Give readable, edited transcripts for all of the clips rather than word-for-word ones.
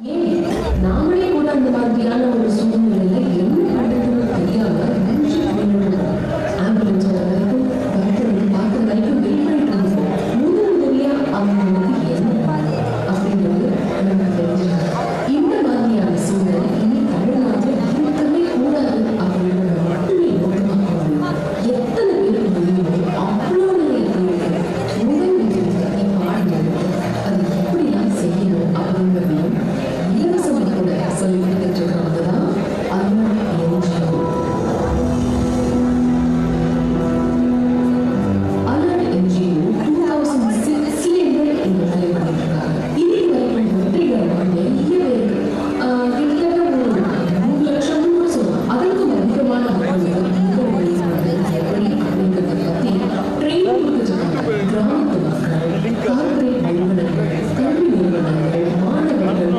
நாமளே கூட அந்த மாதிரியான ஒரு சூழ்நிலையில என்ன நடக்குதுன்னு தெரியாம ஆம்புலன்ஸ் வரைக்கும் பார்க்குற வரைக்கும் வெயிட் பண்ணிட்டு இருந்தோம். முதல் உதவியா அவங்களுக்கு என்ன அப்படிங்கிறது நமக்கு தெரிஞ்சுக்கணும். இந்த மாதிரியான சூழ்நிலை இனி தமிழ்நாட்டில் இருக்கவே கூடாது அப்படிங்கிற மட்டுமே நோக்கமாக எத்தனை பேருக்கு முடியுமோ அவ்வளோ நிறைய பேருக்கு முதல் உதவி பாடுறது அது எப்படிலாம் செய்யணும் அப்படிங்கிறதையும் இலவசமாக கூட சொல்லி கொடுத்துட்டு இருக்கிறவங்க தான் அருண் என்ஜிஓ. அருண் என்ஜிஓ 2006 இந்த வேலை பண்ணிட்டு இருக்காங்க. இன்னைக்கு வரைக்கும் வெற்றிகரமாக நிறைய பேருக்கு கிட்டத்தட்ட ஒரு 3 லட்சம் கூட சொல்லலாம். அதற்கும் அதிகமான மக்களுக்கு இந்த வழிபாடு எப்படி அப்படிங்கிறத பற்றி ட்ரெயினிங் கொடுத்துருக்காங்க. கிராமத்து மக்கள், கார்பரேட் நிறுவனங்கள், கல்வி நிறுவனங்கள், மாணவர்கள்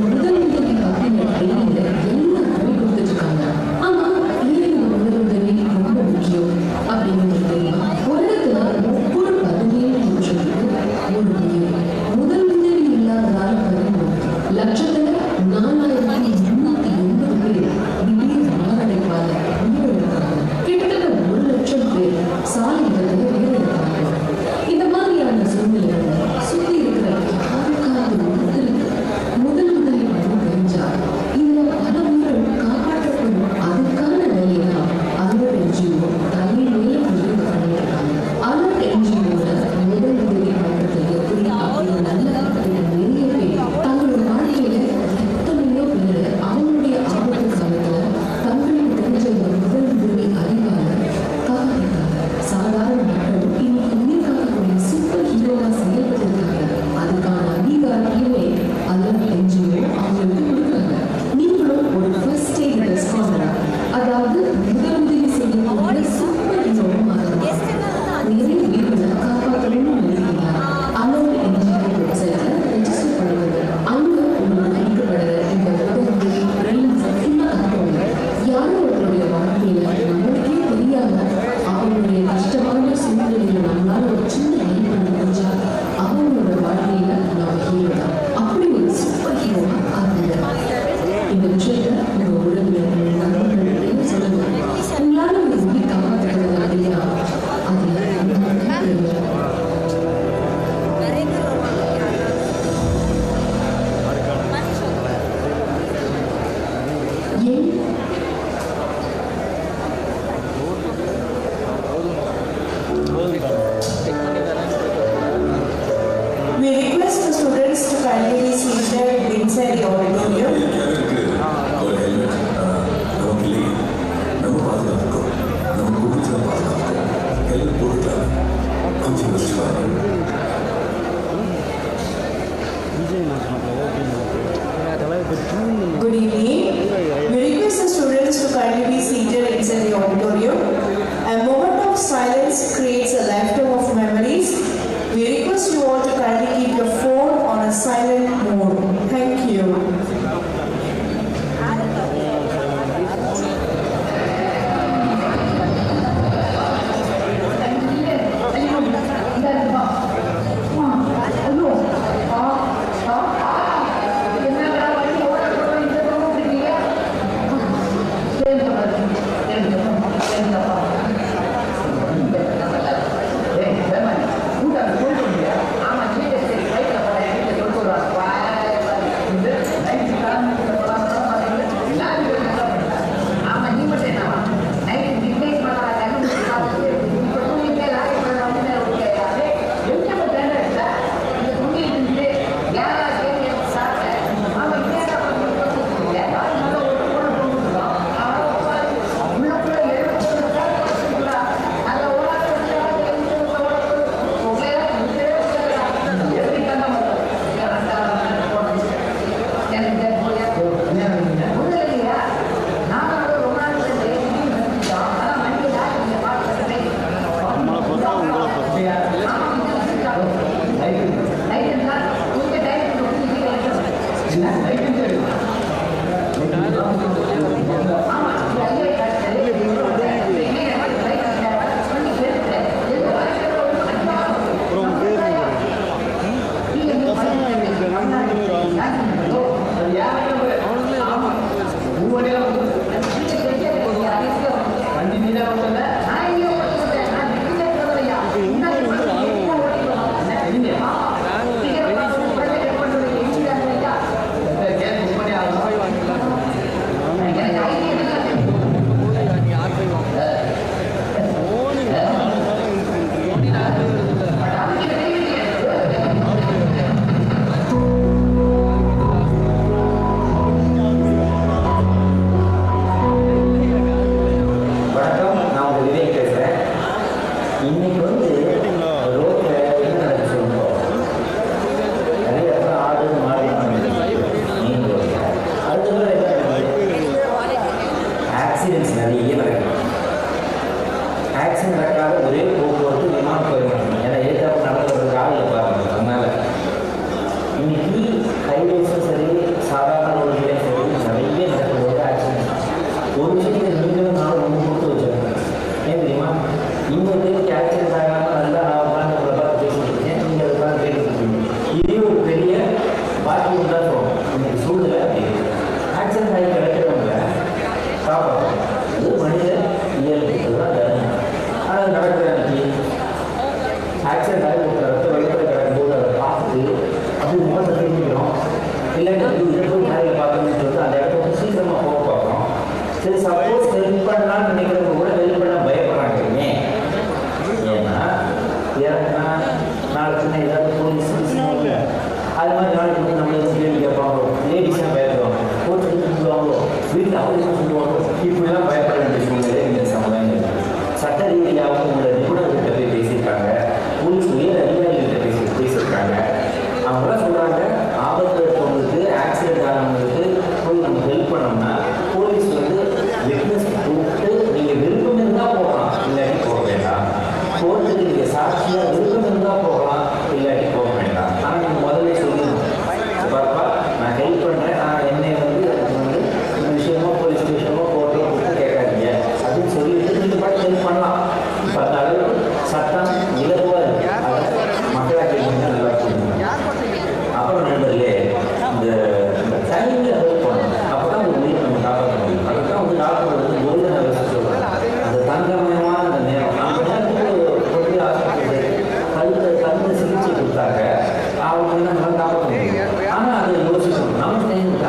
முதல் உதவி பற்றின ட்ரெயினிங்ல எல்லாருமே கொடுத்துருக்காங்க. ஆனா ஏன் இந்த முதல் உதவி ரொம்ப முக்கியம் அப்படிங்கிறது தெரியுமா? உலகத்துல ஒவ்வொரு 17 நிமிஷத்துக்கு ஒரு உயிர். முதல் உதவி இல்லாததால 13 லட்சத்துல 4380 பேர் திடீர் மாரடைப்பால உயிரிழக்கிறாங்க. கிட்டத்தட்ட 1 லட்சம் பேர் சாலை விபத்துல உயிரிழக்கிறாங்க. இந்த மாதிரியான சூழ்நிலைகளை சுற்றி இருக்கிற யாருக்காவது ஒருத்தருக்கு முதல் உதவி பண்ண தெரிஞ்சா இதுல பல உயிர்கள் காப்பாற்றப்படும். அதுக்கான வேலையை தான் அலர்ட் என்ஜிஓ தலைமையிலே முடிவு பண்ணியிருக்காங்க. அலர்ட் என்ஜிஓல முதல் உதவி பண்றது எப்படி அப்படின்னு நல்ல கருத்துக்கள் நிறைய பேர் தங்களோட வாழ்க்கையில எத்தனையோ பேர் அவங்களுடைய ஆபத்து காலத்துல தங்களுக்கு தெரிஞ்ச ஒரு முதல் உதவி அறிவால காப்பாற்றிருக்காங்க. சாதாரண மக்கள் இன்னைக்கு உயிர் காக்கக்கூடிய சூப்பர் ஹீரோவா செயல்பட்டிருக்காங்க. அதுக்கான அங்கீகாரத்தையுமே அலர்ட் என்ஜிஓ அவங்களுக்கு கொடுக்குறாங்க. நீங்களும் ஒரு ஃபர்ஸ்ட் எய்ட் ரெஸ்பாண்டரா, அதாவது முதல் உதவி செய்யக்கூடிய சூப்பர் ஹீரோவா மாறலாம். நிறைய உயிர்களை காப்பாற்றணும்னு நினைக்கிறீங்க. அலர்ட் என்ஜிஓ வெப்சைட்ல ரெஜிஸ்டர் பண்ணுங்க. அங்க உங்களுக்கு அளிக்கப்படுற இந்த முதல் உதவி ட்ரெயினிங் ஃபுல்லா கற்றுக்கோங்க. யாரோ ஒருத்தருடைய வாழ்க்கையில நம்மளுக்கே தெரியாம அவங்களுடைய கஷ்டமான சூழ்நிலையில நம்மளால ஒரு சின்ன ஹெல்ப் பண்ண முடிஞ்சா அவங்களோட வாழ்க்கையில நம்ம ஹீரோ தான். அப்படி ஒரு சூப்பர் ஹீரோவா ஆகுங்க. இந்த விஷயத்த உங்க உறவினர்கள் நண்பர்கள் சொல்லுங்க. உங்களால ஒரு உயிர் காப்பாற்றப்படுது அப்படின்னா அதுல We request the students to kindly be seated inside the auditorium. ஒரு ஹெல்மெட் நமக்கு இல்லை, நம்ம பாதுகாத்துக்கோ, நம்ம குடும்பத்தில் பாதுகாத்துக்கோ, ஹெல்மெட் போட்டுக்கலாம். கொஞ்சம் யோசிச்சு பாருங்க. Good evening. We request the students to kindly be seated inside the auditorium. A moment of silence creates a lifetime of memories. We request you all to kindly keep your phone on a silent mode. Thank you. இன்னைக்கு வந்து ரோட்டில் என்ன நடக்கு சொல்லுவோம், நிறைய இடத்துல ஆடு மாறி மெயின் ரோட்டில். அதுக்கப்புறம் ஆக்சிடென்ட்ஸ் நிறைய நடக்குது. ஆக்சிடென்ட் நடக்காத ஒரே போக்குவரத்து விமானம் போயிட மாட்டேங்குது. ஏன்னா ஏற்காப்பு நடக்கிறதுக்கு ஆள் பாருங்க. அதனால இன்னைக்கு ஹைவேஸும் சரி, சாதாரண ரோடுகளையும் சரி, நிறைய நடக்கும்போது ஆக்சிடென்ட். ஒரு விஷயத்தை நீங்களும் நான் ரொம்ப கொடுத்து வச்சிருக்கேன். ஏன் தெரியுமா, இன்னொரு பேருக்கு ஆக்சிடென்ட் ஆகாமல் நல்லா நான் உட்காந்து உங்களை பார்த்து பேசிட்டு இருக்கேன், நீங்கள் அதை உட்காந்து பேசிட்டு இருக்கீங்க. இதே ஒரு பெரிய பாக்கியம் தான் சொல்லுவோம். இன்னைக்கு சூழ்நிலை அப்படி இருக்குது. ஆக்சிடென்ட் ஆகி கிடைக்கிறவங்க காப்பாற்றணும். அது மனித இயல்பு தான் தர்மம். ஆனால் அது நடக்கிற அன்னைக்கு ஆக்சிடென்ட் ஆகி ஒரு ரத்த வெள்ளத்தில் கிடக்கும்போது அதை பார்த்துட்டு அப்படி முகத்தை தெரிஞ்சுக்கிறோம். இல்லைன்னா இதை போய் நேரில் பார்க்கணும்னு சொல்லிட்டு அந்த இடத்த வந்து சீக்கிரமாக போக பார்க்குறோம். சரி, சப்போஸ் ஹெல்ப் பண்ணலான்னு நினைக்கிறவங்க கூட ஹெல்ப் பண்ண பயப்படுறாங்க. ஏன்னா ஏன்னா நாளைக்கு ஏதாவது போலீஸ் அது மாதிரி நாளைக்கு வந்து நம்மளை கேள்வி கேட்பாங்களோ, லேடிஸ்லாம் பயப்படுவாங்க, கோர்ட்டுக்கு சொல்லுவாங்களோ, வீட்டில் அவங்க சொல்லுவாங்களோ, இப்படிலாம் பயப்பட வேண்டிய சூழ்நிலை இந்த சமுதாயம். சட்ட ரீதியாகவும் உள்ள நிபுணர்கிட்ட போய் பேசியிருக்காங்க, போலீஸ் உயர் அதிகாரிகிட்ட பேசியிருக்காங்க. அவங்களாம் சொல்கிறாங்க, ஆபத்து இருக்கவங்களுக்கு, ஆக்சிடென்ட் ஆனவங்களுக்கு போய் நம்ம ஹெல்ப் பண்ணோம்னா போலீஸ் வந்து விட்னஸ் கூப்பிட்டு நீங்கள் விருப்பம் இருந்தால் போகலாம், இல்லாட்டி போக வேண்டாம். கோர்ட்டுக்கு நீங்கள் சாட்சியாக விருப்பம் இருந்தால் போகலாம், இல்லாட்டி போக வேண்டாம். ஆனால் நீங்கள் முதல்ல சொல்லணும், பாப்பா நான் ஹெல்ப் பண்ணுறேன், நான் என்னை வந்து அதுக்கு வந்து இந்த விஷயமோ போலீஸ் ஸ்டேஷனோ கோர்ட்டோ கூப்பிட்டு கேட்காதீங்க அப்படின்னு சொல்லிட்டு நீங்கள் பாட்டு ஹெல்ப் பண்ணலாம். இப்போ அந்த அளவுக்கு சட்டம் இலகுவாக இருக்குது. அதை மக்களாக கேட்குறீங்க, நல்லா சொல்லுங்க. அப்புறம் நண்பர்களே, இந்த டைமில் ஹெல்ப் பண்ணணும். அப்போ தான் ஒரு உயிர் நம்ம காப்பாற்ற முடியும். அதுதான் வந்து டாக்டர் வந்து கோல்டன் அவர்ஸ் சொல்கிறாங்க. அந்த தங்கமயமான அந்த நேரம் அந்த நேரத்துக்கு கொண்டு ஆஸ்பத்திரி கழுத்தை சிகிச்சை கொடுத்தாங்க, அவங்க வந்து நம்மளால் காப்பாற்ற முடியும். ஆனால் அதை யோசிக்கணும், நம்ம டைம்ல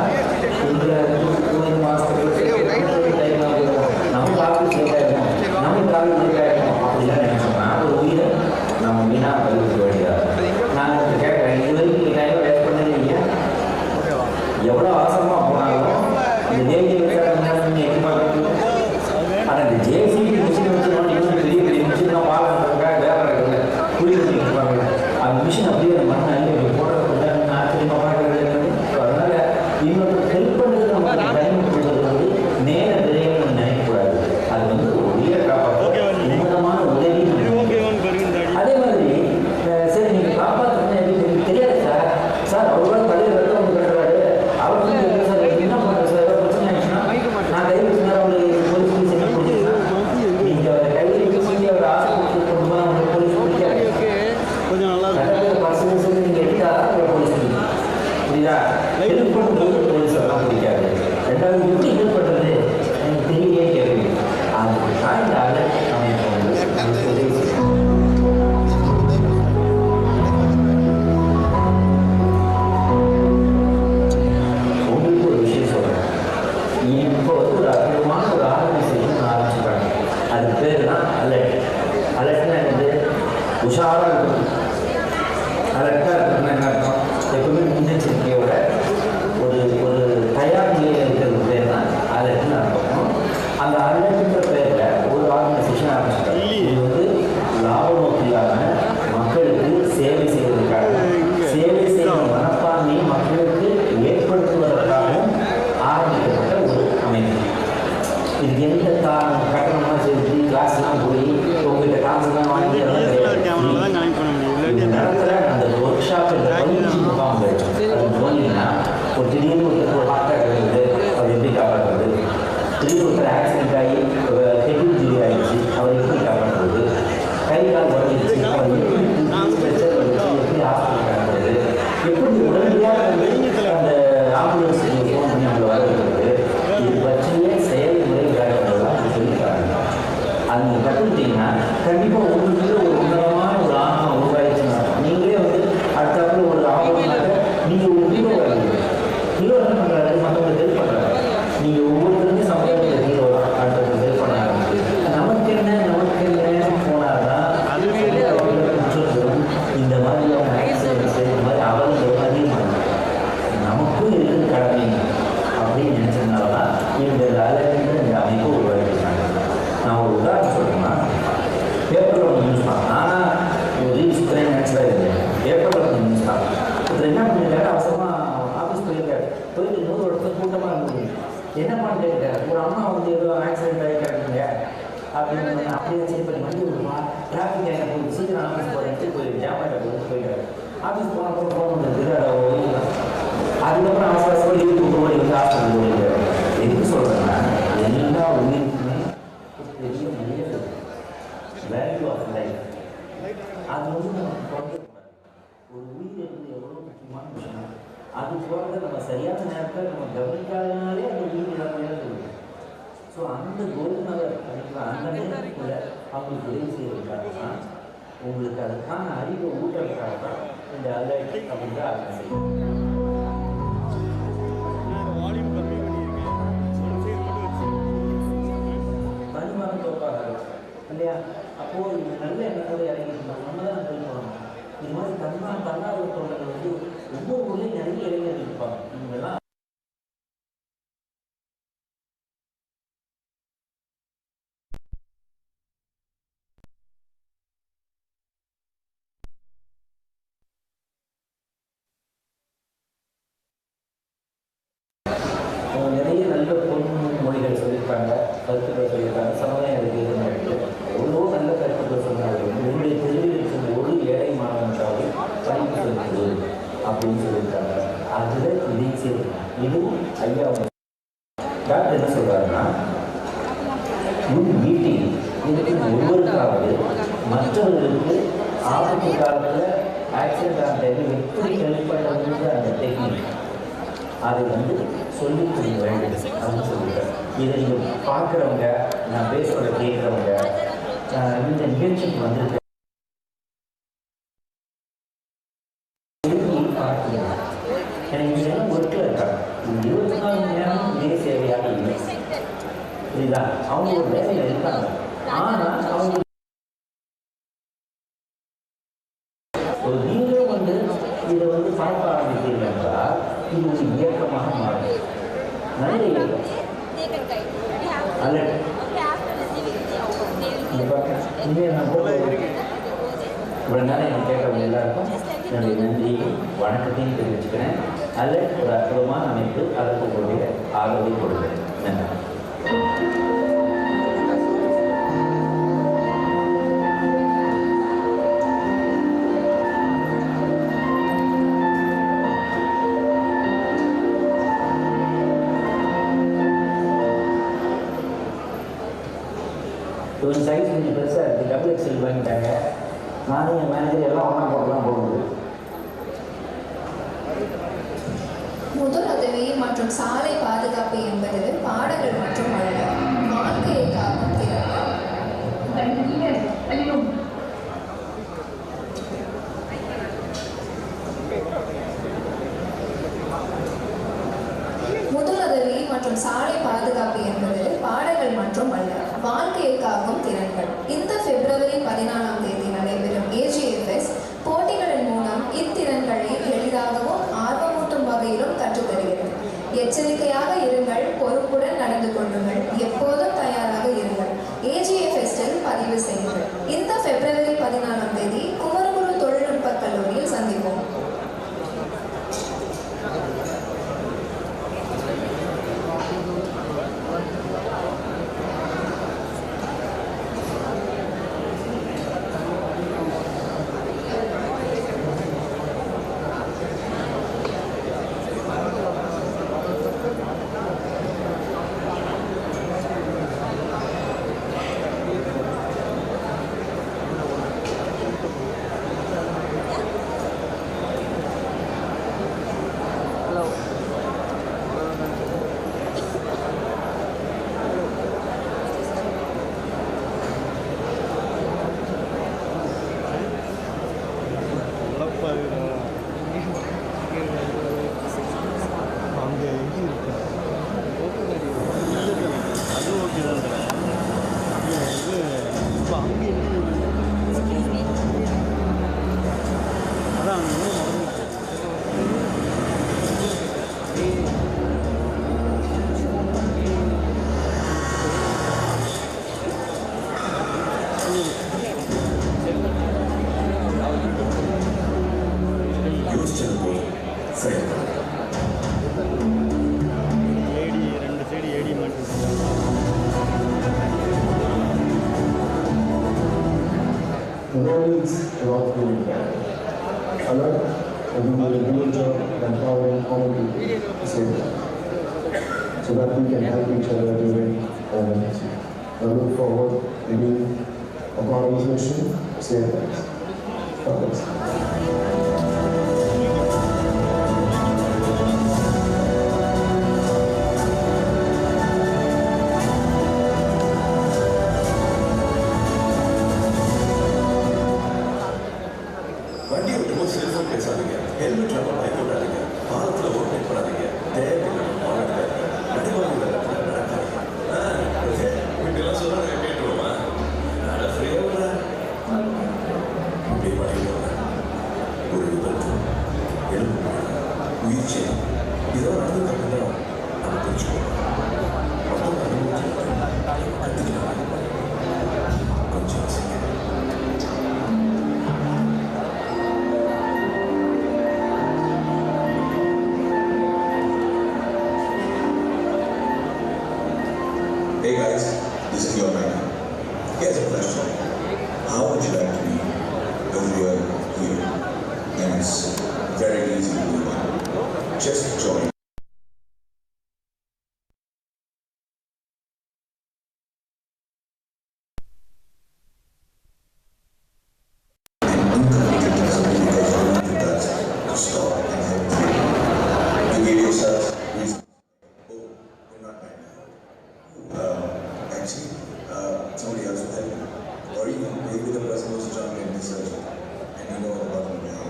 இந்த மாதத்துக்கு டைம் ஆகும், நம்ம ஆஃபீஸ் லேட் ஆகிடும், நம்ம காலேஜ் லேட் ஆகிடும் அப்படிலாம் நினைச்சோம்னா ஒரு உயிரை நம்ம வீணாக பதிவுக்க வேண்டியதாக. நான் கேட்குறேன், இது வரைக்கும் நீங்கள் டைம் வேஸ்ட் பண்ணீங்க, எவ்வளோ அவசரமாக போனாலும் இந்த தேசிய விசாரணை எதிர்பார்க்கணும். ஆனால் இந்த ஜேசிபி மிஷின் வச்சுருவாங்க, இன்னும் பெரிய பெரிய மிஷின் தான் பார்க்கறதுக்காக வேலை நடக்குது, குளிர் இருப்பாங்க. அந்த மிஷின் அப்படியே அந்த மண் அள்ளி போடுறது ஆச்சரியமாக பார்க்கறது. அதனால இன்னொரு ஹெல்ப் பண்ணுறது நமக்கு டைம் கொடுக்குறது வந்து நேர விரைவுன்னு நினைக்கக்கூடாது. அது வந்து ஒரு உயிரை காப்பாற்ற நிமிடமான உதவி. அதே மாதிரி சரி நீங்கள் காப்பாற்றுறது எனக்கு தெரியாது சார், சார் அவ்வளோ தலைவர் வந்து அவங்க கட்டுறாரு, அவருக்கு சார் என்ன பண்ணுறது சார், ஏதாவது பிரச்சனை ஆயிடுச்சுன்னா நான் கை வச்சுனா அவங்களுக்கு போலீஸ் என்ன பிடிச்சிருக்கேன், நீங்கள் அவரை கையில் வச்சு அவர் ஆசைப்பட்டு கொண்டு போனால் அவங்களுக்கு போலீஸ் பிடிக்காது. கொஞ்சம் நல்லா பர்சன்டேஜ் நீங்கள் எடுத்தால் அவரை போலீஸ் பிடிக்கும். புரியுதா? ஹெல்ப் பண்ணும்போது போலீஸ் எல்லாம் பிடிக்காது. ரெண்டாவது எப்படி ஹெல்ப் பண்ணுறது எனக்கு தெரியலையே கேட்குறீங்க. அது தாய்ந்த அலர்ட் அமைப்பு வந்து உதவி செய்யும். உங்களுக்கு ஒரு விஷயம் சொல்கிறேன், இப்போ வந்து ஒரு அற்புதமான ஒரு ஆர்கனைசேஷன் ஆரம்பிச்சுருக்காங்க. அது பேர் தான் அலர்ட். அலர்ட்னா வந்து உஷாராக இருக்கணும். அலர்ட்டாக இருக்கணும்னா என்ன அர்த்தம், எப்பவுமே முன்னெச்சரிக்கையோட ஒரு ஒரு தயார் நிலையில் இருக்கிறது பேர் தான் அலர்ட்னு அர்த்தம். அந்த அலர்ட்டுன்ற பேரில் ஒரு ஆர்கனைசேஷன் ஆரம்பிச்சிருக்காங்க. இது வந்து லாப நோக்கு இல்லாமல் மக்களுக்கு சேவை செய்வதற்காக, சேவை செய்யும் மனப்பான்மையை மக்களுக்கு ஏற்படுத்துவதற்காகவும் ஆரம்பிக்கப்பட்ட ஒரு அமைப்பு. இது எந்த கட்டணமாக செலுத்தி கிளாஸ்லாம் போய் உங்கள்கிட்ட காசுலாம் வாங்கி நடத்துகிற அந்த ஒர்க் ஷாப் பயிற்சி முகாம்கள் அது போனீங்கன்னா ஒரு திடீர்னு ஒரு ஹார்ட் அட்டாக் இருக்குது, அவர் எப்படி காப்பாற்றுறது, திடீர்னு ஒருத்தர் ஆக்சிடென்ட் ஆகி ஹெட் இன்ஜுரி ஆகிடுச்சு, அவர் எப்படி காப்பாற்றுறது, கை கால் உடஞ்சிடுச்சு, அவர் எப்படி ஹாஸ்பிட்டல் காட்டுறது, எப்படி உடனடியாக அந்த ஆம்புலன்ஸ் ஃபோன் பண்ணி அவங்களை வர வைக்கிறது, இது பற்றிய செயல்முறை விளையாடுறதுலாம் சொல்லியிருக்காங்க. அது நீங்கள் கற்றுக்கிட்டீங்கன்னா கண்டிப்பாக உங்களுக்கு ஒரு உன்னதமான ஒரு ஆன்மா உருவாயிடுச்சுன்னா நீங்களே வந்து அடுத்தாப்புல ஒரு ஆபத்துனாக்க நீங்கள் ஒரு ஹீரோ ஆகிடுவீங்க. ஹீரோ என்ன பண்ணுறாரு, மற்றவங்களுக்கு ஹெல்ப் பண்ணுறாரு. நீங்கள் ஒவ்வொருத்தருக்கும் சமுதாயத்தில் ஹீரோ தான், அடுத்தவங்களுக்கு ஹெல்ப் பண்ண ஆரம்பிச்சு நமக்கு என்ன போனால் தான் குற்றங்களும் இந்த மாதிரி அவங்க ஆக்சிடென்ட்ஸு இந்த மாதிரி அவர்களும் அதிகமாக நமக்கும் இருக்குது கடமை அப்படின்னு நினச்சதுனால தான் இந்த அலர்ட்ன்ற இந்த அமைப்பு உருவாக்கியிருக்காங்க. நான் ஒரு உதாரணம் சொல்கிறேன்னா, பேப்பரில் ஒன்று நியூஸ் என்ன பண்ணிட்டு ஒரு அம்மா வந்து ஏதோ ஆக்சிடென்ட் ஆகி கிடக்குங்க அப்படின்னு அப்படியே செக் பண்ணி வண்டி விடுவா டிராஃபிக் ஆகிட போய் சீக்கிரம் ஆஃபீஸ் போகிறேன்ட்டு போய் ஜாமாட்ட போய் போயிட்டாரு. ஆஃபீஸ் போனப்போ ஃபோன் பண்ணுறது அதுக்கப்புறம் அவசரம் லீவ் கூட்டு ஓடி வந்து ஹாஸ்பிட்டல் போயிருக்காரு. எதுக்கு சொல்கிறேன்னா எல்லா உயிருக்குமே பெரிய மரியாதை வேல்யூ ஆஃப் லைஃப் அது வந்து நமக்கு குறைக்கக்கூடாது. ஒரு உயிர் என்பது எவ்வளோ முக்கியமான விஷயம். அது போகிறத நம்ம சரியான நேரத்தில் நம்ம கவனிக்காதனாலே அந்த உயிர் இழப்பையாக இருக்குது. ஸோ அந்த கோல்டுநகர் அப்படின்ற அந்த நேரத்துக்குள்ள அவங்களுக்கு உதவி செய்யறதுக்காக உங்களுக்கு அதுக்கான அறிவை ஊட்டுறதுக்காக தான் இந்த அலர்ட் அப்படின்ற ஆரம்பிச்சு பரிமாணம் தோப்பாக இல்லையா? அப்போது இது நல்ல எண்ணத்தோடு இறங்கிருந்தோம். நம்ம தான் ஹெல்ப் பண்ணணும். இது மாதிரி தன்னார்வ தொண்டர்கள் வந்து ஒவ்வொரு ஊர்லேயும் நிறைய இளைஞர்கள் இருப்பாங்க. இவங்கெல்லாம் நிறைய நல்ல பொன்மொழிகள் சொல்லியிருக்காங்க, கருத்துக்கள் சொல்லியிருக்காங்க. சமுதாயம் அதுக்கு எதிர்த்து எவ்வளோ நல்ல கருத்துக்கள் சொன்னாங்க. என்னுடைய தெருவில் இருக்கும் ஒரு ஏழை மாணவனுக்காக படிப்பு சொல்லிடுது அப்படின்னு சொல்லியிருக்காங்க. அதில் இதையும் சேர்க்கலாம். இதுவும் ஐயா டாக்டர் என்ன சொல்கிறாருன்னா, உன் வீட்டில் இருக்கும் ஒவ்வொருக்காவது மற்றவர்களுக்கு ஆபத்து காலத்தில் ஆக்சிடென்ட் ஆன டைமில் எப்படி ஹெல்ப் பண்ணுறதுன்ற அந்த டெக்னிக் அதை வந்து சொல்லிக் கொடுக்க வேண்டும் அப்படின்னு சொல்லியிருக்காரு. இதை நீங்கள் பார்க்குறவங்க, நான் பேசுகிறத கேட்குறவங்க, இந்த நிகழ்ச்சிக்கு வந்திருக்க பார்க்கணும். எனக்கு இங்கே எல்லாம் ஒர்க்கில் இருக்காங்க. 24 மணி நேரம் இதே சேவையாக இல்லை. இதுதான் அவங்க ஒரு வேலையில் இருக்காங்க. ஆனால் அவங்க ஒரு நீங்களும் வந்து இதை வந்து பார்க்க ஆரம்பிக்கிறீங்க என்றால் இது ஒரு இயக்கமாக மாறும். நல்ல இயக்கம் அல்ல இங்கே நான் இவ்வளோ நேரம் எனக்கு கேட்கறவங்க எல்லாருக்கும் என்னுடைய நன்றியும் வணக்கத்தையும் தெரிவிச்சுக்கிறேன். அதில் ஒரு அற்புதமான அமைப்பு அதற்கு உங்களுடைய ஆதரவை கொடுக்கிறேன். நன்றி. ஒரு சைஸ் கொஞ்சம் பெருசாக இருக்குது. டபுள் எக்ஸ்எல் வாங்கிட்டாங்க. நானும் என் மேனேஜர் எல்லாம் ஒன்றா போட்டுலாம் போகுது. முதலுதவி மற்றும் சாலை பாதுகாப்பு என்பது பாடங்கள் மற்றும் அல்ல, வாழ்க்கையை காக்கும் திறன். முதலுதவி மற்றும் சாலை பாதுகாப்பு என்பது பாடங்கள் மற்றும் அல்ல, வாழ்க்கையை காக்கும் திறன்கள். இந்த பிப்ரவரி 14ஆம் தேதி நடைபெறும் AGFS போட்டிகளின் மூலம் இத்திறன்களை எளிதாகவும் ஆர்வமூட்டும் வகையிலும் கற்றுத்தருகிறது. எச்சரிக்கையாக இருங்கள், பொறுப்புடன் நடந்து கொள்ளுங்கள், எப்போதும் தயாராக இருங்கள். AGFS-இல் பதிவு செய்யுங்கள். இந்த பிப்ரவரி 14ஆம் தேதி குமரகுரு தொழில்நுட்ப கல்லூரியில் சந்திப்போம். needs a lot of doing that. Alert, and we will do a job empowering all people to save lives, so that we can help each other during emergency. I look forward to being a part of this mission to save lives. God bless. வண்டி ஓட்டும்போது cellphone பேசாதீங்க, helmet இல்லாமல் bike ஓட்டாதீங்க, பாலத்தில் ஓட்டு பண்ணாதீங்க, தேவையில்லாமல் பாலத்தில் நடுவாங்க நடக்காதீங்க. இப்படிலாம் சொல்கிறாங்க கேட்டுருவோமா? நான் ஃப்ரீயாக இப்படி பண்ணிடுவாங்க. ஒரு விபத்து, எலும்பு, உயிர் சேதம் இதெல்லாம் நடந்ததுக்கு தான் நம்ம புரிஞ்சுக்கணும். மொத்தம் கற்றுக்கலாம். கொஞ்சம் செய்ய Hey guys, this is your man. Here's a question. How would you like to be when you are here? And it's very easy to do one. Just join. To stop and help you. You give yourself reason. Oh, you're not my man. Actually, somebody else will help you. Or even maybe the person who's jumped in this surgery and you know about them now.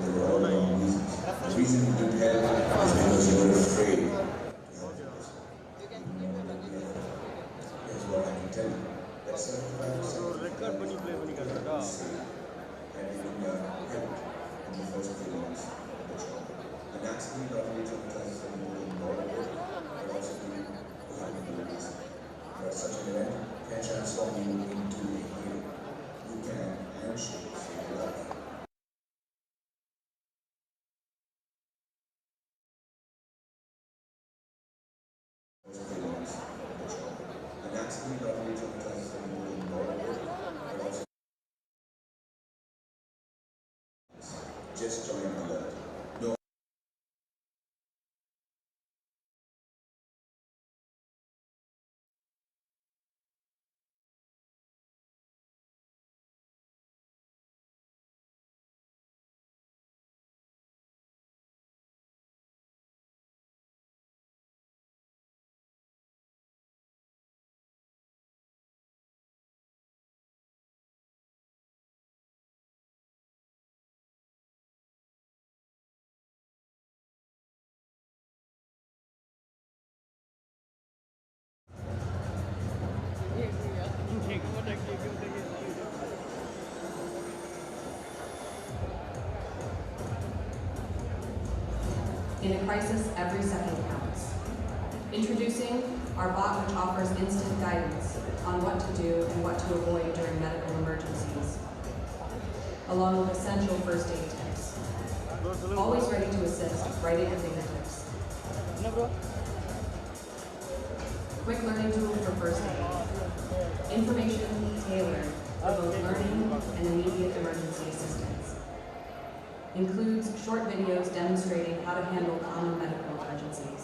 They were all the wrong reasons. The reason you didn't help is because you were afraid to help the person. Here's what I can tell you. That 75% of the time is safe and even helped in the first 3 months of the job. An accident not only traumatizes them more than normal, but also the capabilities. But such an event can transform you into a hero. You can and should save your life. First 3 months of the job. An accident not only traumatizes them more than normal, but also just join alert. No. In a crisis, every second counts. Introducing our bot, which offers instant guidance on what to do and what to avoid during medical emergencies, along with essential first aid tips. Always ready to assist, right at your fingertips. Quick learning tool for first aid. Information tailored for both learning and immediate emergency assistance. Includes short videos demonstrating how to handle common medical emergencies.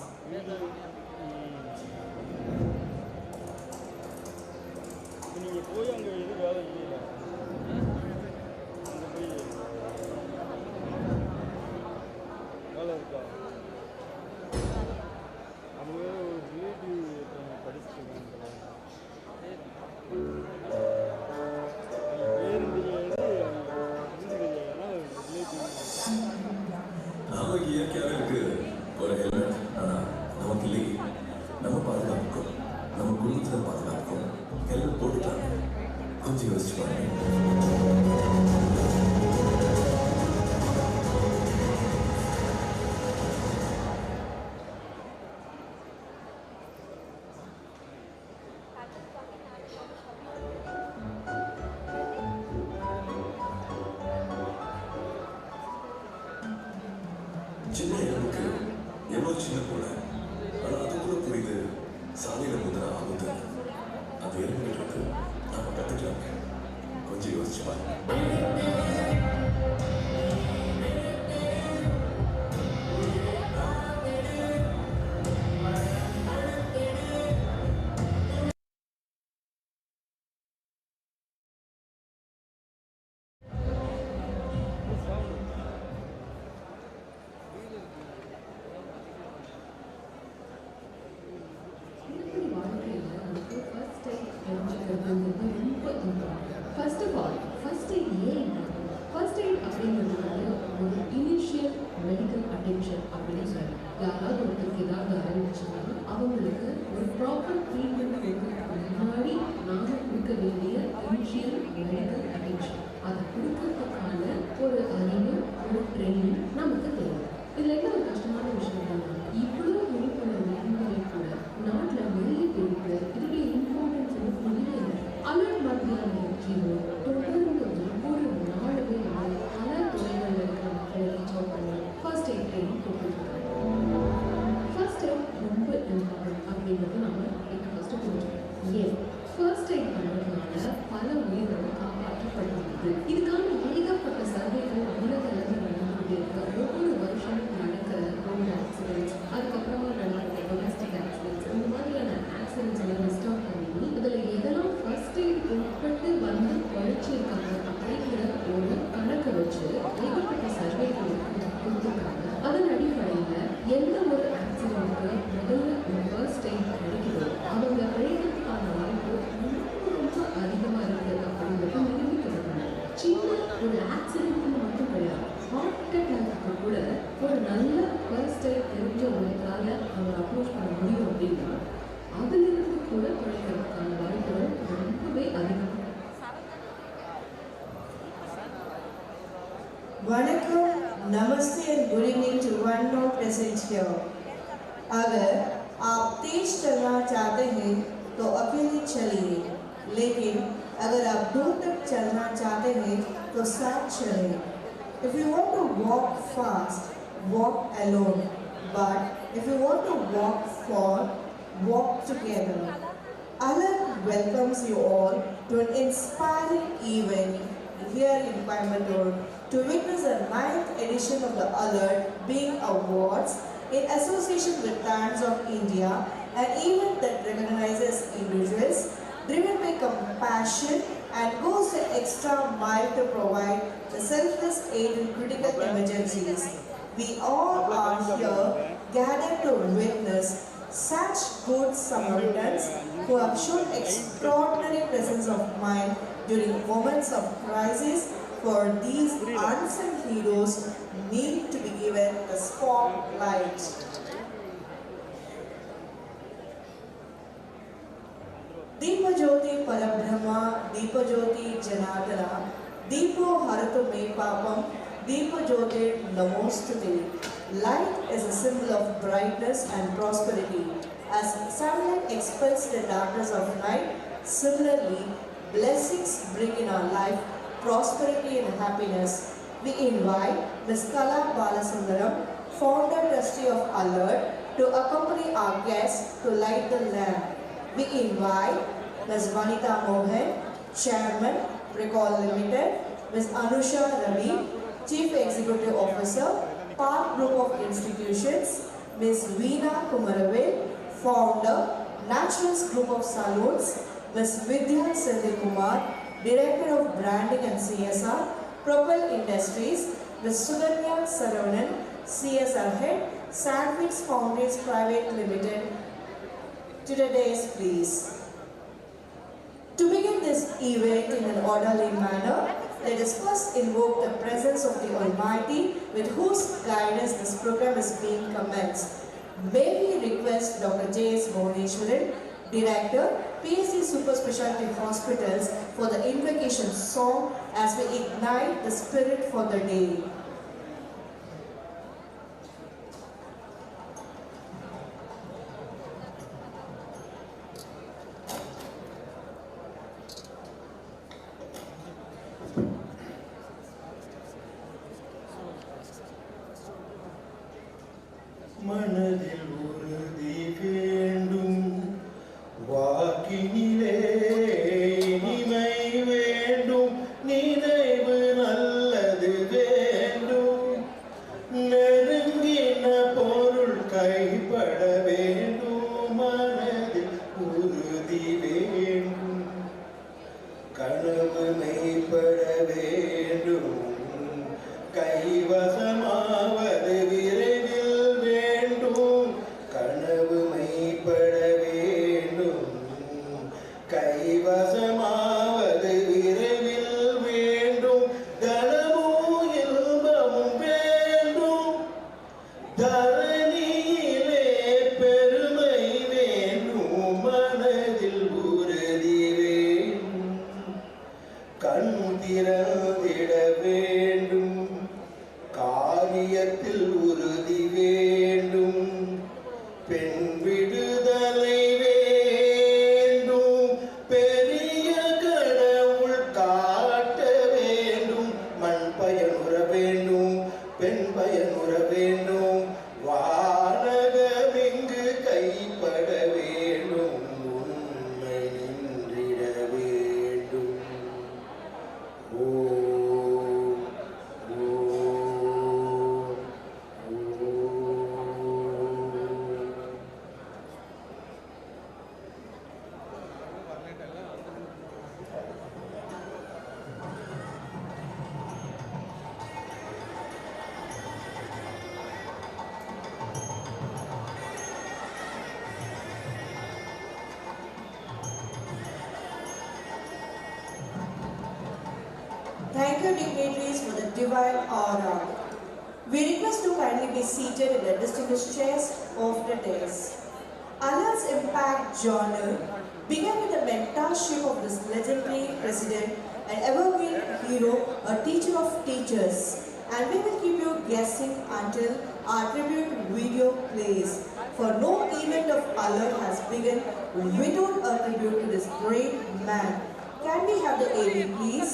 நமக்கு இயற்கையாக இருக்கு ஒரு helmet. ஆனால் நமக்கு இல்லையே. நம்ம பாதுகாப்புக்கும் நம்ம குடும்பத்தில் பாதுகாப்புக்கும் ஹெல்மெட் போட்டுட்டாங்க. கொஞ்சம் யோசிச்சு பாருங்க. சின்ன எலும்புக்கு எவ்வளோ சின்ன கூட, ஆனால் அது கூட புரியுது சாலையில் முதல ஆபத்து. அந்த எலும்புகளுக்கு நாம கற்றுக்கலாங்க. கொஞ்சம் யோசி. யோசிச்சு பாருங்க. இப்படி வாழ்க்கையில் நமக்கு ஃபர்ஸ்ட் எய்ட் தெரிஞ்சுக்கிறதுங்கிறது ரொம்ப important. First of all first aid ஏன் இம்பார்ட்டன்ட்? ஃபர்ஸ்ட் எய்ட் அப்படிங்கிறதுனால ஒரு இனிஷியல் மெடிக்கல் அட்டென்ஷன் அப்படின்னு சொல்லலாம். யாராவது ஒருத்தருக்கு ஏதாவது ஆரம்பிச்சுன்னா அவங்களுக்கு ஒரு ப்ராப்பர் ட்ரீட்மெண்ட் கொடுக்கறதுக்கு முன்னாடி நாம் கொடுக்க வேண்டிய இனிஷியல் மெடிக்கல் அட்டென்ஷன் அதை கொடுக்கறதுக்கான ஒரு அறிவு, ஒரு ட்ரைனிங் நமக்கு தேவை. இதில் என்ன ஒரு கஷ்டமான விஷயம் இவ்வளோ விழிப்புணர்வு இருந்தாலே கூட நாட்டில் நிறைய பேருக்கு இதோடைய இம்பார்ட்டன்ஸ் வந்து புரியல. அலர்ட் மாதிரியான ஜீவோ தொடர்ந்து ஒவ்வொரு நாளுமே வந்து பல துறைகளில் இருக்கிற மக்களை ரீச் அவுட் பண்ணி ஃபர்ஸ்ட் எய்ட் ட்ரைனிங் கொடுத்துருக்காங்க. ஃபர்ஸ்ட் எய்ட் ரொம்ப இம்பார்ட்டன்ட் அப்படிங்கிறது நம்ம இப்போ ஃபர்ஸ்ட்டு புரிஞ்சுக்கணும். ஏன் ஃபர்ஸ்ட் எய்ட் பண்ணுறதுனால பல உயிர்களை காப்பாற்றப்படுகிறது. இதுக்கான ஏகப்பட்ட சர்வேகள் உலக அளவில் நடந்துகிட்டே இருக்கு. ஒவ்வொரு வருஷமும் நடக்கிற ரோடு ஆக்சிடென்ட்ஸ், அதுக்கப்புறமா நடக்கிற டொமஸ்டிக் ஆக்சிடென்ட்ஸ், இந்த மாதிரியான ஆக்சிடென்ட்ஸ் எல்லாம் லிஸ்ட் அவுட் பண்ணி இதில் எதெல்லாம் ஃபர்ஸ்ட் எய்ட் உட்பட்டு வந்து பழிச்சிருக்காங்க அப்படிங்கிற ஒரு கணக்கை வச்சு ஏகப்பட்ட சர்வேகள் கொடுத்துருக்காங்க. அதன் அடிப்படையில் எந்த ஒரு ஆக்சிடென்ட்டுக்கு முதல்ல ஃபர்ஸ்ட் எய்ட் கிடைக்குதோ அவங்க கிடைக்கிறதுக்கான வாய்ப்பு ரொம்ப அதிகமாக இருக்குது அப்படிங்கிறது நிரூபிக்கப்பட்டாங்க. சின்ன ஒரு ஆக்சிடென்ட்னு மட்டும் கிடையாது, ஹார்ட் அட்டாக்கு கூட ஒரு நல்ல ஃபர்ஸ்ட் எய்ட் தெரிஞ்ச ஒருத்தரால் அவங்க அப்ரோச் பண்ண முடியும் அப்படின்னா அதிலிருந்து கூட குறைக்கிறதுக்கான வாய்ப்புகள் ரொம்பவே அதிகம். Vanakkam, Namaste and good evening to one more present here. अगर आप तेज चलना चाहते हैं तो अकेले चलिए, लेकिन अगर आप दूर तक चलना चाहते हैं तो साथ चलें. If you want to walk fast, walk alone. But if you want to walk far, walk together. Alert welcomes you all to an inspiring event here in Coimbatore to witness the 9th edition of the Alert Being Awards in association with Times of India, an event that recognizes individuals driven by compassion and goes the extra mile to provide the selfless aid in critical emergencies. We all are here gathered to witness such good Samaritans who have shown extraordinary presence of mind during moments of crisis. For these unsung heroes need to be given the spotlight. Deepajyoti Parabrahma, Deepajyoti Janardana, Deepo Haratu Me Papam, Deepajyoti Namostute. Light is a symbol of brightness and prosperity. As sunlight expels the darkness of night, similarly, blessings bring in our life prosperity and happiness. We invite Ms. Kala Balasundaram, founder trustee of Alert, to accompany our guests to light the lamp. We invite Ms. Vanita Mohan, Chairman, Recall Limited, Ms. Anusha Ravi, Chief Executive Officer, Park Group of Institutions, Ms. Veena Kumaravel, Founder, Naturals Group of Salons, Ms. Vidya Senthilkumar, Director of Branding and CSR, Propel Industries, Ms. Suganya Saravanan, CSR Head, Sandwich Foundries Private Limited. To the dais, please. To begin this event in an orderly manner, let us first invoke the presence of the Almighty, with whose guidance this program is being commenced. May we request Dr. J.S. Bhuvaneshwaran, Director, PSC Super Specialty Hospitals, for the invocation song as we ignite the spirit for the day. மனதில் உறுதி வேண்டும், வாக்கினிலே இனிமை வேண்டும், நீ திறந்திட வேண்டும், காரியத்தில் உறுதி வேண்டும், பெண் விடுதலை வேண்டும், பெரிய கடவுள் காட்ட வேண்டும், மண் பயனுற வேண்டும், பெண் பயனுற வேண்டும், வானகமிங்கு கைப்பட வேண்டும், உண்மை நின்றிட வேண்டும். ஓம் ஓம் Thank you, dignitaries, for the divine honor. We request to kindly be seated in the distinguished chairs of the dais. Alert's Impact Journal began with the mentorship of this legendary president, an evergreen hero, a teacher of teachers. And we will keep you guessing until our tribute video plays. For no event of Alert has begun without a tribute to this great man. Can we have the AV, please?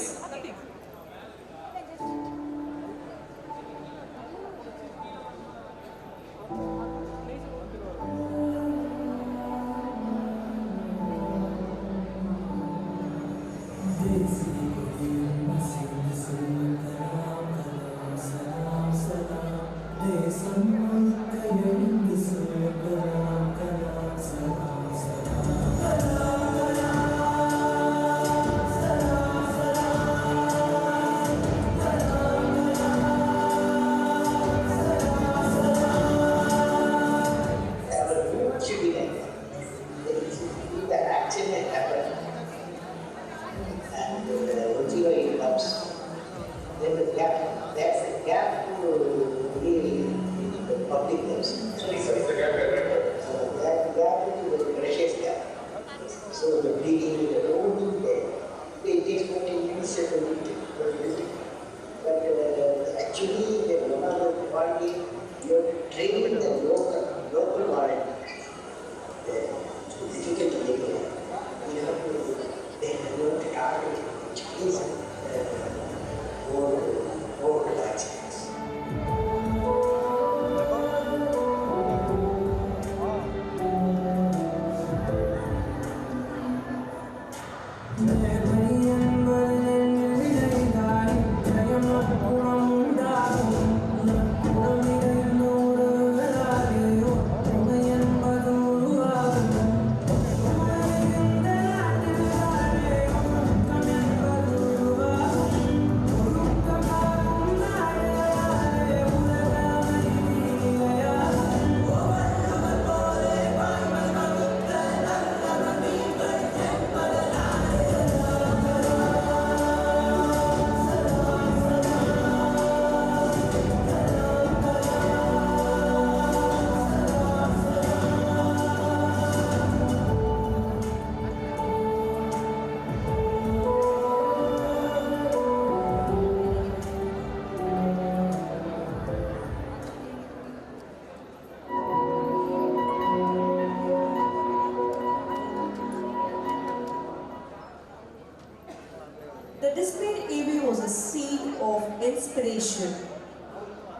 The displayed EV was a scene of inspiration.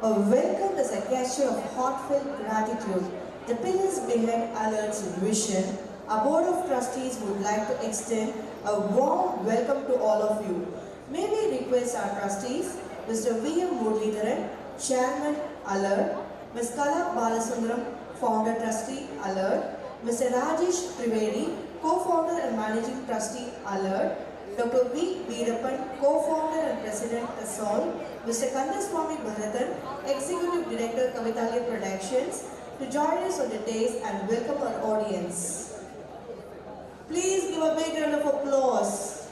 A welcome is a gesture of heartfelt gratitude. The pillars behind Alert's vision, our Board of Trustees would like to extend a warm welcome to all of you. May we request our trustees, Mr. V.M. Muralidharan, Chairman, Alert, Ms. Kala Balasundaram, Founder Trustee, Alert, Mr. Rajesh Trivedi, Co-Founder and Managing Trustee, Alert, Dr. V. Veerappan, Co-Founder and President, ASOL, Mr. Kandaswamy Bharathan, Executive Director, Kavithalaya Productions, to join us on the dais and welcome our audience. Please give a big round of applause.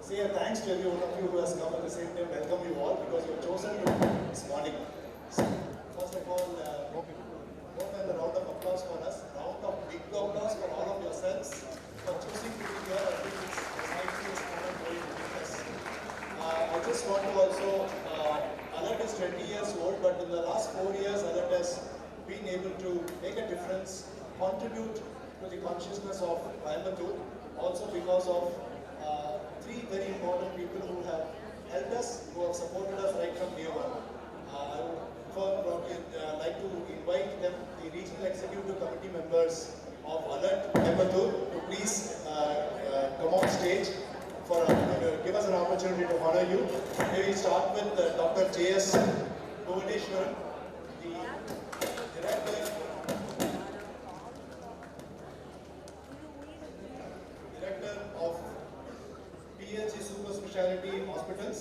say a thanks to every one of you who has come at the same time, welcome you all because you have chosen to this morning. So, first of all, more than a round of applause for us, round of big applause for all of yourselves for choosing to be here. I think it's very uniqueness. I just want to also, Alert is 20 years old, but in the last 4 years, Alert has been able to make a difference, contribute to the consciousness of Coimbatore, also because of three very important people who have helped us, who have supported us right from day one. I would like to invite them, the regional executive committee members of Alert Coimbatore, to please come on stage for give us an opportunity to honor you. Maybe we start with Dr. J.S. Bhuvaneshwaran, the Director of PHC Super Speciality Hospitals.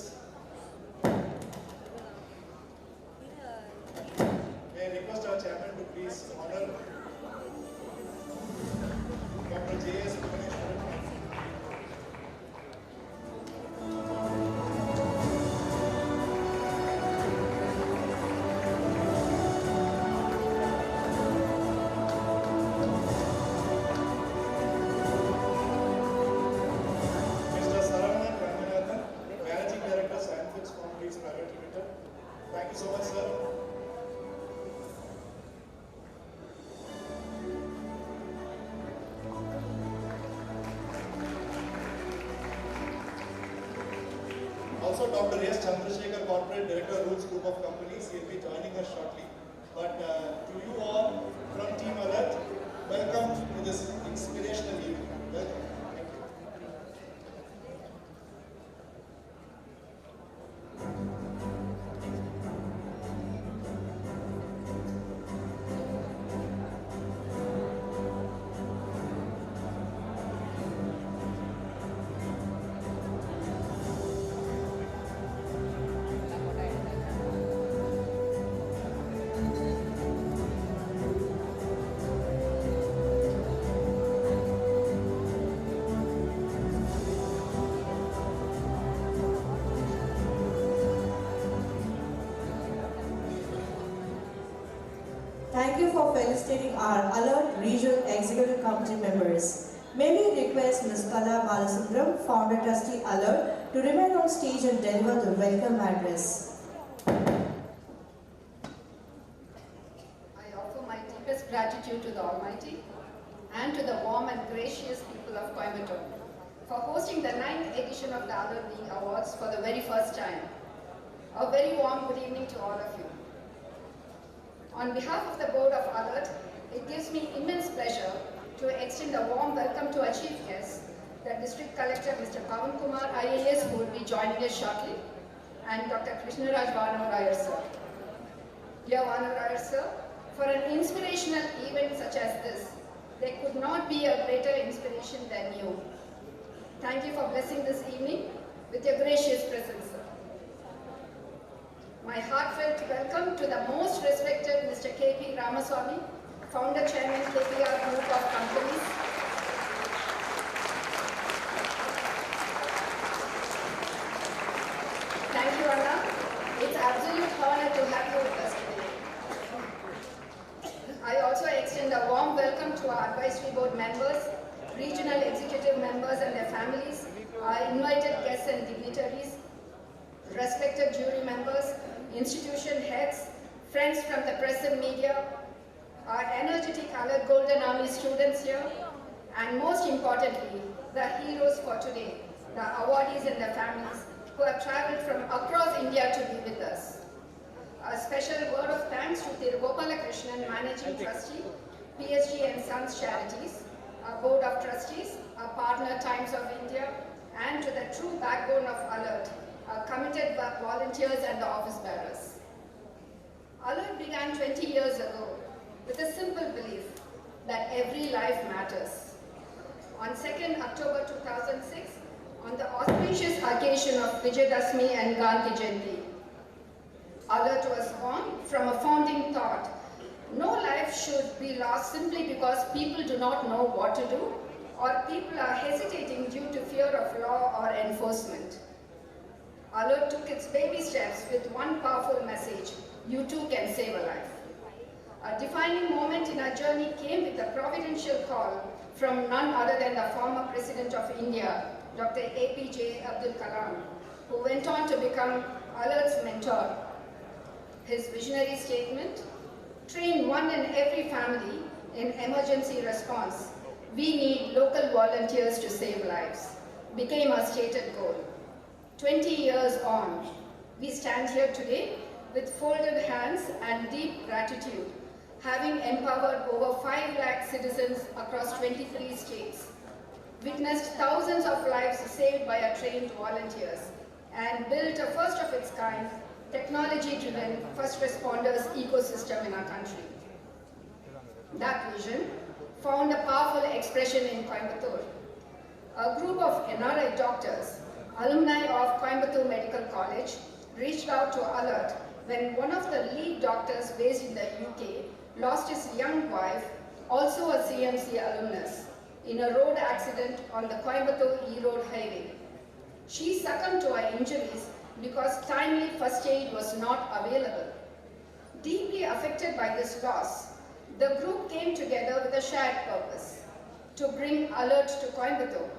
May I request our chairman to please honor Dr. J.S. Bhuvaneshwaran. Thank you so much, sir. Also, Dr. S. Chandrasekhar, Corporate Director, Roots Group of Companies, he will be joining us shortly. But to you all from Team Alert, welcome to this inspirational evening. Welcome. Thank you for felicitating our Alert Regional Executive Committee members. May we request Ms. Kala Balasundram, Founder Trustee Alert, to remain on stage and deliver the welcome address. I offer my deepest gratitude to the Almighty and to the warm and gracious people of Coimbatore for hosting the 9th edition of the Alert League Awards for the very first time. A very warm good evening to all of you. On behalf of the Board of Alert, it gives me immense pleasure to extend a warm welcome to our chief guest, the District Collector Mr. Pawan Kumar IAS, who will be joining us shortly, and Dr. Krishnaraj Vanavarayer sir. Dear Vanavarayer sir, for an inspirational event such as this, there could not be a greater inspiration than you. Thank you for blessing this evening with your gracious presence, sir. My heartfelt welcome to the most respected Mr. K.P. Ramaswamy, Founder Chairman KPR Group of Companies. Thank you, Anna. It's an absolute honor to have you with us today. I also extend a warm welcome to our advisory board members, regional executive members and their families, our invited guests and dignitaries, respected jury members, institution heads, friends from the press and media, our energetic Alert Golden Army students here, and most importantly, the heroes for today, the awardees and their families who have traveled from across India to be with us. A special word of thanks to Tirugopala Krishnan, Managing Trustee, PSG and Sons Charities, our Board of Trustees, our partner Times of India, and to the true backbone of Alert, our committed volunteers and the office bearers. Alert began 20 years ago with a simple belief that every life matters. On 2nd October 2006, on the auspicious occasion of Vijayadashmi and Gandhi Jayanti, Alert was born from a founding thought: no life should be lost simply because people do not know what to do or people are hesitating due to fear of law or enforcement. Alert took its baby steps with one powerful message: you too can save a life. A defining moment in our journey came with a providential call from none other than the former President of India, Dr. APJ Abdul Kalam, who went on to become Alert's mentor. His visionary statement, "Train one in every family in emergency response. We need local volunteers to save lives," became our stated goal. 20 years on, we stand here today with folded hands and deep gratitude, having empowered over 5 lakh citizens across 23 states, witnessed thousands of lives saved by our trained volunteers, and built a first of its kind, technology-driven first responders ecosystem in our country. That vision found a powerful expression in Coimbatore. A group of NRI doctors, alumni of Coimbatore Medical College, reached out to Alert when one of the lead doctors based in the UK lost his young wife, also a CMC alumnus, in a road accident on the Coimbatore E-Road highway. She succumbed to her injuries because timely first aid was not available. Deeply affected by this loss, the group came together with a shared purpose: to bring Alert to Coimbatore,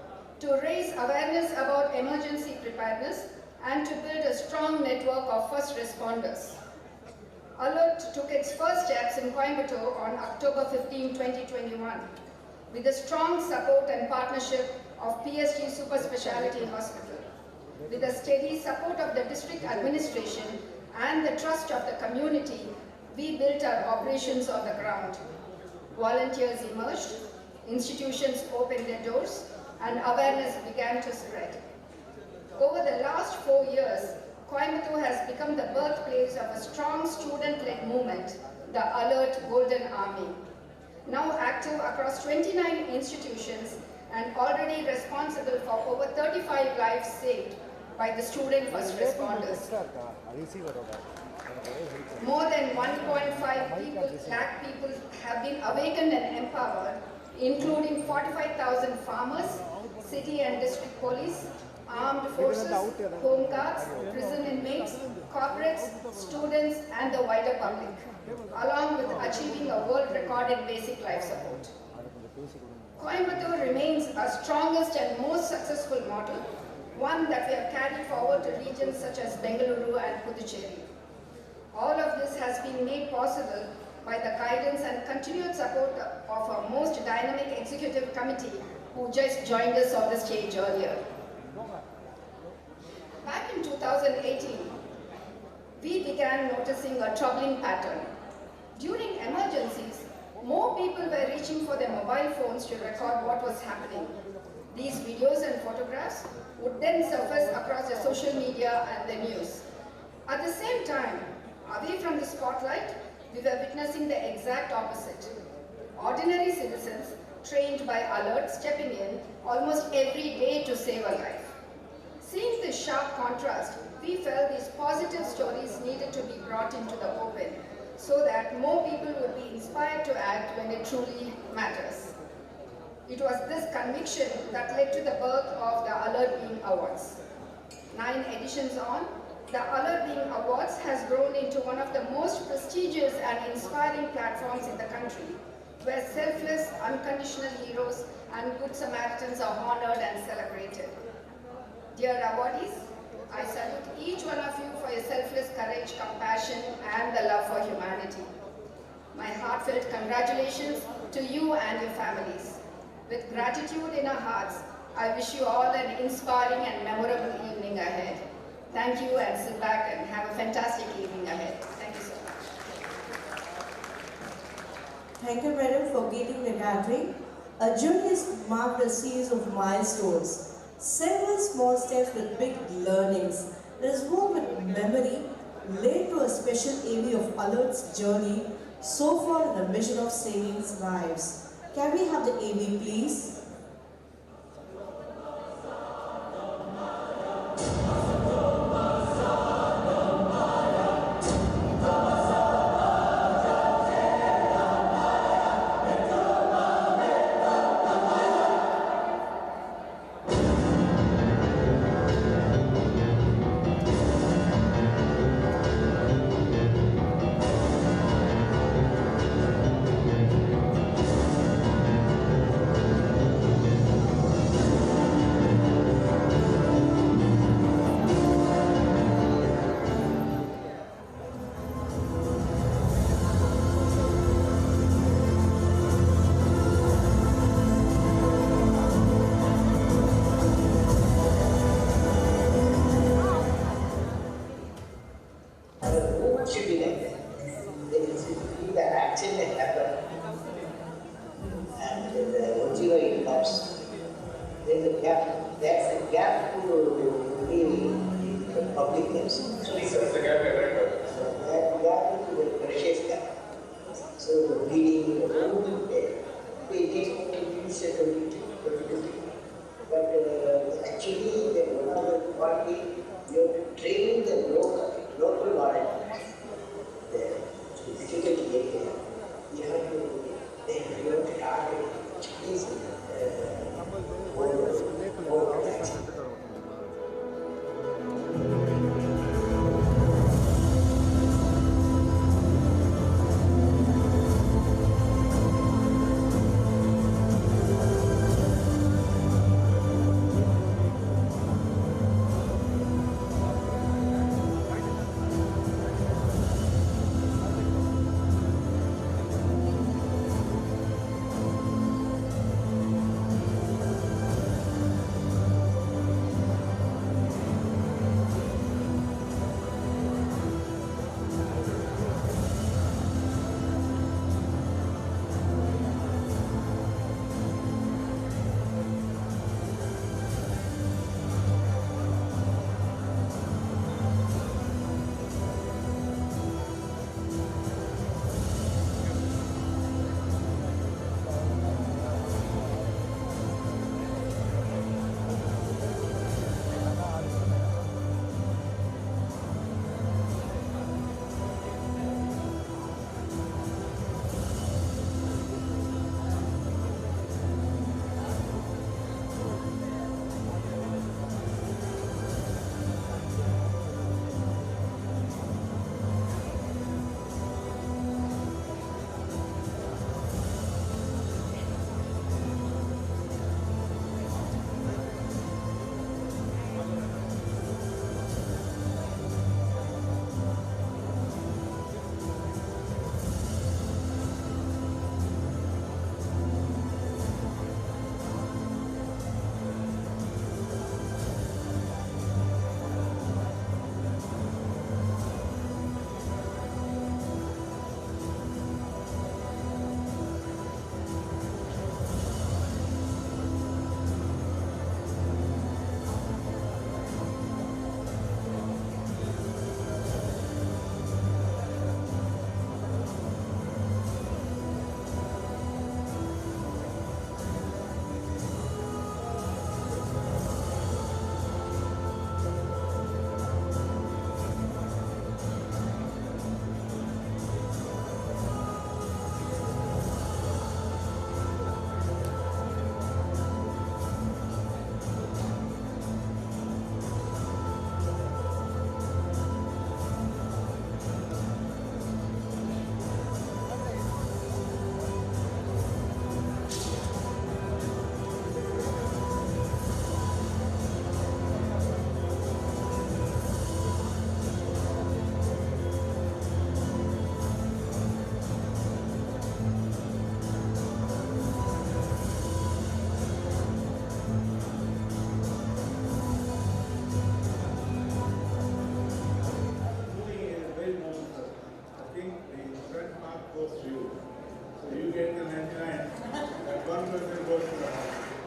to raise awareness about emergency preparedness, and to build a strong network of first responders. Alert took its first steps in Coimbatore on October 15, 2021, with the strong support and partnership of PSG Super Speciality Hospital. With the steady support of the district administration and the trust of the community, we built our operations on the ground. Volunteers emerged, institutions opened their doors, and awareness began to spread. Over the last 4 years, Coimbatore has become the birthplace of a strong student-led movement, the Alert Golden Army, now active across 29 institutions and already responsible for over 35 lives saved by the student first responders. More than 1.5 lakh people have been awakened and empowered, including 45,000 farmers, city and district police, armed forces, home guards, prison inmates, corporates, students, and the wider public, along with achieving a world record in basic life support. Coimbatore remains our strongest and most successful model, one that we have carried forward to regions such as Bengaluru and Puducherry. All of this has been made possible by the guidance and continued support of our most dynamic executive committee, who just joined us on the stage earlier. Back in 2018, we began noticing a troubling pattern. During emergencies, more people were reaching for their mobile phones to record what was happening. These videos and photographs would then surface across the social media and the news. At the same time, away from the spotlight, we were witnessing the exact opposite. Ordinary citizens, trained by Alert, stepping in almost every day to save a life. Seeing this sharp contrast, we felt these positive stories needed to be brought into the open so that more people would be inspired to act when it truly matters. It was this conviction that led to the birth of the Alert Being Awards. 9 editions on, the Alert Being Awards has grown into one of the most prestigious and inspiring platforms in the country, where selfless, unconditional heroes and good Samaritans are honored and celebrated. Dear awardees, I salute each one of you for your selfless courage, compassion, and the love for humanity. My heartfelt congratulations to you and your families. With gratitude in our hearts, I wish you all an inspiring and memorable evening ahead. Thank you, and sit back and have a fantastic evening ahead. Thank you so much. Thank you, madam, for leading the gathering. Our journey has marked a series of milestones. Several small steps with big learnings. There is more with memory led to a special AV of Alert's journey so far in the mission of saving lives. Can we have the AV, please? be, you're training the local volunteers. It's difficult to get there. You have to target Chinese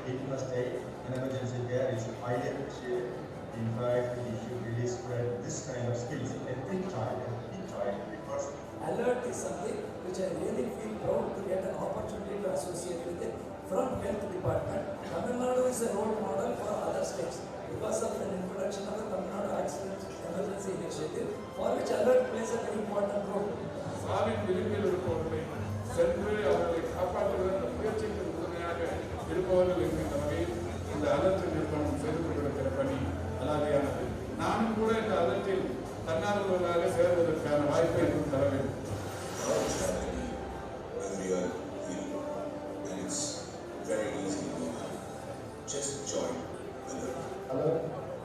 It must take an emergency there. It's highly appreciated. In fact, we should really spread this kind of skills every child, every person. Alert is something which I really feel proud to get an opportunity to associate with it from health department. Tamil Nadu is a role model for other states because of an introduction of the Tamil Nadu Accident Emergency Initiative, for which alert plays a very important role. சாவின் விளிம்பில் இருப்பவர்களை சென்று அவர்களை காப்பாற்றுவதற்கு முயற்சிக்கு உறுதுணையாக இருப்பவர்கள் என்கின்ற வகையில் இந்த அலர்ட் நிறுவனம் செய்து கொண்டிருக்கிற பணி அலாதியானது. நானும் கூட இந்த அலர்ட்டில் தன்னார்வலராக சேர்வதற்கான வாய்ப்பை எனக்கு தர வேண்டும். Just join the Alert,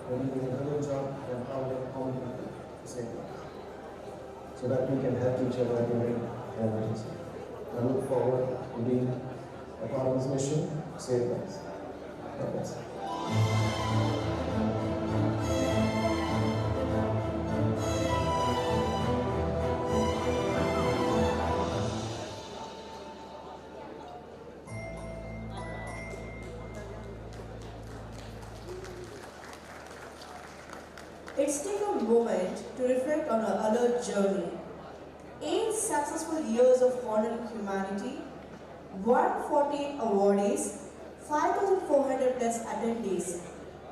when you do a good job, empower community to save lives, so that we can help each other during an emergency. I look forward to being a part of this mission to save lives. God bless. Let's take a moment to reflect on our alert journey. 8 successful years of honoring humanity, 114 awardees, 5,400 plus attendees.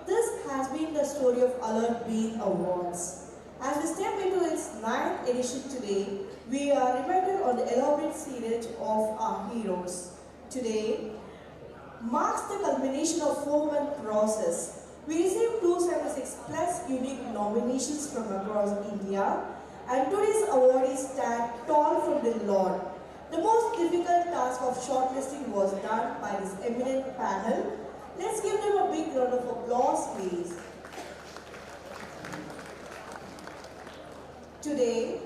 This has been the story of Alert Being Awards. As we step into its 9th edition today, we are reminded on the elaborate series of our heroes. Today marks the culmination of 4-month process. We received 276 plus unique nominations from across India, and today's awardees stand tall from the Lord. The most difficult task of shortlisting was done by this eminent panel. Let's give them a big round of applause, please. Today,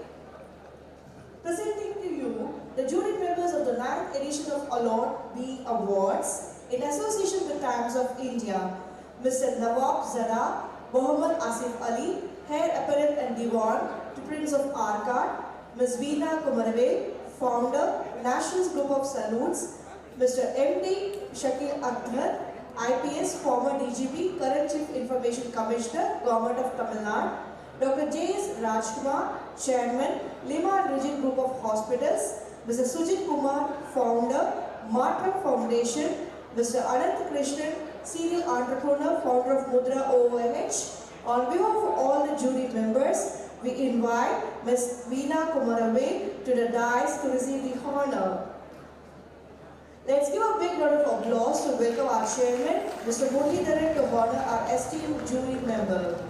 presenting to you the jury members of the 9th edition of Alert Being Awards in association with Times of India, Mr. Nawab Zara, Muhammad Asif Ali, Hair Apparel and Diwan, to Prince of Arcad, Ms. Veena Kumaravel, Founder, Nationals Group of Salons, Mr. M.D. Shakil Akhtar, IPS, former DGP, current Chief Information Commissioner, Government of Tamil Nadu, Dr. J.S. Rajkumar, Chairman, Lima Region Group of Hospitals, Mr. Sujit Kumar, Founder, Matram Foundation, Mr. Anant Krishnan, Serial Entrepreneur, Founder of Mudra OOH. On behalf of all the jury members, we invite Ms. Veena Kumaravel to the dais to receive the honor. Let's give a big round of applause to welcome our chairman, Mr. Muralidharan, to honor our esteemed jury member.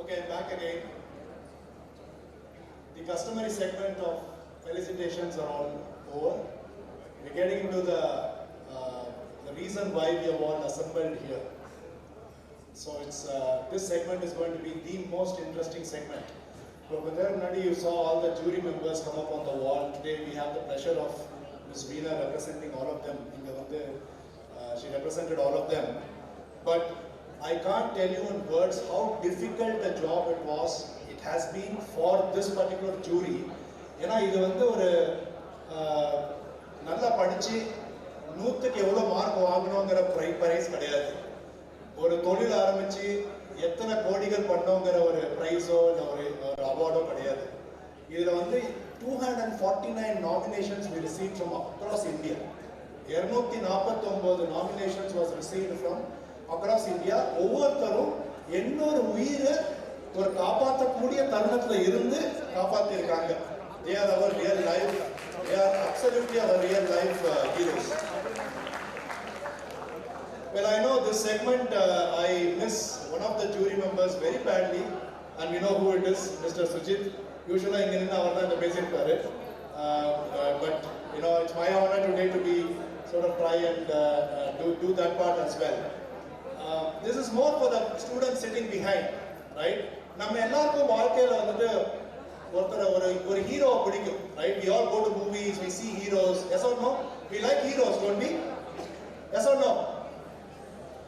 Okay, back again. The customary segment of felicitations are all over. We're getting into the reason why we have all assembled here. So this segment is going to be the most interesting segment. Over there, Nadi, you saw all the jury members come up on the wall. Today we have the pleasure of Ms. Veena representing all of them. She represented all of them. But I can't tell you in words how difficult a job it has been for this particular jury. ஏன்னா இது வந்து ஒரு நல்லா படிச்சு 100க்கு எவ்வளவு mark வாங்கணும்ங்கற price கிடையாது. ஒரு தொழில் ஆரம்பிச்சு எத்தனை கோடிகள் பண்ணோம்ங்கற ஒரு பிரைஸோ இல்ல ஒரு அவார்டோ கிடையாது. இதுல வந்து 249 nominations we received from across India. 249 nominations was received from across India. ஒவ்வொருத்தரும் இன்னொரு உயிரை ஒரு காப்பாற்றக்கூடிய தருணத்துல இருந்து காப்பாத்திருக்காங்க. They are our real life. They are absolutely our real life heroes. Well, I know this segment I miss one of the jury members very badly, and we know who it is, Mr. Sujit. Usually, I am not the basic but you know, it's my honor today to be sort of try and do that part as well. This is more for the students sitting behind, right? நம்ம எல்லாருக்கும் வாழ்க்கையில வந்துட்டு ஒரு ஹீரோவை பிடிக்கும், right? We all go to movies, we see heroes. Yes or no? We like heroes, don't we? Yes or no?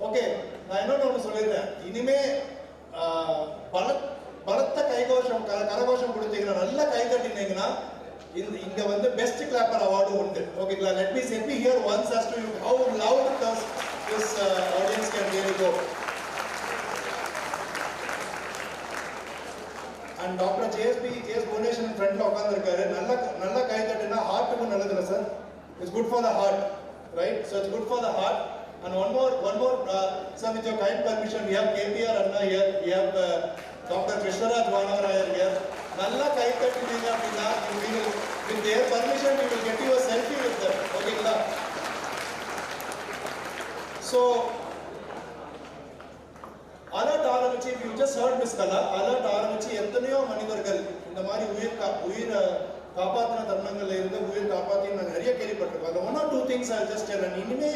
Okay, நான் என்ன சொல்லிடுறேன், இனிமே பலத்த கரகோஷம் கொடுத்தீங்கன்னா, நல்ல கை தட்டினீங்கன்னா இங்க வந்து பெஸ்ட் கிளாப்பர் அவார்டு உண்டு. ஓகேங்களா? Let me hear once as to how loud does this audience can really go. And Dr. JS Bhuvanesh in front la ukandirukkaru. Nalla kai thattina heart ku nalladhu sir. It's good for the heart, right? So it's good for the heart. And one more sir, with your kind permission, we have KPR Anna here, we have Dr. Krishnaraj Vanaraya here. Nalla kai thattineenga appadina, with their permission we will get you a selfie with them. Okay, so alert ஆரம்பிச்சு, you just heard Miss Kala, alert ஆரம்பிச்சு எத்தனையோ மனிதர்கள் இந்த மாதிரி உயிர் காப்பாற்றின தருணங்கள்ல இருந்து உயிர் காப்பாற்றி நான் நிறைய கேள்விப்பட்டிருக்கோம். அதில் 1 or 2 things I'll just tell. இனிமே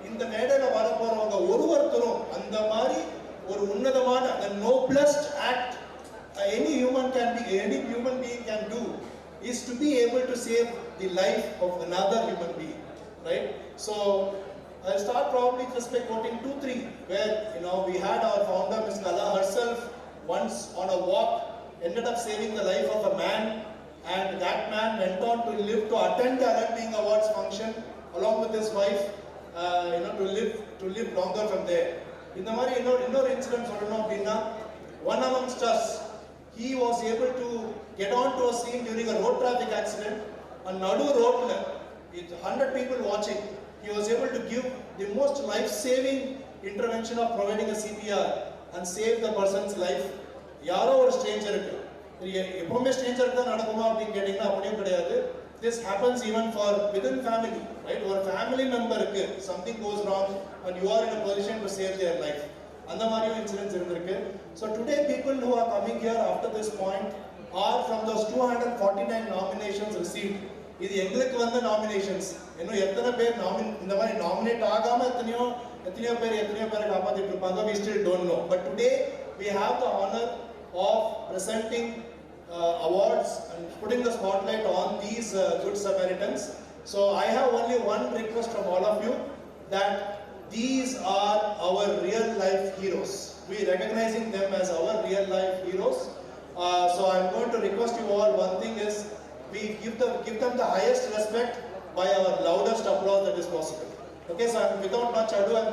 இந்த மேடையில வர போறவங்க ஒருத்தரும் அந்த மாதிரி ஒரு உன்னதமான the noblest act any human being can do is to be able to save the life of another human being, right? So I'll start probably just by quoting 2-3 where we had our founder Ms. Kala herself once on a walk ended up saving the life of a man, and that man went on to live to attend the Alert Being Awards function along with his wife, to live longer from there. இந்த மாதிரி இன்னொரு incident சொல்லணும் அப்படின்னா, one amongst us, he was able to get onto a scene during a road traffic accident on Nadu road, with 100 people watching. He was able to give the most life-saving intervention of providing a CPR and save the person's life. யாரோ ஒரு ஸ்ட்ரேஞ்சருக்கு, எப்பவுமே ஸ்ட்ரேஞ்சருக்கு தான் நடக்குமா அப்படின்னு கேட்டீங்கன்னா அப்படியும் கிடையாது. This happens even for within family, right? Or family member something goes wrong and you are in a position to save their life. And the Mario incidents irundhirukku. So today people who are coming here after this point are from those 249 nominations received. இது எங்களுக்கு வந்த nominations. இன்னும் எத்தனை பேர் இந்த மாதிரி nominate ஆகாம எத்தனையோ பேரை காப்பாத்திட்டு இருப்பாங்க, we still don't know. But today we have the honor of presenting awards and putting the spotlight on these good Samaritans. So I have only one request from all of you, that these are our real life heroes. We recognizing them as our real life heroes. So I'm going to request you all, one thing is we give them the highest respect by our loudest applause that is possible. Okay, so without much ado, I'm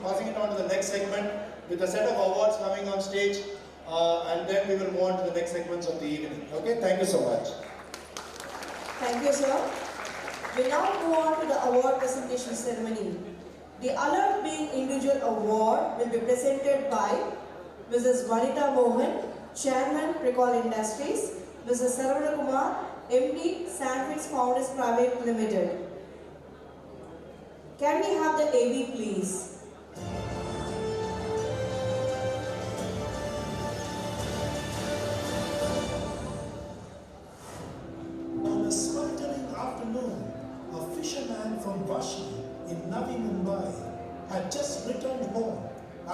passing it on to the next segment with a set of awards coming on stage. And then we will move on to the next segments of the evening. Okay, thank you so much. Thank you, sir. We now move on to the award presentation ceremony. The Alert Being Individual Award will be presented by Mrs. Vanita Mohan, Chairman, Recall Industries, Mrs. Saravana Kumar, MD, Sandwich Founders Private Limited. Can we have the AV, please? A fisherman from Vashi in Navi Mumbai had just returned home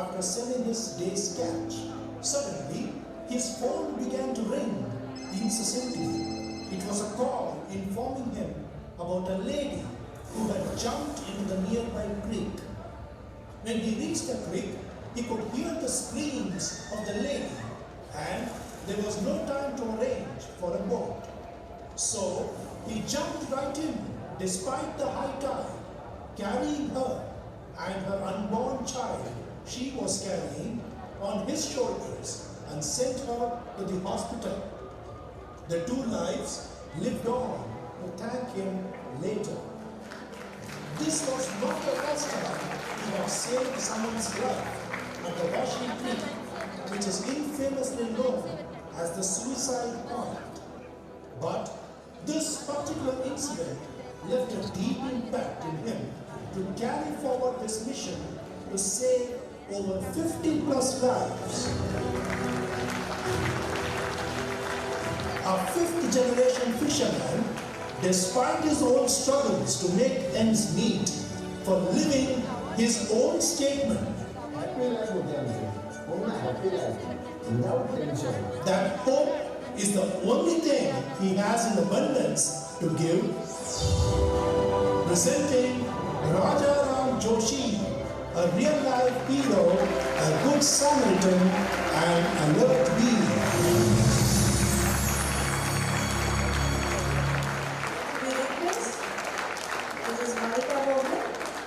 after selling his day's catch. Suddenly, his phone began to ring incessantly. It was a call informing him about a lady who had jumped into the nearby creek. When he reached the creek, he could hear the screams of the lady, and there was no time to arrange for a boat. So, he jumped right in despite the high tide, carrying her and her unborn child she was carrying on his shoulders, and sent her to the hospital. The 2 lives lived on to thank him later. This was not the first time he had saved someone's life at the Vashi Creek, which is infamously known as the suicide point. But this particular incident left a deep impact in him to carry forward this mission to save over 50+ lives. A 5th generation fisherman, despite his own struggles to make ends meet, for living his own statement, that hope is the only thing he has in abundance to give. Presenting Rajaram Joshi, a real-life hero, a good Samaritan, and alert being. We request Mrs. Vanita Mohan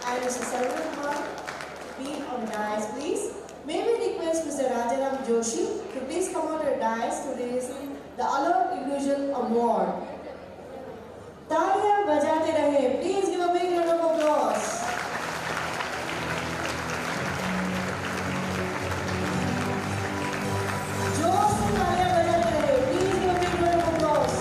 and Mr. Saravana Kumar to be on the dais, please. May we request Mr. Rajaram Joshi to please come on the dais to receive the Alert Individual Award. तालियां बजाते रहे. Please give a big round of applause. जोर से तालियां बजाते रहे. Please give a big round of applause.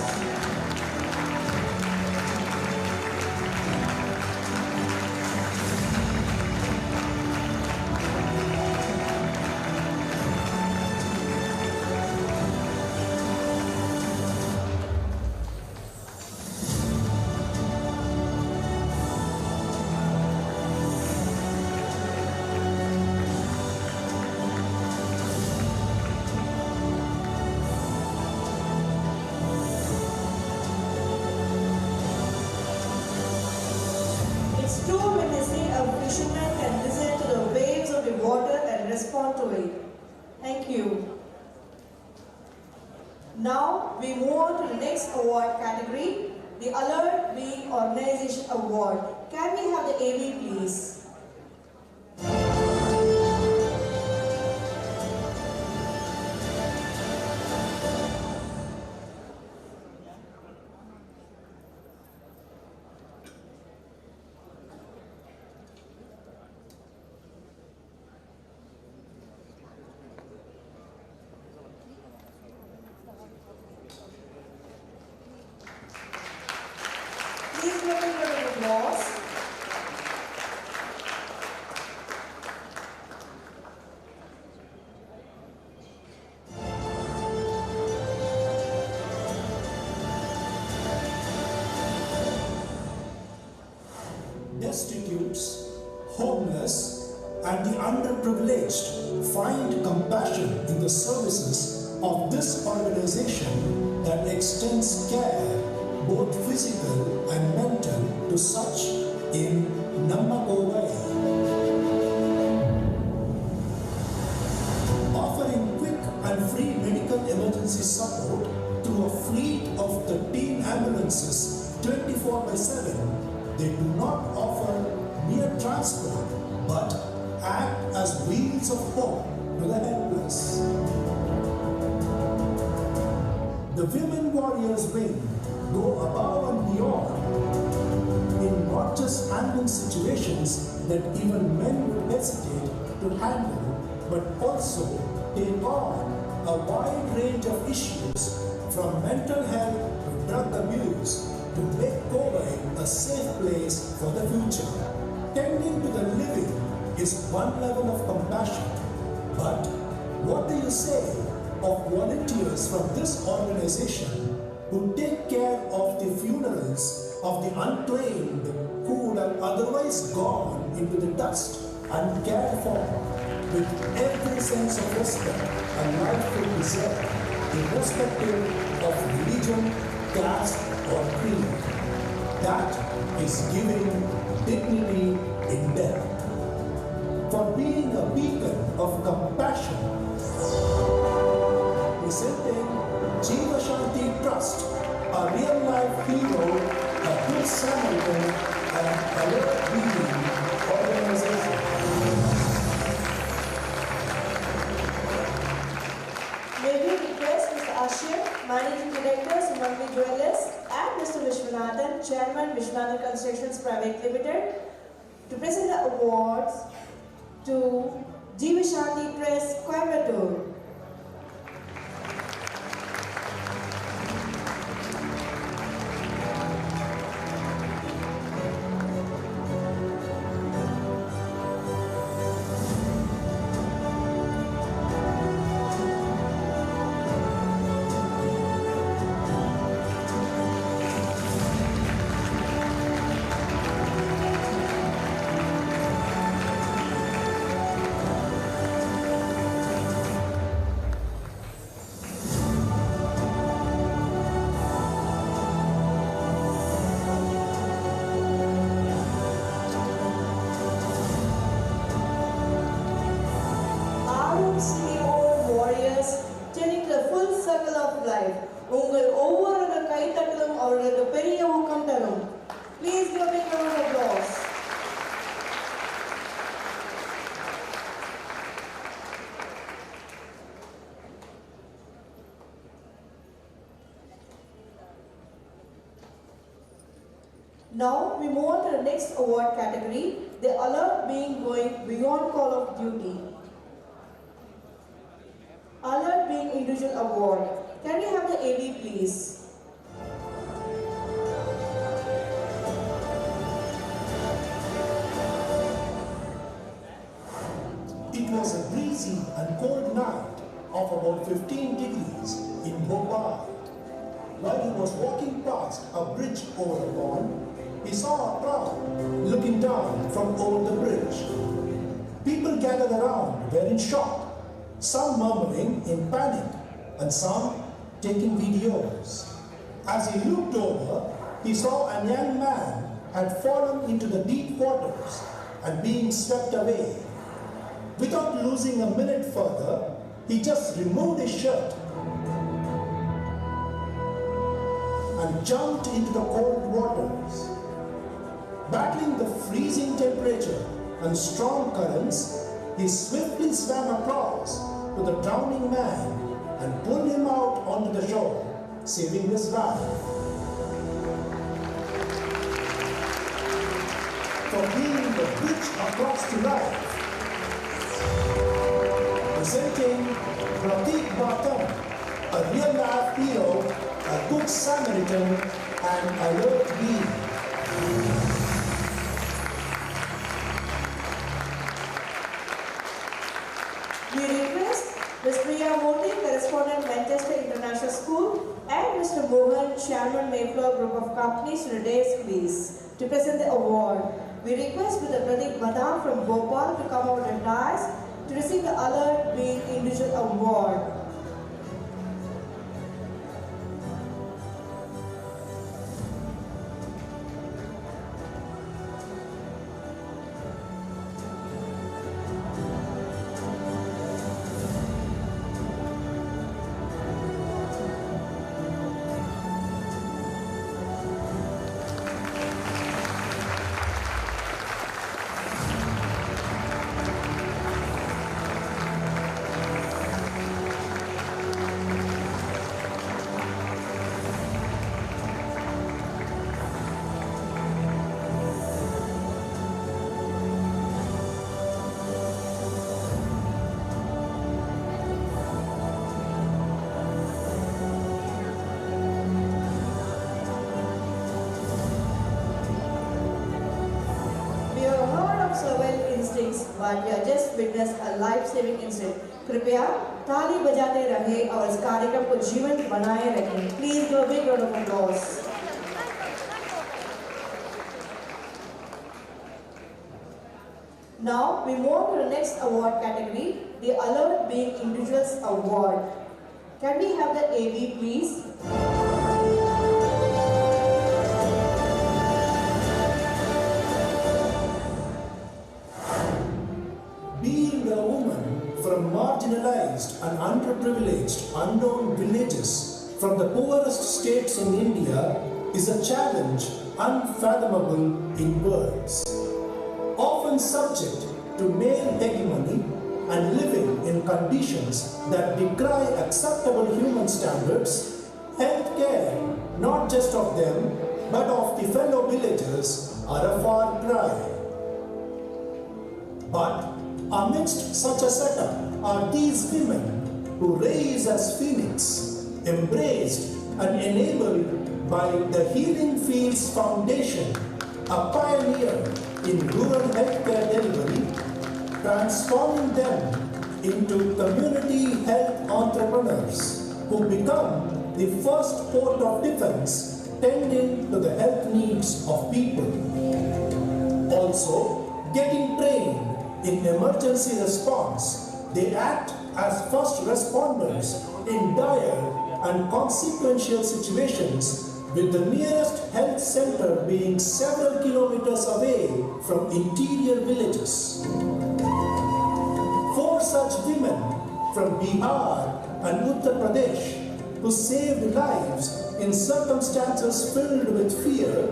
fishermen can listen to the waves of the water and respond to it. Thank you. Now we move on to the next award category, the Alert Being Organization Award. Can we have the AV please? Please give a round of applause. Destitutes, homeless, and the underprivileged find compassion in the services of this organization that extends care, both physical and mental, to such in Nammakovai. Offering quick and free medical emergency support through a fleet of 13 ambulances 24/7, they do not offer mere transport but act as wheels of hope to the helpless. The Women Warriors Wing go above and beyond in not just handling situations that even men would hesitate to handle, but also take on a wide range of issues from mental health to drug abuse to make Kovai a safe place for the future. Tending to the living is one level of compassion, but what do you say of volunteers from this organization who take care of the funerals of the unclaimed who would have otherwise gone into the dust and cared for with every sense of respect and rightful deserve, irrespective of religion, caste, or creed? That is giving dignity in death. For being a beacon of compassion, presenting Jiva Shanti Trust, a real-life hero, a good Samaritan, and alert being organization. May we request Mr. Ashir, Managing Director, Sumangli Jewellers, and Mr. Vishwanathan, Chairman, Vishwanathan Constructions Private Limited, to present the awards to Jiva Shanti Trust, Coimbatore. Please give a big round of applause. Now we move on to the next award category, the Alert Being Going Beyond Call of Duty. Alert Being Individual Award. Can we have the AD please? It was a breezy and cold night of about 15 degrees in Bhopal. While he was walking past a bridge over a pond, he saw a crowd looking down from over the bridge. People gathered around were in shock, some murmuring in panic, and some taking videos. As he looked over, he saw a young man had fallen into the deep waters and being swept away. Without losing a minute further, he just removed his shirt and jumped into the cold waters. Battling the freezing temperature and strong currents, he swiftly swam across to the drowning man and pulled him out onto the shore, saving his life. For being the bridge across to life, presenting Pratik Bhatam, a real-life hero, a good Samaritan, and alert being. We request Ms. Priya Modi, correspondent Manchester International School, and Mr. Mohan, chairman Mayflower Group of Companies, to the dais please, to present the award. We request Mr. Pratik Bhatam from Bhopal to come out and dais to receive the Alert Being Individual Award. But we have just witnessed a life-saving incident. कृपया ताली बजाते रहें और इस कार्यक्रम को जीवंत बनाए रखें. Please give a big round of applause. Now we move to the next award category, the Alert Being Individuals Award. Can we have the AV please? Being a woman from marginalized and underprivileged unknown villages from the poorest states in India is a challenge unfathomable in words. Often subject to male hegemony and living in conditions that decry acceptable human standards, healthcare, not just of them, but of the fellow villagers, are a far cry. But amidst such a setup are these women who rise as phoenix, embraced and enabled by the Healing Fields Foundation, a pioneer in rural healthcare delivery, transforming them into community health entrepreneurs who become the first port of defense tending to the health needs of people. Also, getting trained in emergency response, they act as first responders in dire and consequential situations, with the nearest health center being several kilometers away from interior villages. 4 such women from Bihar and Uttar Pradesh who saved lives in circumstances filled with fear,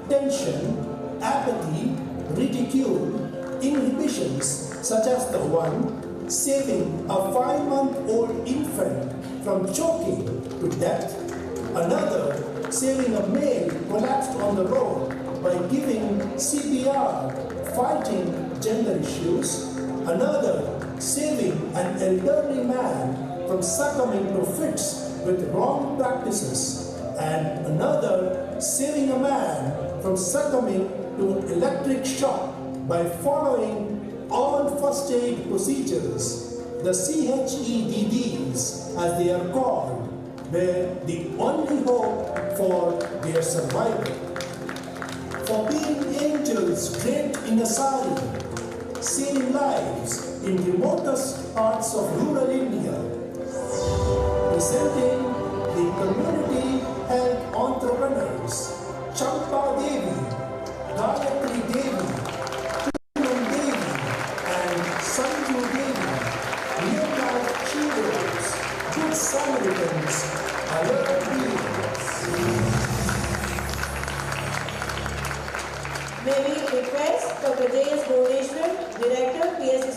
tension, apathy, ridicule, inhibitions, such as the one saving a 5-month-old infant from choking to death, another saving a male collapsed on the road by giving CPR, fighting gender issues, another saving an elderly man from succumbing to fits with wrong practices, and another saving a man from succumbing to an electric shock by following all first aid procedures. The CHEDDs, as they are called, were the only hope for their survival. For being angels draped in a sari, saving lives in remotest parts of rural India, presenting the community health entrepreneurs, Champa Devi, Gayatri Devi,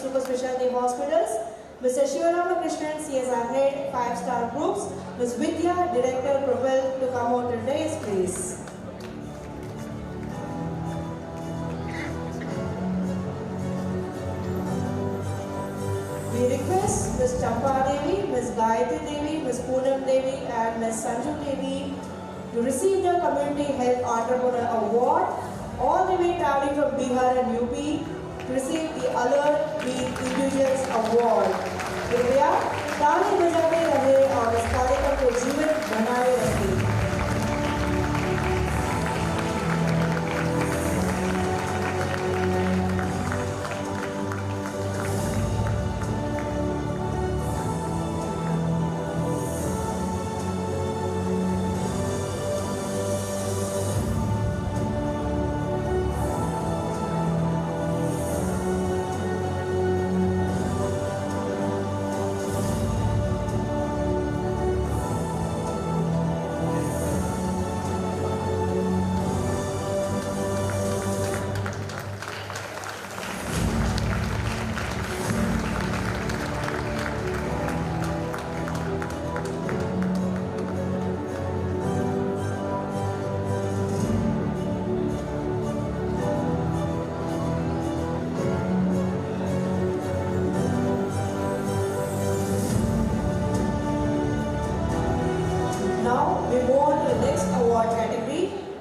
Super Specialty Hospitals, Mr. Shivaramakrishnan, CSR Head, 5-Star Groups, Ms. Vidya, Director, Propel, to come out to dais, please. We request Ms. Champa Devi, Ms. Gayatri Devi, Ms. Poonam Devi and Ms. Sanju Devi to receive the Community Health Entrepreneur Award, all the way traveling from Bihar and UP to receive the Alert Being Individuals Award. कृपया ताली बजाते रहे और इस कार्यक्रम को जीवित बनाए रखें।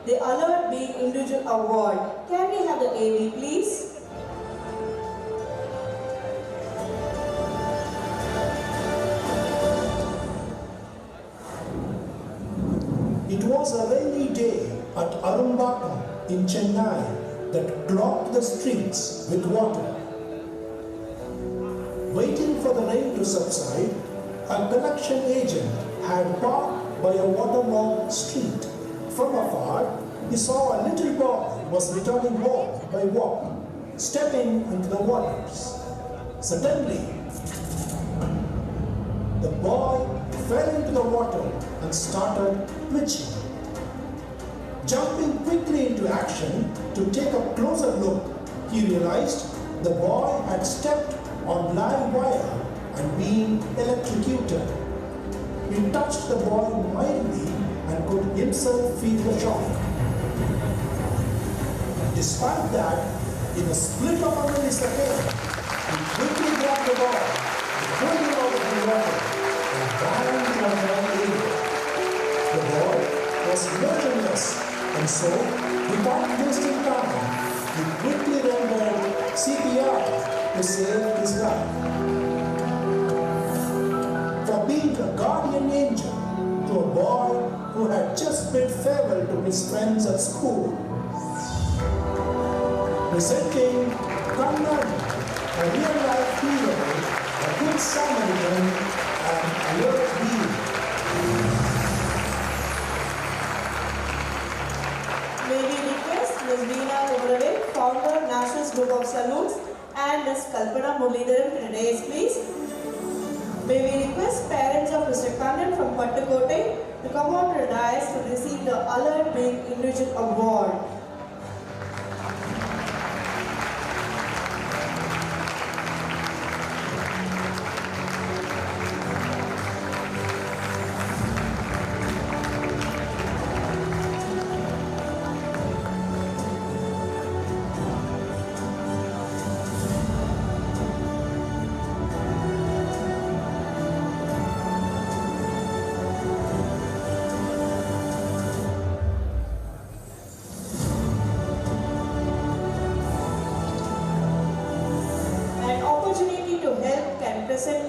The Alert Being Individual Award. Can we have the AV, please? It was a rainy day at Arumbakam in Chennai that clogged the streets with water. Waiting for the rain to subside, a collection agent had parked by a waterlogged street. From afar, he saw a little boy was returning home by walk, stepping into the waters. Suddenly, the boy fell into the water and started twitching. Jumping quickly into action to take a closer look, he realized the boy had stepped on live wire and been electrocuted. He touched the boy mildly and could himself feel the shock. Despite that, in a split of a millisecond, he quickly grabbed the boy, pulled him out of the water, and ran to a dry area. The boy was motionless, and so, without wasting time, he quickly rendered CPR to save his life. For being a guardian angel to a boy who had just bid farewell to his friends at school. Presenting Kannan, a real-life hero, a good Samaritan, and alert being. May we request Ms. Veena Ugrave, founder, National Group of Salutes, and Ms. Kalpana Muralidharan to the dais, please. May we request parents of Mr. Kannan from Pattukotte to come on to the dais to receive the Alert Being Individual Award.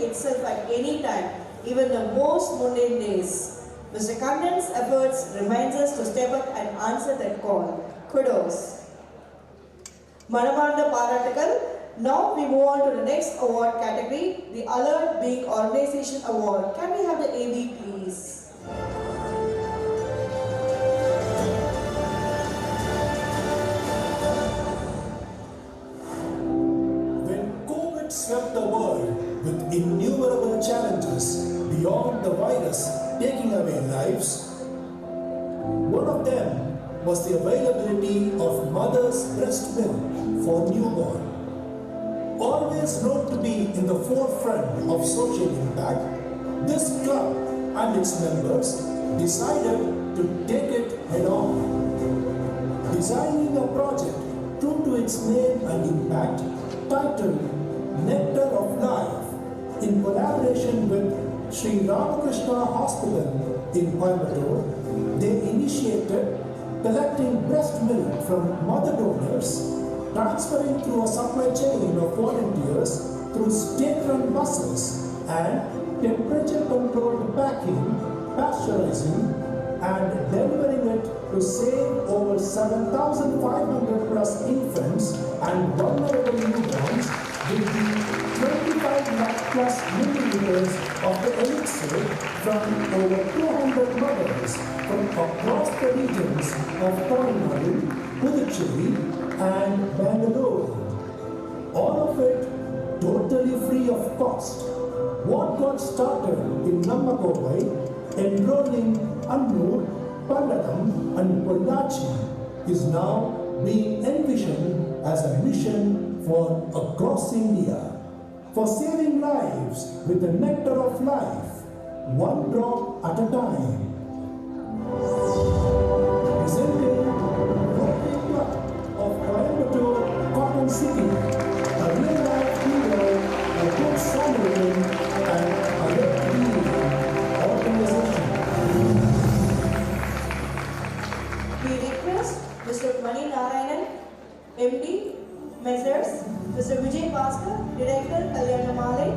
Itself at any time, even the most mundane days. Mr. Kannan's efforts reminds us to step up and answer that call. Kudos. Manamanda Paratakal. Now we move on to the next award category, the Alert Being Organization Award. Can we have the AV, please? Swept the world with innumerable challenges beyond the virus taking away lives. One of them was the availability of mother's breast milk for newborn. always known to be in the forefront of social impact, this club and its members decided to take it head on. Designing a project true to its name and impact, titled Nectar of Life, in collaboration with Sri Ramakrishna Hospital in Coimbatore, they initiated collecting breast milk from mother donors, transferring through a supply chain of volunteers through state-run buses and temperature-controlled packing, pasteurizing, and delivering it to save over 7,500 plus infants and vulnerable newborns with the 25 lakh plus milliliters of the elixir from over 200 mothers from across the regions of Tamil Nadu, Puducherry, and Bangalore. All of it totally free of cost. What got started in Namakovai, enrolling Annur, Palladam, and Pollachi, is now being envisioned as a mission for across India, for saving lives with the nectar of life, one drop at a time. Presenting Rotary Club of Coimbatore, Cotton City, a real-life hero, a good Samaritan, and a red organization. We request Mr. Mani Narayanan, MD, Messrs. Mr. Vijay Bhaskar, Director, Kalyanamale,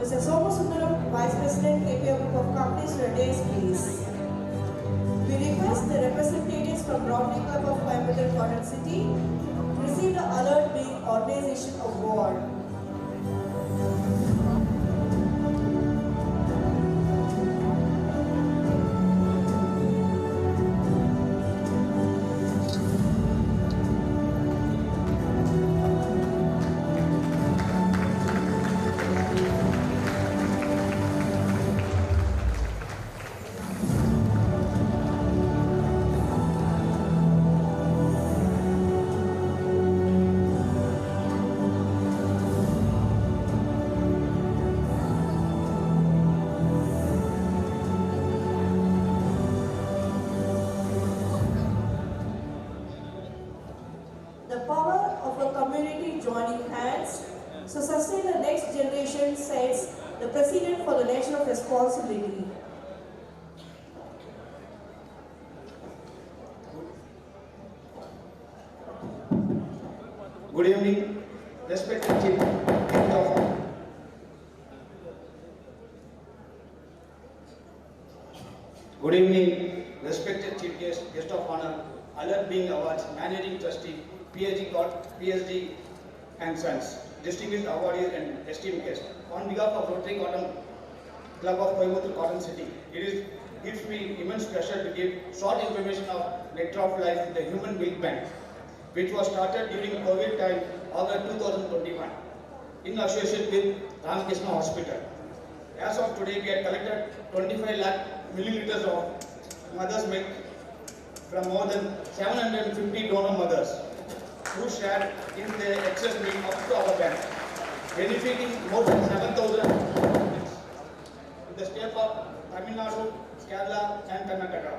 Mr. Somasundaram, Vice President, KPO Group of Companies to attend, please. We request the representatives from Rotary Club of Coimbatore, Cotton City to receive the Alert Being Organization Award. The power of a community joining hands to sustain the next generation, sets the precedent for the nation of responsibility. Good evening, respected Chief Guest of Good evening, respected Chief Guest of Honor, Alert Being Awards, Managing Trustee, PSD and Sons, distinguished awardees and esteemed guests. On behalf of Rotary Cotton Club of Coimbatore, Cotton City, gives me immense pleasure to give short information of Nectar of Life, the Human Milk Bank, which was started during COVID time, August 2021, in association with Ramakrishna Hospital. As of today, we have collected 25 lakh milliliters of mother's milk from more than 750 donor mothers who shared in the excess milk up to our bank, benefiting more than 7,000 in the state of Tamil Nadu, Kerala and Karnataka.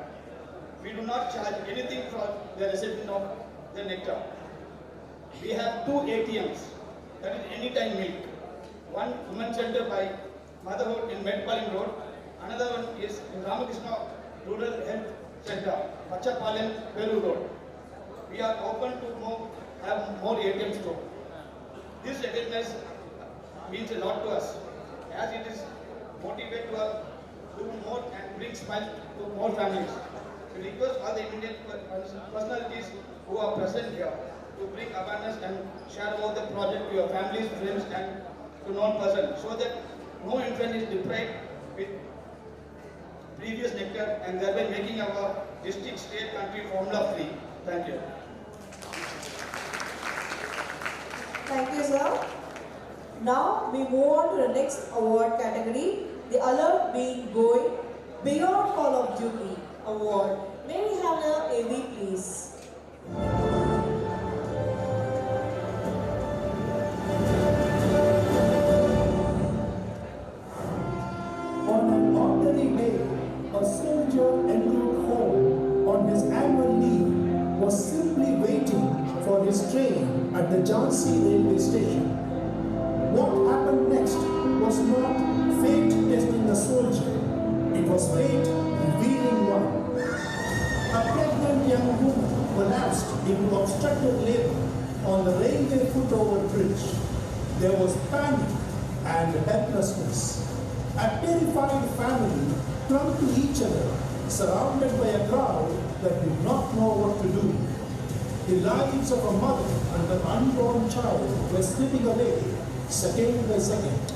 We do not charge anything for the recipient of the nectar. We have 2 ATMs, that is anytime milk. One women center by Motherhood in Medpalim Road, another one is in Ramakrishna Rural Health Center, Pachapalam, Velu Road. We are open to have more ATMs too. This awareness means a lot to us, as it is motivated to do more and bring smile to more families. We request all the immediate personalities who are present here to bring awareness and share about the project to your families, friends and to non-person, so that no infant is deprived with previous nectar and thereby making our district, state, country formula free. Thank you. Thank you, sir. Now we move on to the next award category, the Alert Being Going Beyond Call of Duty Award. May we have the AV, please? Jhansi railway station. What happened next was not fate testing a soldier, it was fate revealing one. A pregnant young woman collapsed into obstructed labor on the railway footover bridge. There was panic and helplessness. A terrified family clung to each other, surrounded by a crowd that did not know what to do. The lives of a mother and an unborn child were slipping away second by second.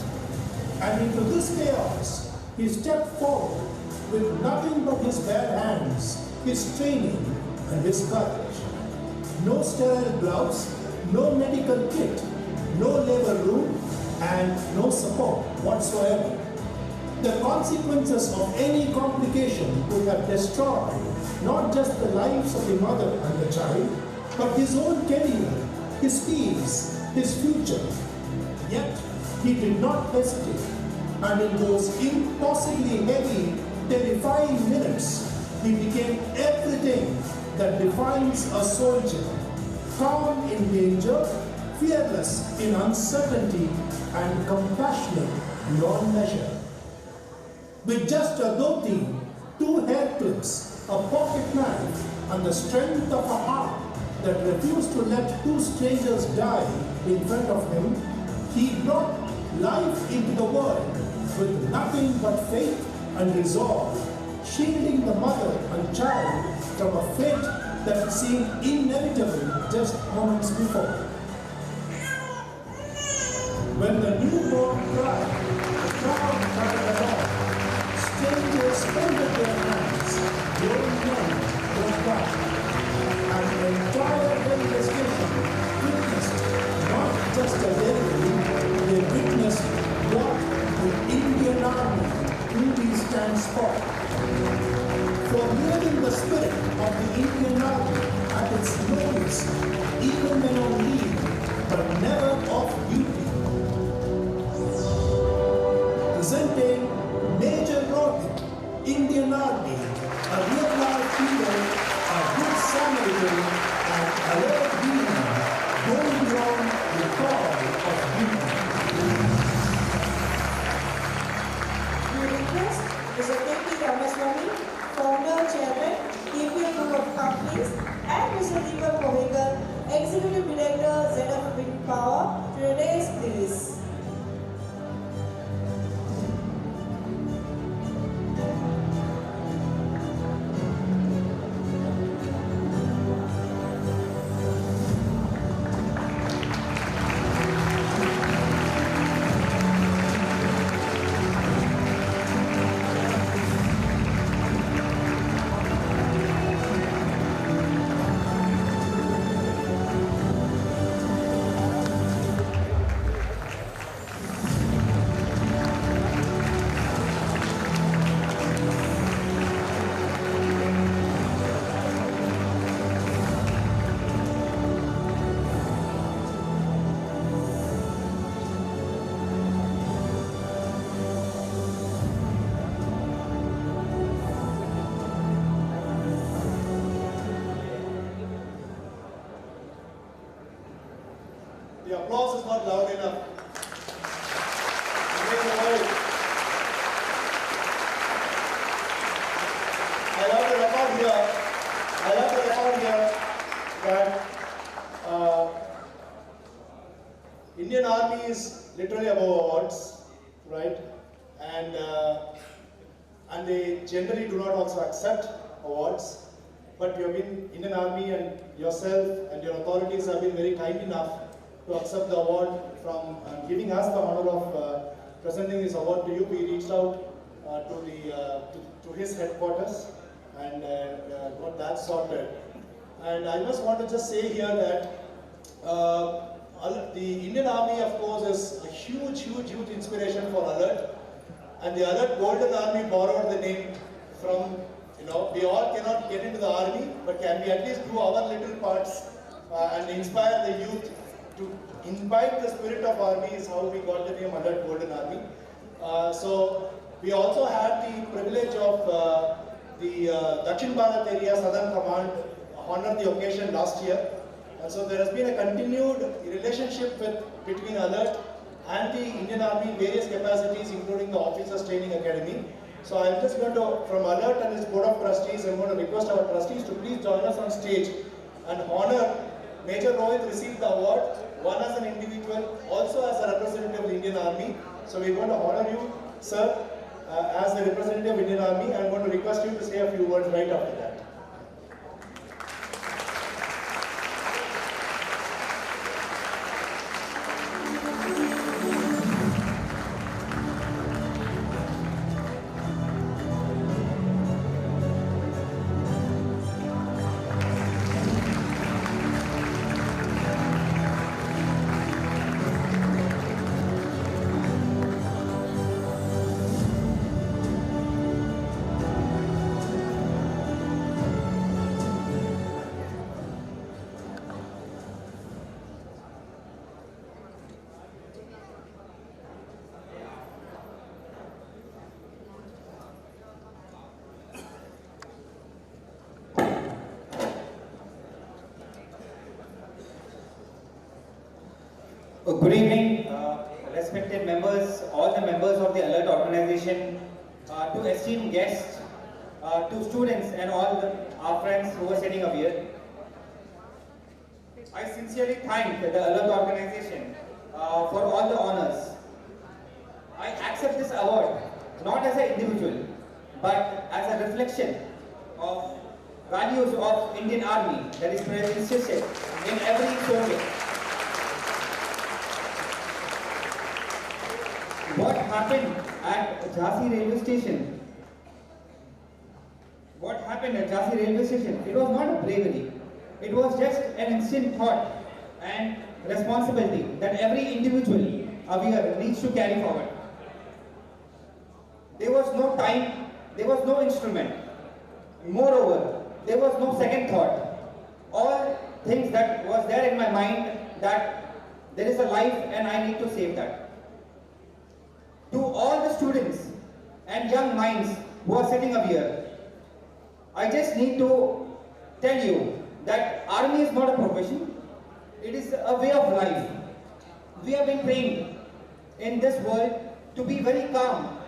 And into this chaos, he stepped forward with nothing but his bare hands, his training and his courage. No sterile gloves, no medical kit, no labor room, and no support whatsoever. The consequences of any complication would have destroyed not just the lives of the mother and the child, but his own career, his peace, his future. Yet, he did not hesitate, and in those impossibly heavy, terrifying minutes, he became everything that defines a soldier: calm in danger, fearless in uncertainty, and compassionate beyond measure. With just a dhoti, 2 hair clips, a pocket knife, and the strength of a heart that refused to let 2 strangers die in front of him, he brought life into the world with nothing but faith and resolve, shielding the mother and child from a fate that seemed inevitable just moments before. When the newborn cried, the crowd gathered along. Strangers folded their hands, young men were by, and the entire railway station witnessed not just a delivery, they witnessed what the Indian Army truly stands for. For wielding the spirit of the Indian Army at its lowest, even when on leave, but never off duty. Presenting Major Rohit, Indian Army, a real-life hero, a good Samaritan, and alert being going beyond the call of duty. We request Mr. K.P. Ramaswamy, Founder, Chairman, KPM Group of Companies, and Mr. Deepak Kohikar, Executive Director, ZF Wind Power, to today's please. The applause is not loud enough. Make a noise. I love the record here that Indian Army is literally above awards, right? And they generally do not also accept awards. But you have been Indian Army, and yourself and your authorities have been very kind enough to accept the award from giving us the honor of presenting this award to you. We reached out to his headquarters and got that sorted. And I just want to just say here that the Indian Army, of course, is a huge inspiration for Alert. And the Alert Golden Army borrowed the name from, we all cannot get into the army, but can we at least do our little parts and inspire the youth to imbibe the spirit of army is how we got the name Alert Golden Army. So we also had the privilege of the Dakshin Bharat area Southern Command honor the occasion last year. And so there has been a continued relationship between Alert and the Indian Army in various capacities, including the Officers Training Academy. So I'm just going to, from Alert and its Board of Trustees, I'm going to request our trustees to please join us on stage and honor Major Rohit received the award, one as an individual, also as a representative of the Indian Army. So we're going to honor you, sir, as a representative of Indian Army. I'm going to request you to say a few words right after that. Good evening, respected members, all the members of the Alert organization, to esteemed guests, to students and all our friends who are sitting up here. I sincerely thank the Alert organization for all the honors. I accept this award not as an individual, but as a reflection of values of Indian Army that is persisted in every soldier. What happened at Jhansi railway station? What happened at Jhansi railway station? It was not a bravery. It was just an instant thought and responsibility that every individual here needs to carry forward. There was no time, there was no instrument. Moreover, there was no second thought. All things that was there in my mind that there is a life and I need to save that. To all the students and young minds who are sitting up here, I just need to tell you that army is not a profession, it is a way of life. We have been trained in this world to be very calm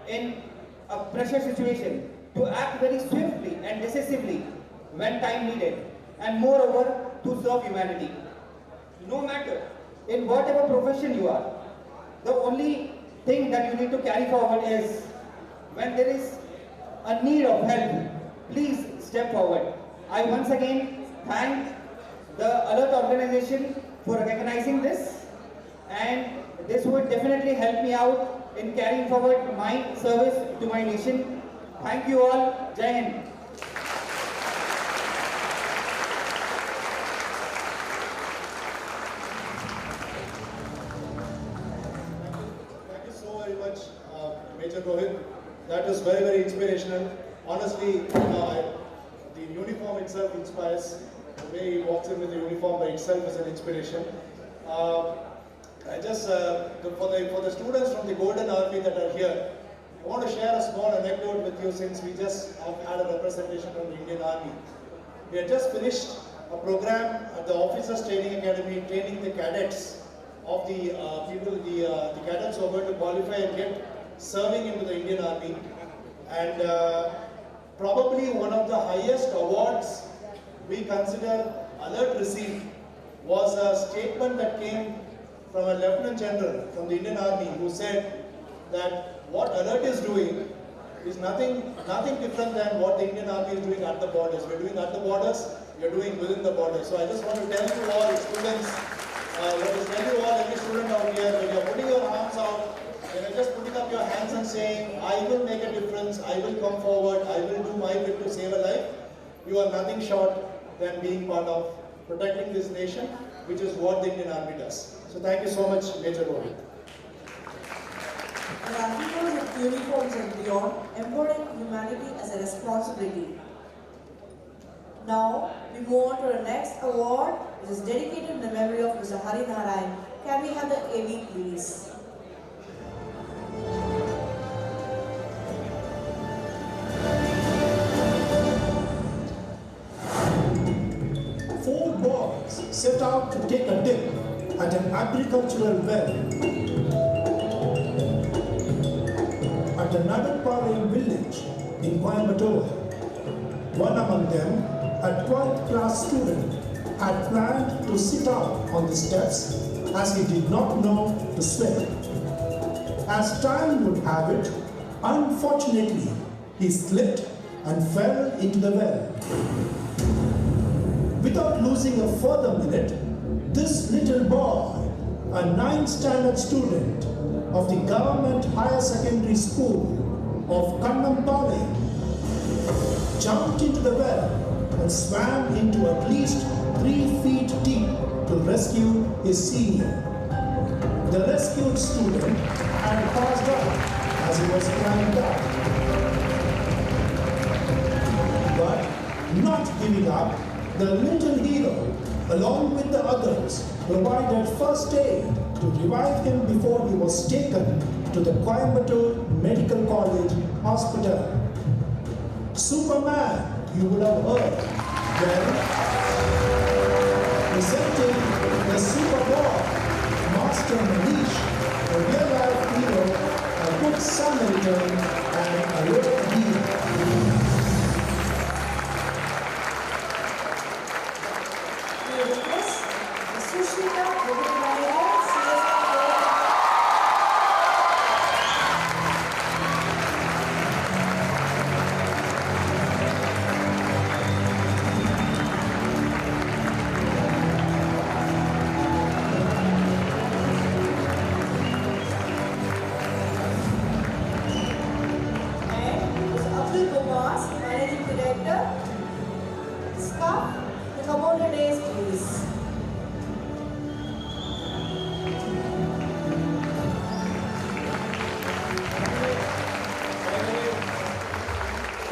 in a pressure situation, to act very swiftly and decisively when time needed, and moreover to serve humanity. No matter in whatever profession you are, the only thing that you need to carry forward is when there is a need of help, please step forward. I once again thank the Alert organization for recognizing this, and this would definitely help me out in carrying forward my service to my nation. Thank you all. Jai Hind. Major Rohit, that is very, very inspirational. Honestly, the uniform itself inspires. The way he walks in with the uniform by itself is an inspiration. I just, for the students from the Golden Army that are here, I want to share a small anecdote with you since we just have had a representation from the Indian Army. We had just finished a program at the Officers Training Academy training the cadets of the the cadets who are going to qualify and get serving into the Indian Army, and probably one of the highest awards we consider Alert received was a statement that came from a Lieutenant General from the Indian Army who said that what Alert is doing is nothing different than what the Indian Army is doing at the borders. We're doing at the borders, we're doing within the borders. So I just want to tell you all students, every student out here, when you're putting your arms out, when you're just putting up your hands and saying, I will make a difference, I will come forward, I will do my bit to save a life, you are nothing short than being part of protecting this nation, which is what the Indian Army does. So thank you so much, Major Rohit. And our heroes of uniforms and beyond, embodying humanity as a responsibility. Now, we move on to the next award, which is dedicated in the memory of Mr. Hari Narayan. Can we have the AV, please? Four boys set agricultural well at the Nadappalayam village in Coimbatore. One among them, a 12th class student, had planned to sit out on the steps as he did not know to swim. As time would have it, unfortunately, he slipped and fell into the well. Without losing a further minute, this little boy, a 9th standard student of the Government Higher Secondary School of Kannampalayam, jumped into the well and swam into at least 3 feet deep to rescue his senior. The rescued student had passed out as he was climbing down. But not giving up, the little hero, along with the others, provided first aid to revive him before he was taken to the Coimbatore Medical College Hospital. Superman, you would have heard. Well, presenting the Superboy, Master Manish, a real-life hero, a good Samaritan, and a real hero.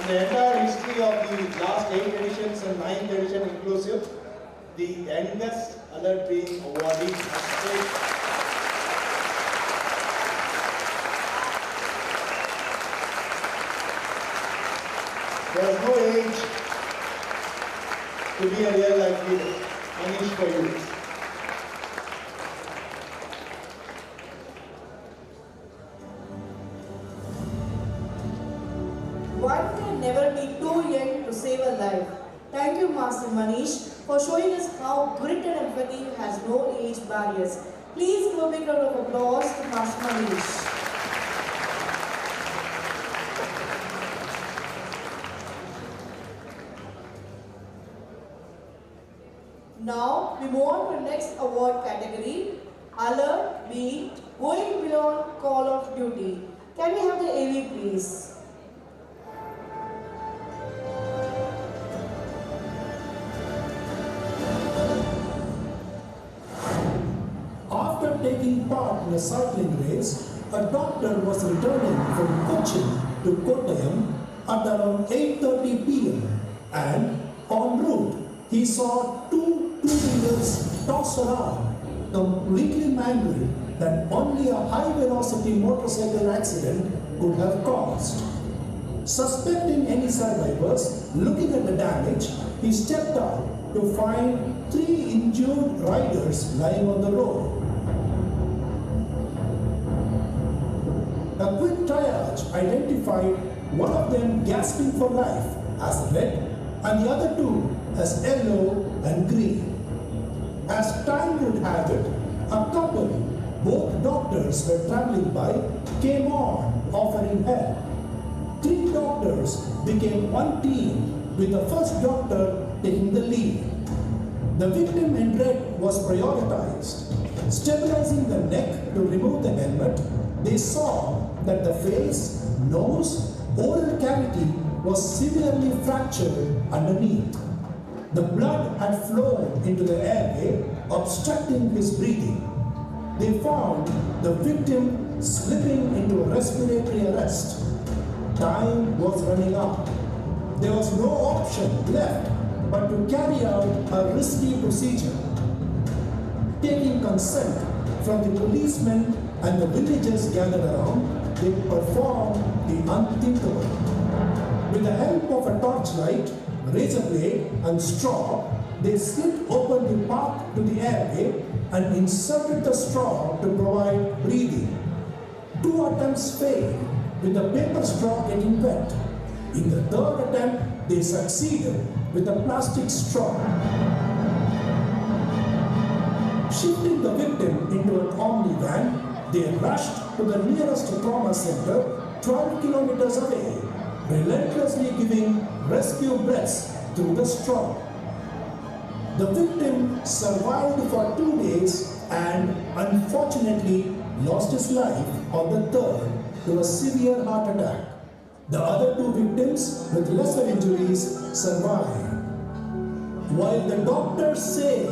The entire history of the last 8 editions and 9th edition inclusive, the youngest alert being awardee. There is no age to be a real life hero. Manish for you. One can never be too young to save a life. Thank you, Master Manish, for showing us how grit and empathy has no age barriers. Please give a big round of applause to Master Manish. Now, we move on to the next award category, Alert being Going Beyond Call of Duty. Can we have the AV, please? After taking part in a cycling race, a doctor was returning from Cochin to Kottayam at around 8:30 p.m. and en route he saw two wheelers tossed around, completely mangled that only a high-velocity motorcycle accident could have caused. Suspecting any survivors, looking at the damage, he stepped out to find 3 injured riders lying on the road. A quick triage identified one of them gasping for life as red and the other 2 as yellow and green. As time would have it, a couple, both doctors were traveling by, came on offering help. 3 doctors became one team, with the first doctor taking the lead. The victim in red was prioritized. Stabilizing the neck to remove the helmet, they saw that the face, nose, oral cavity was severely fractured underneath. The blood had flown into the airway, obstructing his breathing. They found the victim slipping into respiratory arrest. Time was running out. There was no option left but to carry out a risky procedure. Taking consent from the policemen and the villagers gathered around, they performed the unthinkable. With the help of a torchlight, razor blade and straw, they slit open the path to the airway and inserted the straw to provide breathing. 2 attempts failed, with the paper straw getting wet. In the 3rd attempt, they succeeded with a plastic straw. Shifting the victim into an Omni van, they rushed to the nearest trauma center 12 kilometers away, relentlessly giving rescue breaths through the straw. The victim survived for 2 days and unfortunately lost his life on the 3rd to a severe heart attack. The other 2 victims with lesser injuries survived. While the doctors say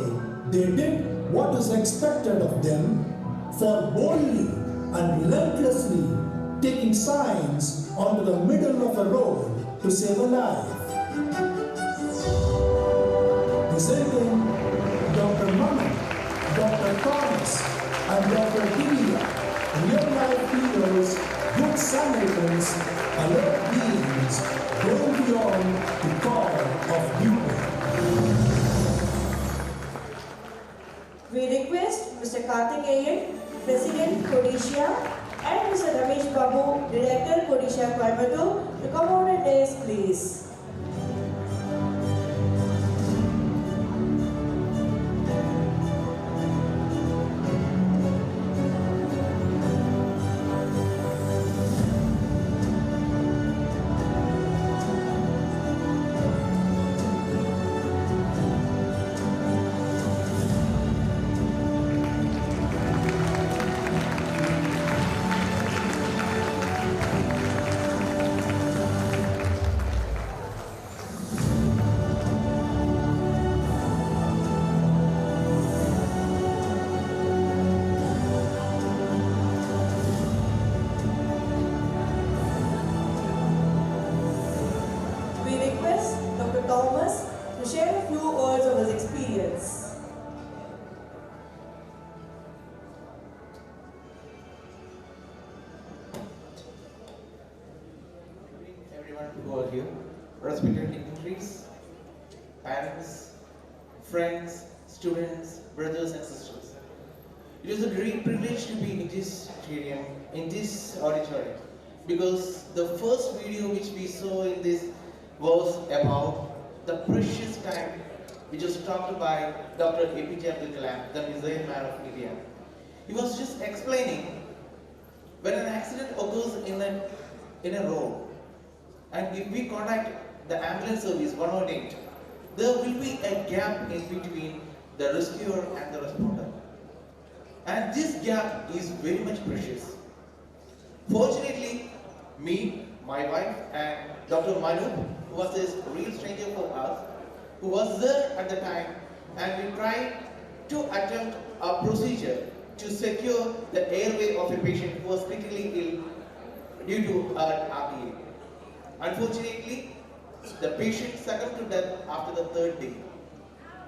they did what is expected of them for boldly and relentlessly taking signs onto the middle of a road to save a life. Presenting Dr. Manan, Dr. Thomas, and Dr. Dilia, real-life heroes, good Samaritans, alert beings, going beyond the call of duty. We request Mr. Karthikeyan, President, Kodisha, and Mr. Ramesh Babu, Director, Kodisha, Coimbatore, to come on and dais, please. Thomas to share a few words of his experience. Everyone who are here, respected dignitaries, parents, friends, students, brothers and sisters. It is a great privilege to be in this stadium, in this auditorium, because the first video which we saw in this was about the precious time which was talked by Dr. APJ Abdul Kalam, the Missile Man of India. He was just explaining when an accident occurs in a road, and if we contact the ambulance service 118, there will be a gap in between the rescuer and the responder. And this gap is very much precious. Fortunately, me, my wife, and Dr. Manu, who was this real stranger for us, who was there at the time, and we tried to attempt a procedure to secure the airway of a patient who was critically ill due to an RTA. Unfortunately, the patient succumbed to death after the 3rd day.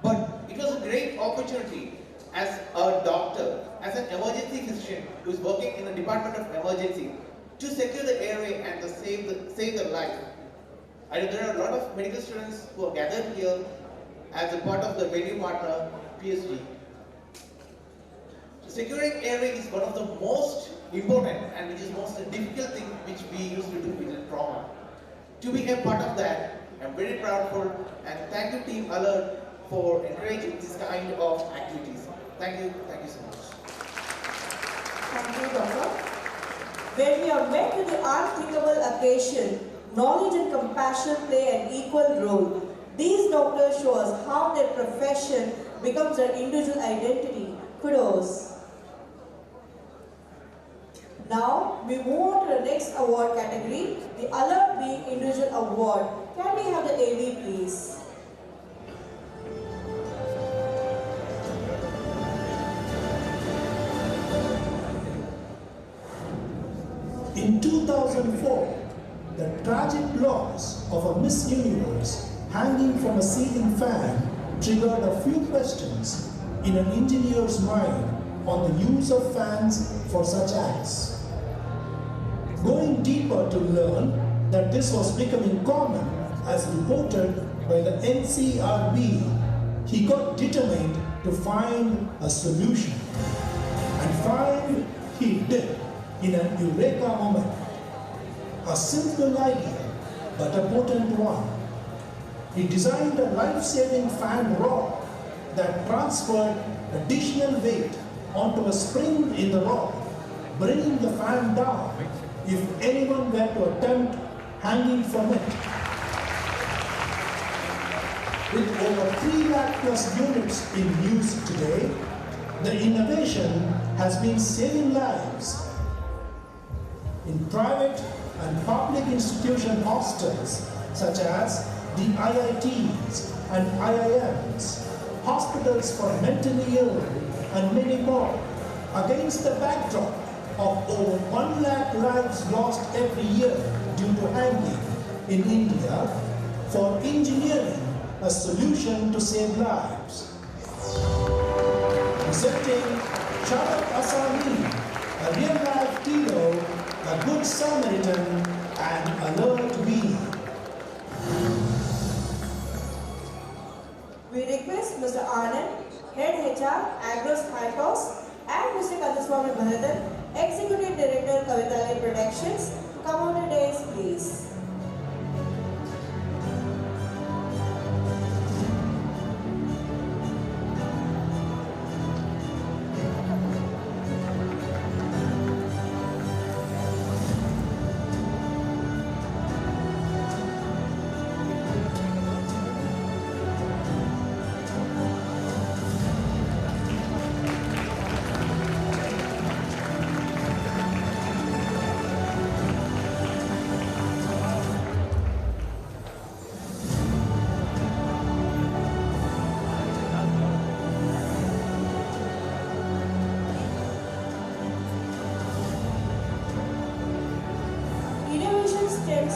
But it was a great opportunity as a doctor, as an emergency physician who is working in the Department of Emergency, to secure the airway and to save the life. I know there are a lot of medical students who are gathered here as a part of the venue partner, PSG. Securing airway is one of the most important and which is most difficult thing which we used to do in trauma. To be a part of that, I'm very proudful, and thank you Team Alert for encouraging this kind of activities. Thank you so much. Thank you, Doctor. When we are met with the unthinkable occasion, knowledge and compassion play an equal role. These doctors show us how their profession becomes their individual identity. Kudos. Now, we move on to the next award category, the Alert Being Individual Award. Can we have the AV, please? In 2004, the tragic loss of a Miss Universe hanging from a ceiling fan triggered a few questions in an engineer's mind on the use of fans for such acts. Going deeper to learn that this was becoming common as reported by the NCRB, he got determined to find a solution. And find he did in an eureka moment. A simple idea, but a potent one. He designed a life-saving fan rod that transferred additional weight onto a spring in the rod, bringing the fan down if anyone were to attempt hanging from it. With over 3 lakh plus units in use today, the innovation has been saving lives. In private and public institution hostels such as the IITs and IIMs, hospitals for mentally ill and many more, against the backdrop of over 1 lakh lives lost every year due to hanging in India, for engineering a solution to save lives. Presenting Charak Asami, a real-life hero, a good Samaritan, and alert bee. We request Mr. Anand, Head HR, Agros Hypos, and Mr. Kathaswamy Bharathan, Executive Director, Kavithalaya Productions, to come on the dais, please.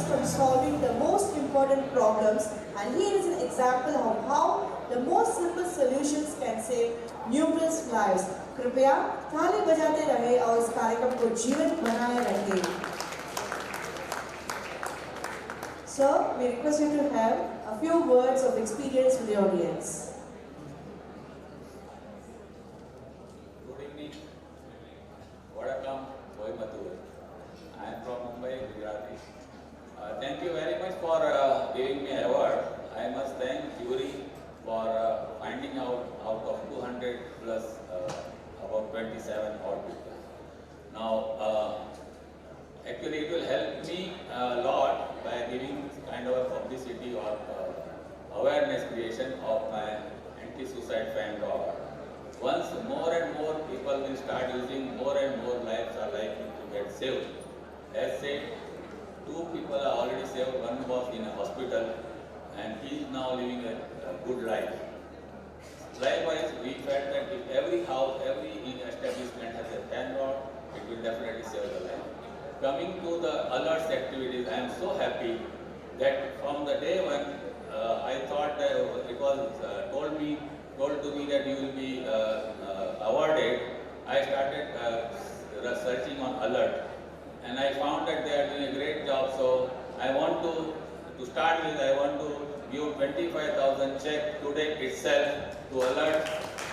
From solving the most important problems, and here is an example of how the most simple solutions can save numerous lives. कृपया ताली बजाते रहे और इस कार्यक्रम को जीवंत बनाए रखें. Sir, we request you to have a few words of experience with the audience. Good evening. Vadakkam, Coimbatore. I am from Mumbai, Gujarati. Thank you very much for giving me an award. I must thank jury for finding out of 200 plus about 27 odd people. Now, actually it will help me a lot by giving kind of a publicity or awareness creation of my anti-suicide fan rod. Once more and more people will start using, more and more lives are likely to get saved. As said, 2 people are already saved. One was in a hospital and he is now living a good life. Likewise, we felt that if every house, every establishment has a fan rod, it will definitely save the life. Coming to the alerts activities, I am so happy that from the day when I thought that it was told to me that you will be awarded, I started searching on alert. And I found that they are doing a great job, so I want to start with, I want to give 25,000 check today itself to alert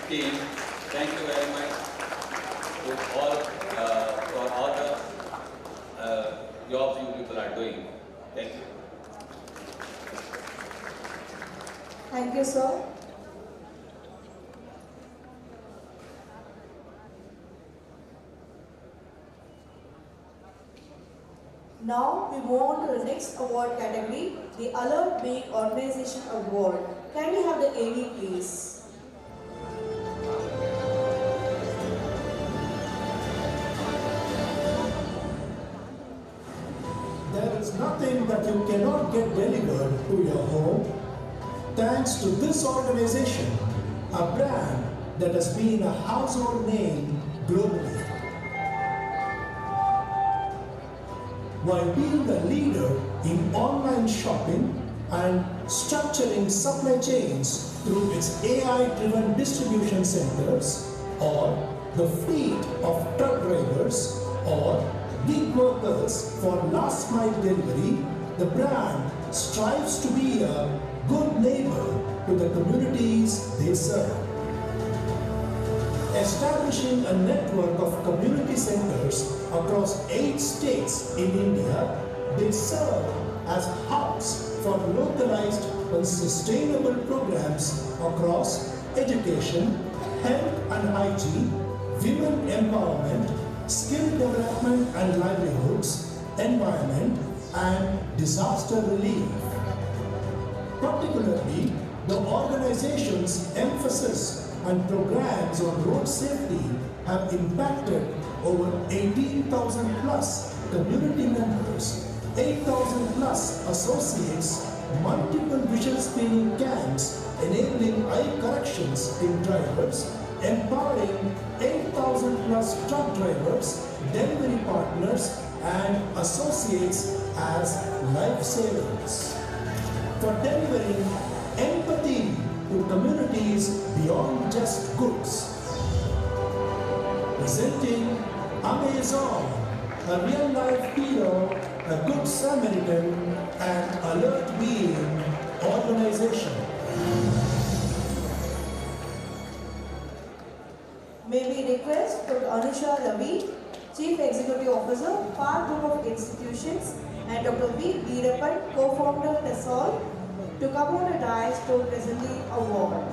team. Thank you very much to all for all the jobs you people are doing. Thank you. Thank you, sir. Now we move on to the next award category, the Alert Being Organization Award. Can we have the AV, please? There is nothing that you cannot get delivered to your home thanks to this organization, a brand that has been a household name globally. While being a leader in online shopping and structuring supply chains through its AI-driven distribution centers, or the fleet of truck drivers, or gig workers for last mile delivery, the brand strives to be a good neighbor to the communities they serve. Establishing a network of community centers across 8 states in India, they serve as hubs for localized and sustainable programs across education, health and hygiene, women empowerment, skill development and livelihoods, environment, and disaster relief. Particularly, the organization's emphasis and programs on road safety have impacted over 18,000 plus community members, 8,000 plus associates, multiple vision screening camps enabling eye corrections in drivers, empowering 8,000 plus truck drivers, delivery partners, and associates as lifesavers. For delivering empathy to communities beyond just goods. Presenting Amazon, a real-life hero, a good Samaritan, and Alert Being organization. May we request Dr. Anusha Ravi, Chief Executive Officer, Park Group of Institutions, and Dr. V. Veerappan, Co-founder TESOL, to come on the dais to present the award.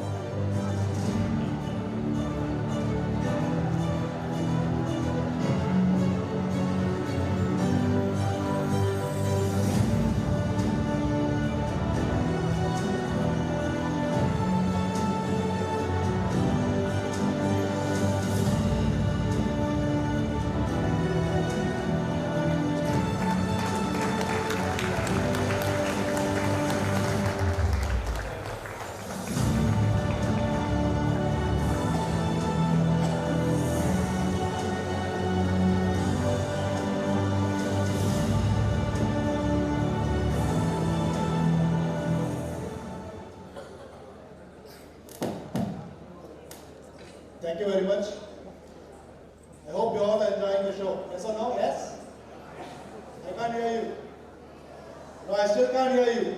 Thank you very much. I hope you all are enjoying the show. Yes or no? Yes? I can't hear you. No, I still can't hear you.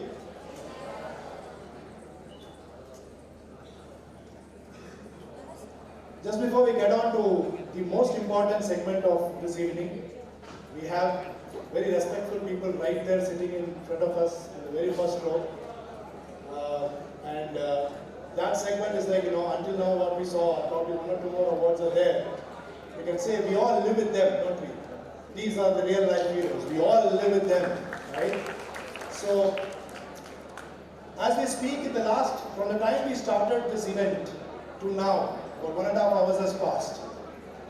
Just before we get on to the most important segment of this evening, we have very respectful people right there sitting in front of us in the very first row. That segment is like, until now what we saw, probably 1 or 2 more awards are there. We can say we all live with them, don't we? These are the real life heroes. We all live with them, right? So, as we speak, from the time we started this event to now, about 1.5 hours has passed.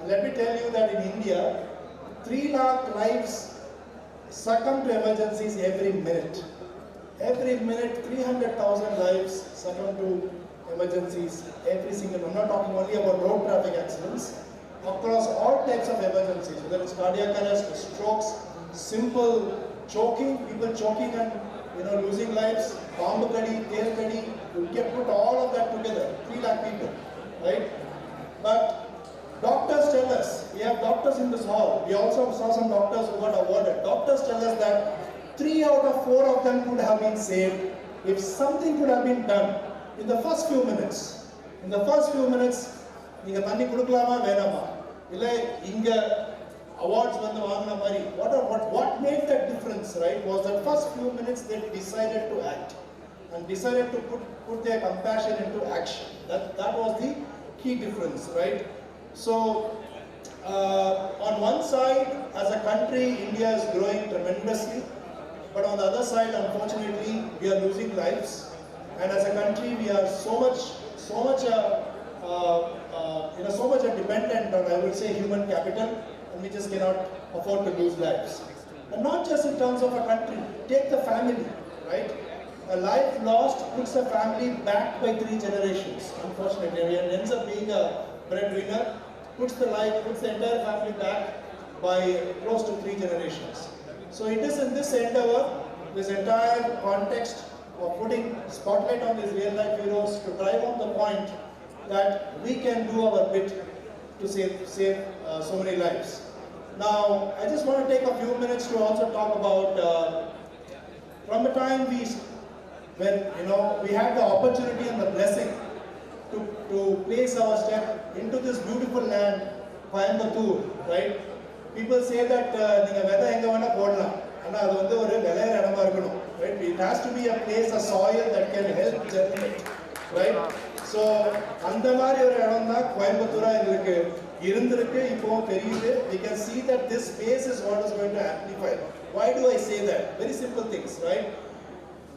And let me tell you that in India, 3 lakh lives succumb to emergencies every minute. Every minute, 300,000 lives succumb to emergencies, every single one. I'm not talking only about road traffic accidents, across all types of emergencies, whether it's cardiac arrest, strokes, simple choking, people choking and losing lives, bomb kadi, tail kadi, you can put all of that together, 3 lakh people, right? But doctors tell us, we have doctors in this hall, we also saw some doctors who got awarded. Doctors tell us that 3 out of 4 of them could have been saved if something could have been done in the first few minutes. In the first few minutes, நீங்க தண்ணி கொடுக்கலாமா வேணாமா இல்ல இங்க awards வந்து வாங்குன மாதிரி what made that difference, right, was that first few minutes they decided to act and decided to put their compassion into action. That was the key difference, right? So on one side, as a country, India is growing tremendously, but on the other side, unfortunately, we are losing lives. And as a country, we are so much dependent on, I would say, human capital, and we just cannot afford to lose lives. And not just in terms of a country. Take the family, right? A life lost puts a family back by 3 generations. Unfortunately, and ends up being a breadwinner, puts the entire family back by close to 3 generations. So it is in this endeavor, this entire context of putting spotlight on these real life heroes to drive home the point that we can do our bit to save so many lives. Now, I just want to take a few minutes to also talk about from the time when we had the opportunity and the blessing to place our step into this beautiful land, Coimbatore, right? People say that நீங்க வெதை எங்க வேணா போடலாம், ஆனா அது வந்து ஒரு விளையாட இடமா இருக்கணும், right? It has to be a place, a soil that can help germinate, right? So அந்த மாதிரி ஒரு இடம் தான் கோயம்புத்தூரா எங்களுக்கு இருந்திருக்கு, இப்போ தெரியுது. We can see that this space is what is going to amplify. Why do I say that? Very simple things, right?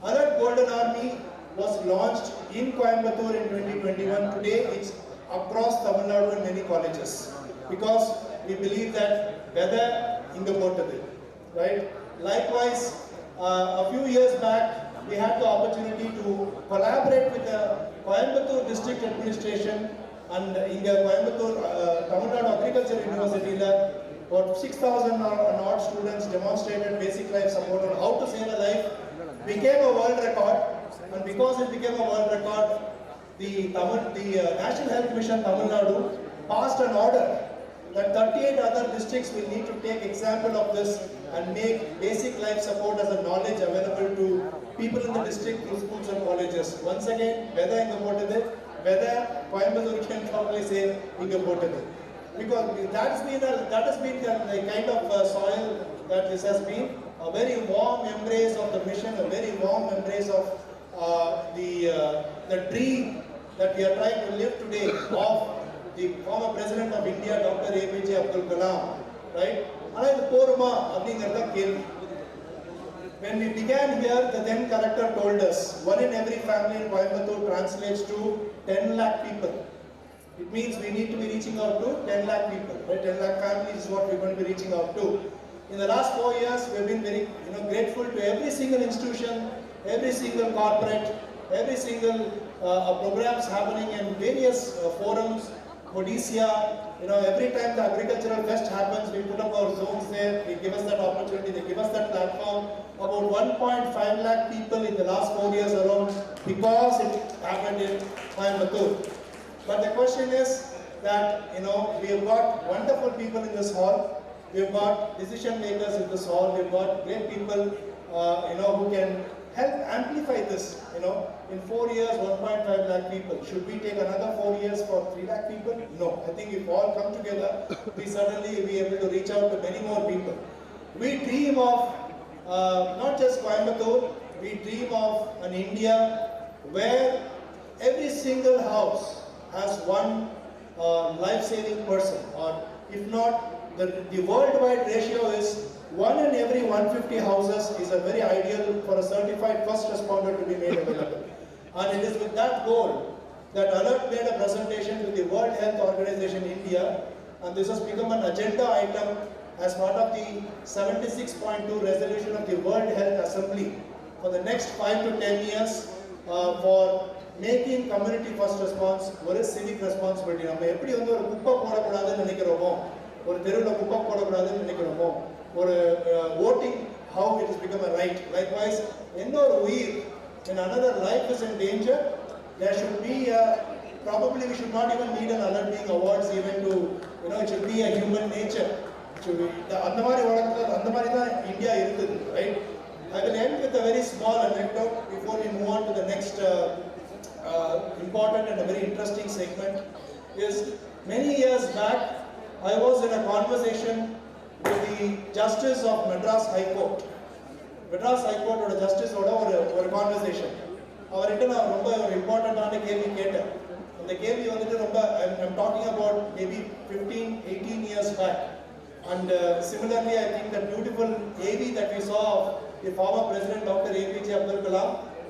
Alert Golden Army was launched in Coimbatore in 2021. Today it's across Tamil Nadu in many colleges, because we believe that weather inga potadu, right? Likewise, a few years back we had the opportunity to collaborate with the Coimbatore District Administration and inga Coimbatore Tamil Nadu Agriculture University la about 6,000 odd students demonstrated basic life support on how to save a life. Became a world record, and because it became a world record, the National Health Mission Tamil Nadu passed an order that 38 other districts will need to take example of this and make basic life support as a knowledge available to people in the district through schools and colleges. Once again, whether inga potadu, whether Coimbatore can probably say inga potadu, because that has been the kind of soil that this has been. A very warm embrace of the mission, a very warm embrace of the dream that we are trying to live today of the former President of India, Dr. APJ Abdul Kalam, right? When we began here, the then collector told us, 1 in every family in Coimbatore translates to 10 lakh people. It means we need to be reaching out to 10 lakh people, right? 10 lakh families is what we're going to be reaching out to. In the last 4 years, we've been very grateful to every single institution, every single corporate, every single programs happening in various forums, Odisha. Every time the agricultural fest happens, we put up our zones there, they give us that opportunity, they give us that platform. About 1.5 lakh people in the last 4 years alone, because it happened in Coimbatore. But the question is that, we have got wonderful people in this hall. We've got decision makers in this hall. We've got great people, who can help amplify this. In 4 years, 1.5 lakh people. Should we take another 4 years for 3 lakh people? No. I think if all come together, we certainly will be able to reach out to many more people. We dream of not just Coimbatore. We dream of an India where every single house has one life-saving person, or if not, the worldwide ratio is 1 in every 150 houses is a very ideal for a certified first responder to be made available. And it is with that goal that Alert made a presentation to the World Health Organization India, and this has become an agenda item as part of the 76.2 resolution of the World Health Assembly for the next 5 to 10 years for making community first response ஒரு civic responsibility. நம்ம எப்படி ஒரு குப்பை போடக்கூடாதுன்னு நினைக்கிறோமோ, ஒரு தெருவில் குப்பை போடக்கூடாதுன்னு நினைக்கிறோமோ, ஒரு voting how it has become a right. Likewise, இன்னொரு உயிர், when another life is in danger, there should be probably we should not even need an alert being awards even to, it should be a human nature. அந்த மாதிரி வழக்கத்தில் அந்த மாதிரி தான் India இருக்குது, right? I will end with a very small anecdote before we move on to the next important and a very interesting segment. Is many years back, I was in a conversation with the Justice of Madras High Court. Madras High Court oda justice oda ஒரு conversation. அவர்கிட்ட நான் ரொம்ப ஒரு இம்பார்ட்டன்டான கேள்வி கேட்டேன். அந்த கேள்வி வந்துட்டு ரொம்ப I'm talking about maybe 15-18 years back. And similarly, I think the beautiful AV that we saw of the former President Dr. APJ Abdul Kalam,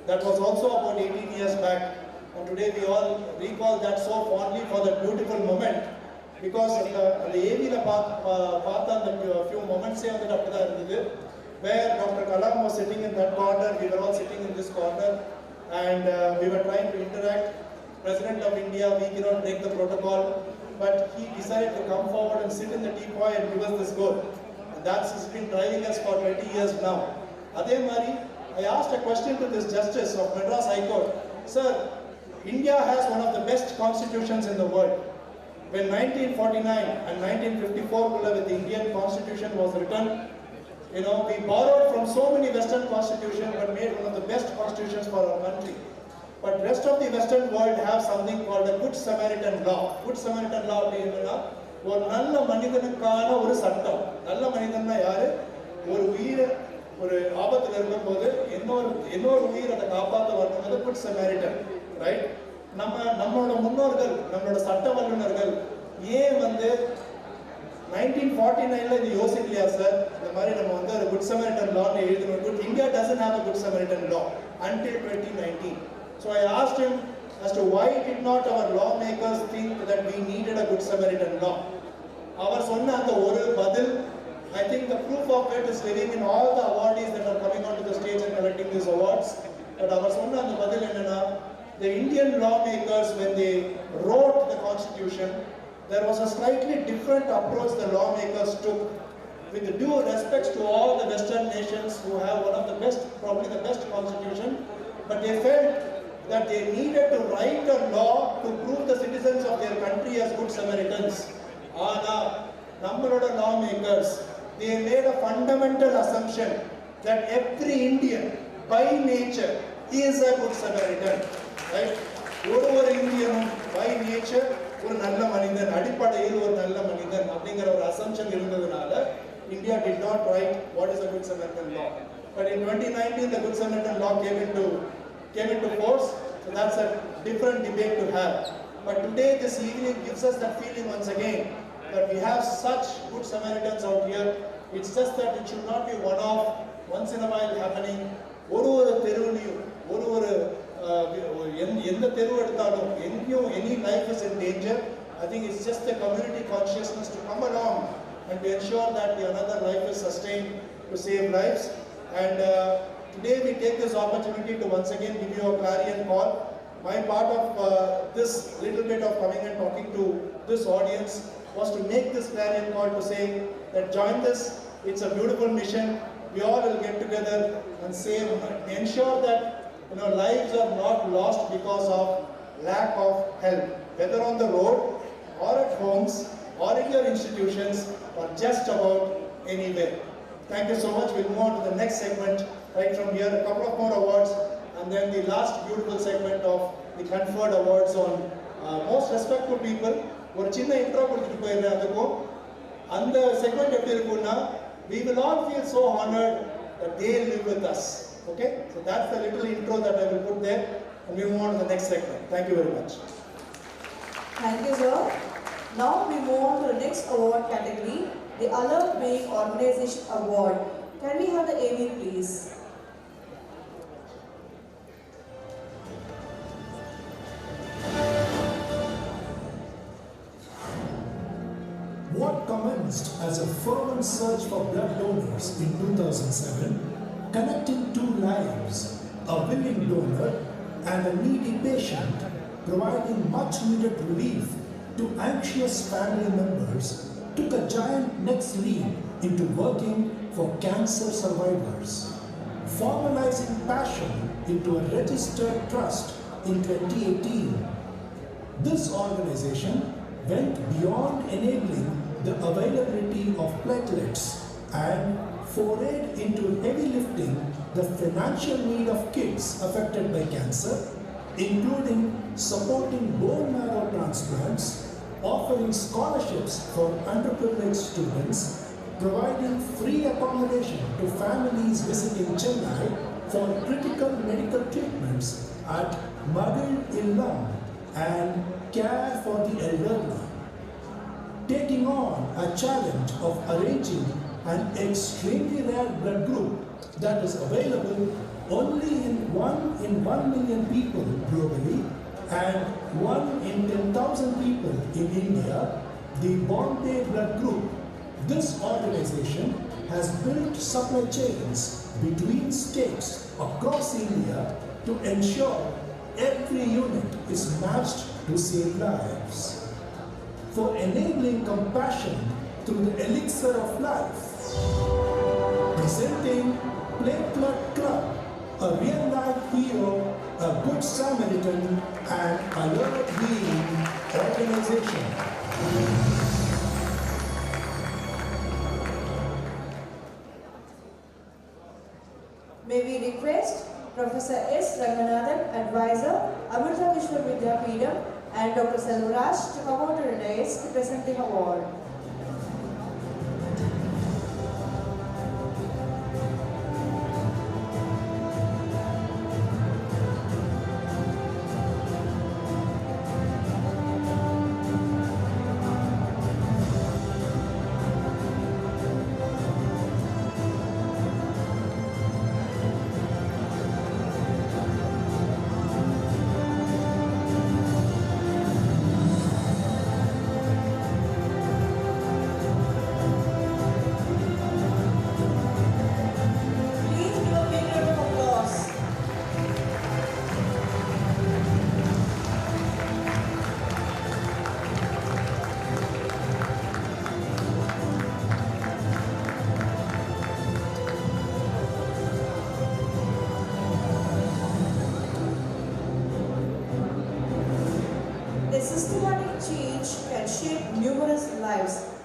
that was also about 18 years back. And today we all recall that so fondly for that beautiful moment. Because the AV la paatha and few moments where Dr. Kalam was sitting in that corner, we were all sitting in this corner, and we were trying to interact. President of India, we cannot break the protocol, but he decided to come forward and sit in the teapoy and give us this goal. And that's been driving us for 20 years now. Adhe mari, I asked a question to this Justice of Madras High Court. Sir, India has one of the best constitutions in the world. When 1949 and 1954 with the Indian Constitution was written, You know, we borrowed from so many Western constitutions but made one of the best constitutions for our country. But rest of the Western world have something called a Good Samaritan law. Good Samaritan law அப்படின்னா ஒரு நல்ல மனிதனுக்கான ஒரு சட்டம். நல்ல மனிதன்னா யாரு? ஒரு உயிரை ஒரு ஆபத்துல இருக்கும்போது இன்னொரு உயிர் அதை காப்பாற்ற வரணுங்கிறது குட் சமாரிட்டன், ரைட்? நம்மளோட முன்னோர்கள், நம்மளோட சட்ட வல்லுநர்கள் ஏன் 1949ல இது யோசிக்கலையா சார்? இந்த மாதிரி நம்ம ஒரு குட் சமாரிட்டன் லா எழுதணும். India doesn't have a good Samaritan law until 2019. So I asked him as to why did not our lawmakers think that we needed a good Samaritan law. அவர் சொன்ன அந்த ஒரு பதில், I think the proof of it is living in all the awardees that are coming onto the stage and collecting these awards. But அவர் சொன்ன அந்த பதில் என்னன்னா, the Indian lawmakers, when they wrote the constitution, there was a slightly different approach the lawmakers took. With due respect to all the Western nations who have one of the best, probably the best constitution, but they felt that they needed to write a law to prove the citizens of their country as good Samaritans. Ana, nammaloda lawmakers, they made a fundamental assumption that every Indian, by nature, is a good Samaritan. Right? ஒரு இந்தியனும் by nature ஒரு நல்ல மனிதன், அடிப்படையில் ஒரு நல்ல மனிதன் அப்படிங்கிற ஒரு assumption இருந்ததுனால India did not write what is a good Samaritan law. But in 2019, the Good Samaritan law came into force. So that's a different debate to have. But today, this evening gives us that feeling once again that we have such good Samaritans out here. It's just that it should not be one-off, once in a while happening. ஒரு தெருவிலையும் எந்த தெருவு எடுத்தாலும் எங்கேயும் any life is in danger. I think it's just the community consciousness to come along and to ensure that another life is sustained to save lives. And today we take this opportunity to once again give you a clarion call. My part of this little bit of coming and talking to this audience was to make this clarion call to say that join this. It's a beautiful mission. We all will get together and save, ensure that lives are not lost because of lack of help, whether on the road or at homes or in your institutions or just about anywhere. Thank you so much. We'll move on to the next segment right from here. A couple of more awards and then the last beautiful segment of the conferred awards on most respectful people. ஒரு சின்ன intro கொடுத்துட்டு போயிடுறேன். அதுக்கும் அந்த segment எப்படி இருக்கும்னா, we will all feel so honored that they live with us. Okay? So that's the little intro that I will put there and we move on to the next segment. Thank you very much. Thank you, sir. Now we move on to the next award category, the Alert Being Organization Award. Can we have the AV, please? What commenced as a fervent search for blood donors in 2007, connecting two lives, a willing donor and a needy patient, providing much needed relief to anxious family members, took a giant next leap into working for cancer survivors, formalizing passion into a registered trust in 2018. This organization went beyond enabling the availability of platelets and forayed into heavy lifting the financial need of kids affected by cancer, including supporting bone marrow transplants, offering scholarships for underprivileged students, providing free accommodation to families visiting Chennai for critical medical treatments at Magil Illam and care for the elderly. Taking on a challenge of arranging an extremely rare blood group that is available only in 1 million people globally and 1 in 10,000 people in India, the Bombay Blood Group. This organization has built supply chains between states across India to ensure every unit is matched to save lives. For enabling compassion through the elixir of life, presenting Platelet Club, a real-life hero, a good Samaritan, and Alert Being organization. May we request Professor S. Ranganathan, Advisor, Amrita Vishwa Vidyapeetham, and Dr. Selvaraj to come out to the dais to present the award.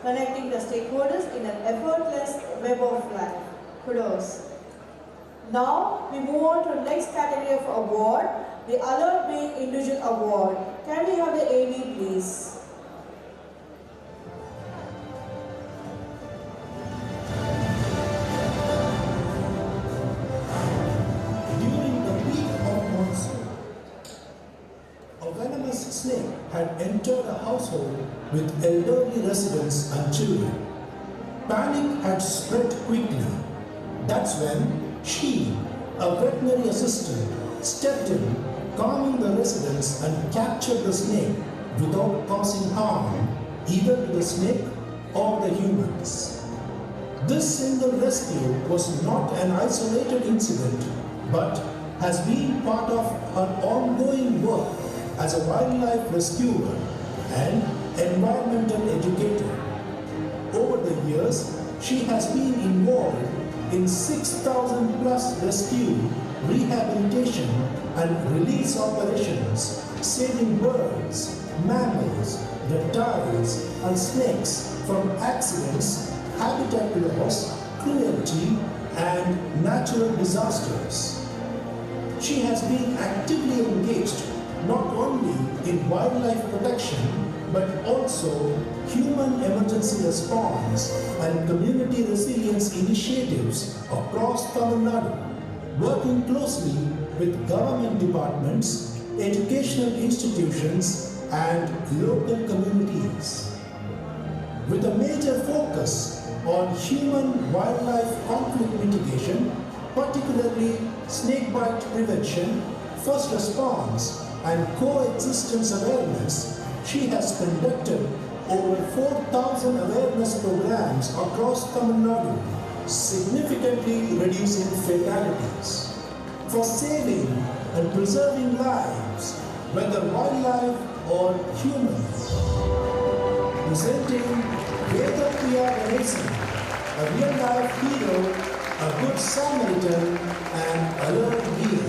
Connecting the stakeholders in an effortless web of life. Kudos. Now we move on to the next category of award, the Alert Brain Individual Award. Can we have the AV please? During the peak of monsoon, a venomous snake had entered a household with elderly residents and children. Panic had spread quickly. That's when she, a veterinary assistant, stepped in, calming the residents and captured the snake without causing harm either to the snake or the humans. This single rescue was not an isolated incident, but has been part of her ongoing work as a wildlife rescuer and environmental educator. Over the years, she has been involved in 6,000 plus rescue, rehabilitation and release operations, saving birds, mammals, reptiles and snakes from accidents, habitat loss, cruelty and natural disasters. She has been actively engaged not only in wildlife protection but also human emergency response and community resilience initiatives across Tamil Nadu, working closely with government departments, educational institutions and local communities. With a major focus on human-wildlife conflict mitigation, particularly snakebite prevention, first response and coexistence awareness, she has conducted over 4,000 awareness programs across Tamil Nadu, significantly reducing fatalities. For saving and preserving lives, whether wildlife or humans. Presenting Vedapriya Ganesan, a real-life hero, a good Samaritan and alert being.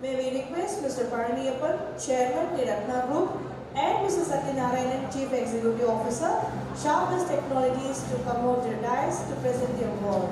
May we request Mr. Paraniyappan, Chairman, the Ratna Group, and Mr. Satyanarayanan, Chief Executive Officer, Sharpness Technologies to come out to the dais to present the award.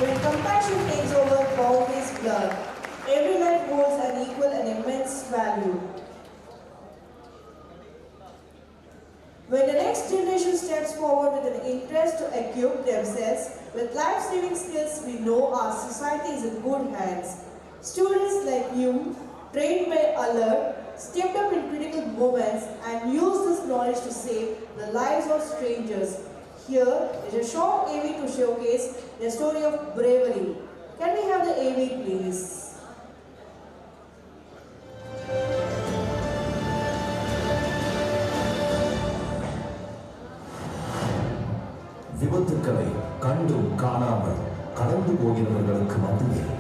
When compassion takes over, boundaries blur. Every life holds an equal and immense value. When the next generation steps forward with an interest to equip themselves with life-saving skills, we know our society is in good hands. Students like you, trained by Alert, stepped up in critical moments and used this knowledge to save the lives of strangers. Here is a short AV to showcase the story of bravery. Can we have the AV please? காணாமல் கடந்து போகிறவர்களுக்கு மத்தியில்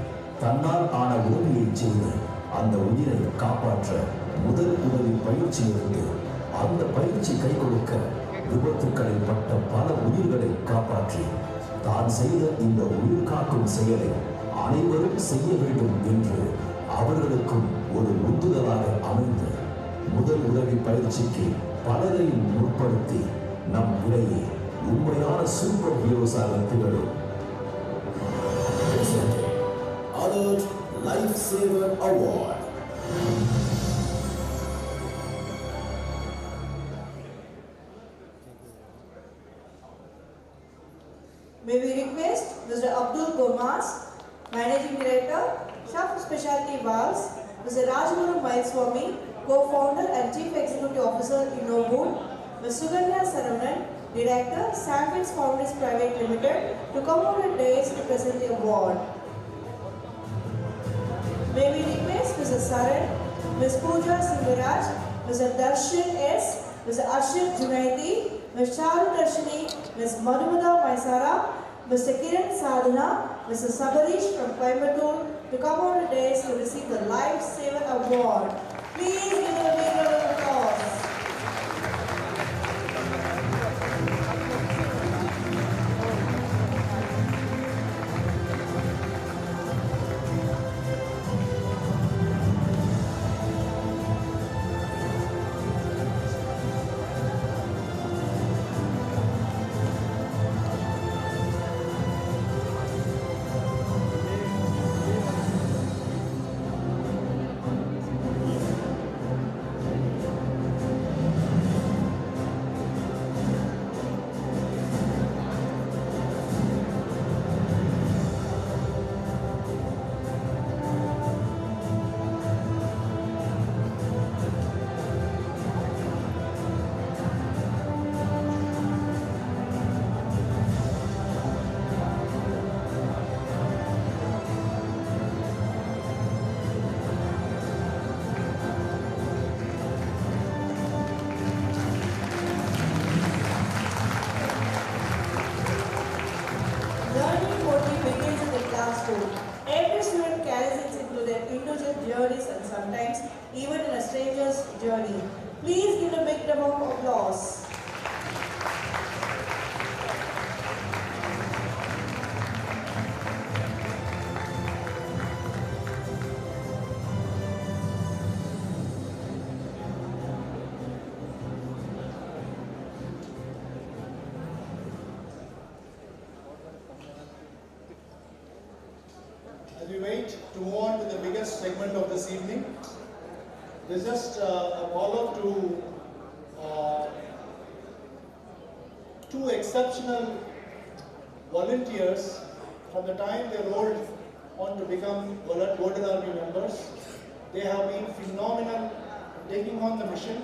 தன்னால் ஆன உதவியை செய்து அந்த உயிரை காப்பாற்ற முதல் உதவி பயிற்சி எடுத்து அந்த பயிற்சி கை கொடுக்க விபத்துக்களில் பட்ட பல உயிர்களை காப்பாற்றி தான் செய்த இந்த உயிர் காக்கும் செயலை அனைவரும் செய்ய வேண்டும் என்று அவர்களுக்கும் ஒரு உந்துதலாக அமைந்து முதல் உதவி பயிற்சிக்கு பலரையும் முற்படுத்தி நம் இடையே உண்மையான சூப்பர் ஹீரோஸாக திகழும் Alert Lifesaver Award. May we request Mr. Abdul Gomas, Managing Director, Shaf Specialty Valves, Mr. Rajguru Mailswamy, Co-founder and Chief Executive Officer in Novood, Ms. Suganya Saravanan, Director, Sandwich Founders Private Limited, to come on the days to present the award. May we request Mr. Saran, Ms. Pooja Singaraj, Mr. Darshan S., Mr. Ashif Junaidi, Ms. Charu Darshini, Ms. Madhumata Maisara, Mr. Kiran Sadhana, Mr. Sabarish from Coimbatore to come on the days to receive the Lifesaver Award. Please give them a big round of applause. Every student carries it into their individual journeys and sometimes even in a stranger's journey. Please give a big round of applause. As we wait to move on to the biggest segment of this evening, there's just a call-out to two exceptional volunteers from the time they rolled on to become Golden Army members. They have been phenomenal in taking on the mission,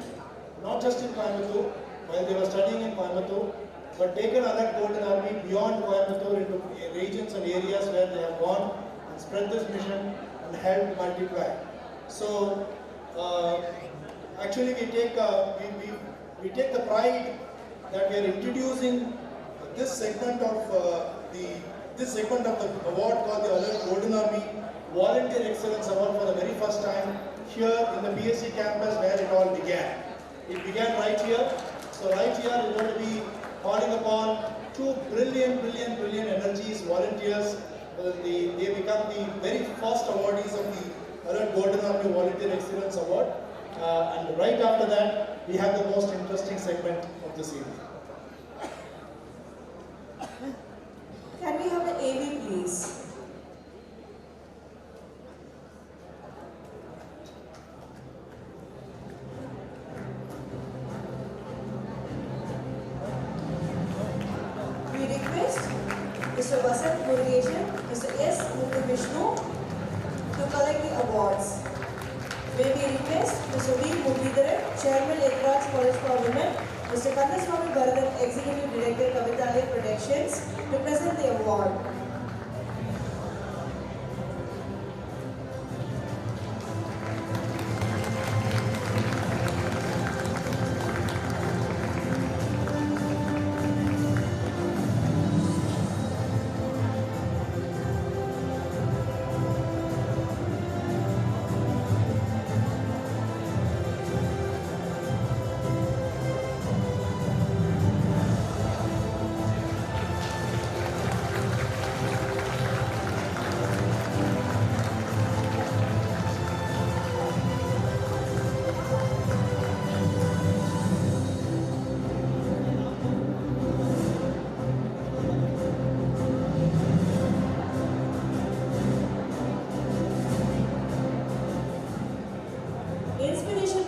not just in Coimbatore, while they were studying in Coimbatore, but taken Alert Golden Army beyond Coimbatore into regions and areas where they have gone and spread this mission and helped multiply. So, actually, we take the pride that we are introducing this segment of the award called the Alert Golden Army Volunteer Excellence Award for the very first time here in the BSc campus where it all began. It began right here. So right here we're going to be calling upon two brilliant energies, volunteers. They become the very first awardees of the Alert Golden Army Volunteer Excellence Award. And right after that, we have the most interesting segment of this evening. Can we have an AV please? We request Mr. Vasant Murugesan, Mr. S. Muthu to collect the awards. May we request Mr. V. Muralidharan, Chairman Etraj College for Women, Mr. Kandaswamy Bharathan, Executive Director, Kavithalaya Productions, to present the award.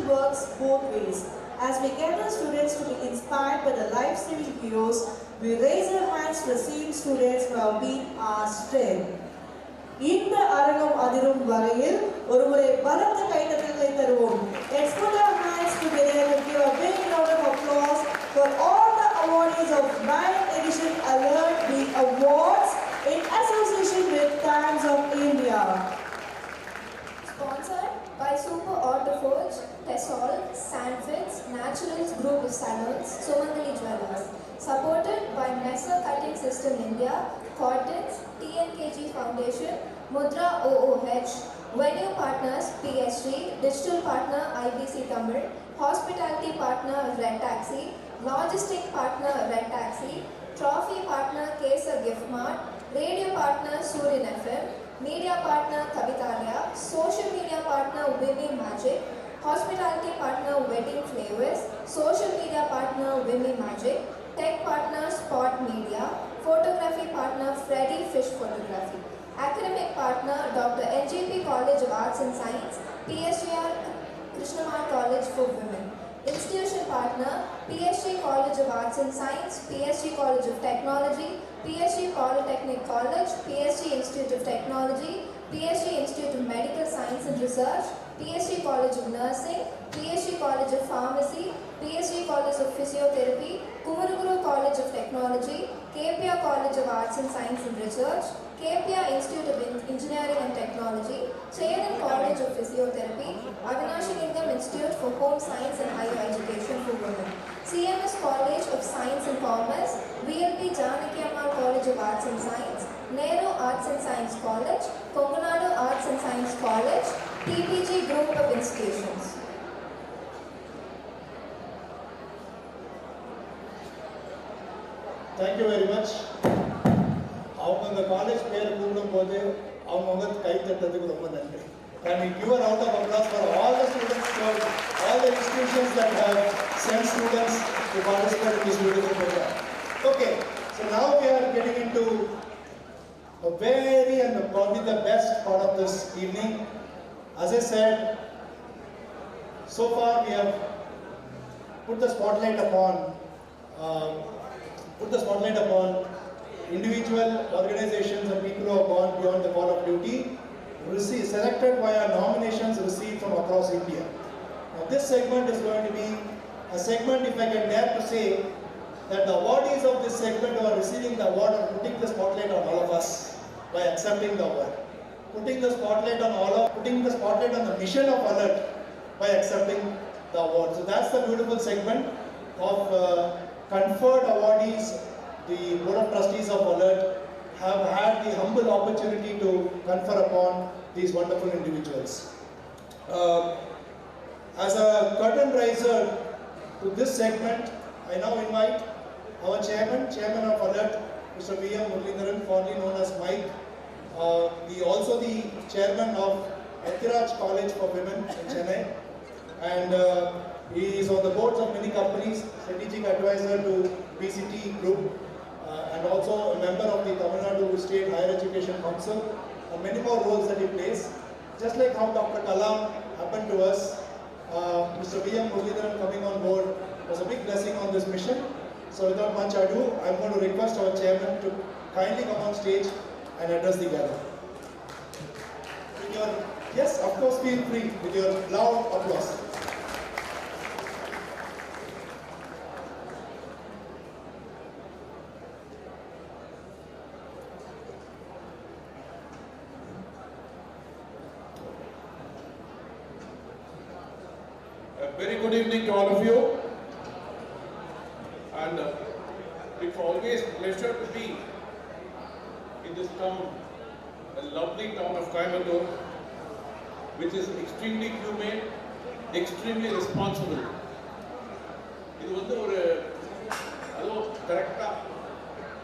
education works both ways. As we gather students to be inspired by the life-saving heroes, we raise our hands to the same students who have been our strength. இந்த அரங்கம் அதிரும் வகையில் ஒருமுறை பலத்த கைதட்டல்களை தருவோம். Let's put our hands together to give a big round of applause for all the awardees of 9th edition Alert Week Awards in association with Times of India. Sponsored by Super Auto Forge, Tesol, Sandfix, Naturals Group of Salons, Sumangali Jewelers. Supported by Messer Cutting System India, Cortex, TNKG Foundation, Mudra OOH, Venue Partners PSG, Digital Partner IBC Tamil, Hospitality Partner Red Taxi, Logistic Partner Red Taxi, Trophy Partner Kesa Gift Mart, Radio Partner Surin FM, Media Partner Kavitalia, Social Media Partner Wimmy Magic, Hospitality Partner Wedding Flavors, Social Media Partner Wimmy Magic, Tech Partner Spot Media, Photography Partner Freddy Fish Photography, Academic Partner Dr. NJP College of Arts and Science, PSGR Krishnamar College for Women, Institution Partner PSG College of Arts and Science, PSG College of Technology, PSG Polytechnic College, PSG Institute of Technology, PSG Institute of Medical Science and Research, PSG College of Nursing, PSG College of Pharmacy, PSG College of Physiotherapy, Kumaruguru College of Technology, KPIA College of Arts and Science and Research, KPIA Institute of Engineering and Technology, Cheyan College of Physiotherapy, Avinashi Lingam Institute for Home Science and Higher Education for Women, CMS College of Science and Commerce, VLP Janaki Ammal College of Arts and Science, Nehru Arts and Science College, Konganadu Arts and Science College, TPG Group of Institutions. Thank you very much. அவங்க அந்த college பேரை கூப்பிடும்போது அவங்க வந்து கை தட்டதுக்கு ரொம்ப நன்றி. Can we give a round of applause for all the students, for all the institutions that have sent students to participate in this beautiful program. Okay, so now we are getting into a very and probably the best part of this evening. As I said, so far we have put the spotlight upon individual organizations and people who have gone beyond the call of duty, selected via nominations received from across India. Now this segment is going to be a segment, if I can dare to say, that the awardees of this segment who are receiving the award are putting the spotlight on all of us by accepting the award. Putting the spotlight on the mission of Alert by accepting the award. So that's the beautiful segment of conferred awardees. The Board of Trustees of Alert have had the humble opportunity to confer upon these wonderful individuals. As a curtain raiser to this segment, I now invite our Chairman of Alert, Mr. V.M. Muralidharan, fondly known as Mike. Also the Chairman of Ethiraj College for Women in Chennai. And he is on the boards of many companies, strategic advisor to PCT Group, and also a member of the Tamil Nadu State Higher Education Council, and many more roles that he plays. Just like how Dr. Kalam happened to us, Mr. V.M. Muralidharan coming on board was a big blessing on this mission. So without much ado, I'm going to request our chairman to kindly come on stage and address the gathering. Yes, of course, feel free with your loud applause. Very good evening to all of you, and it's always a pleasure to be in this town, a lovely town of Coimbatore, which is extremely humane, extremely responsible. இது வந்து ஒரு அதுவும் கரெக்டாக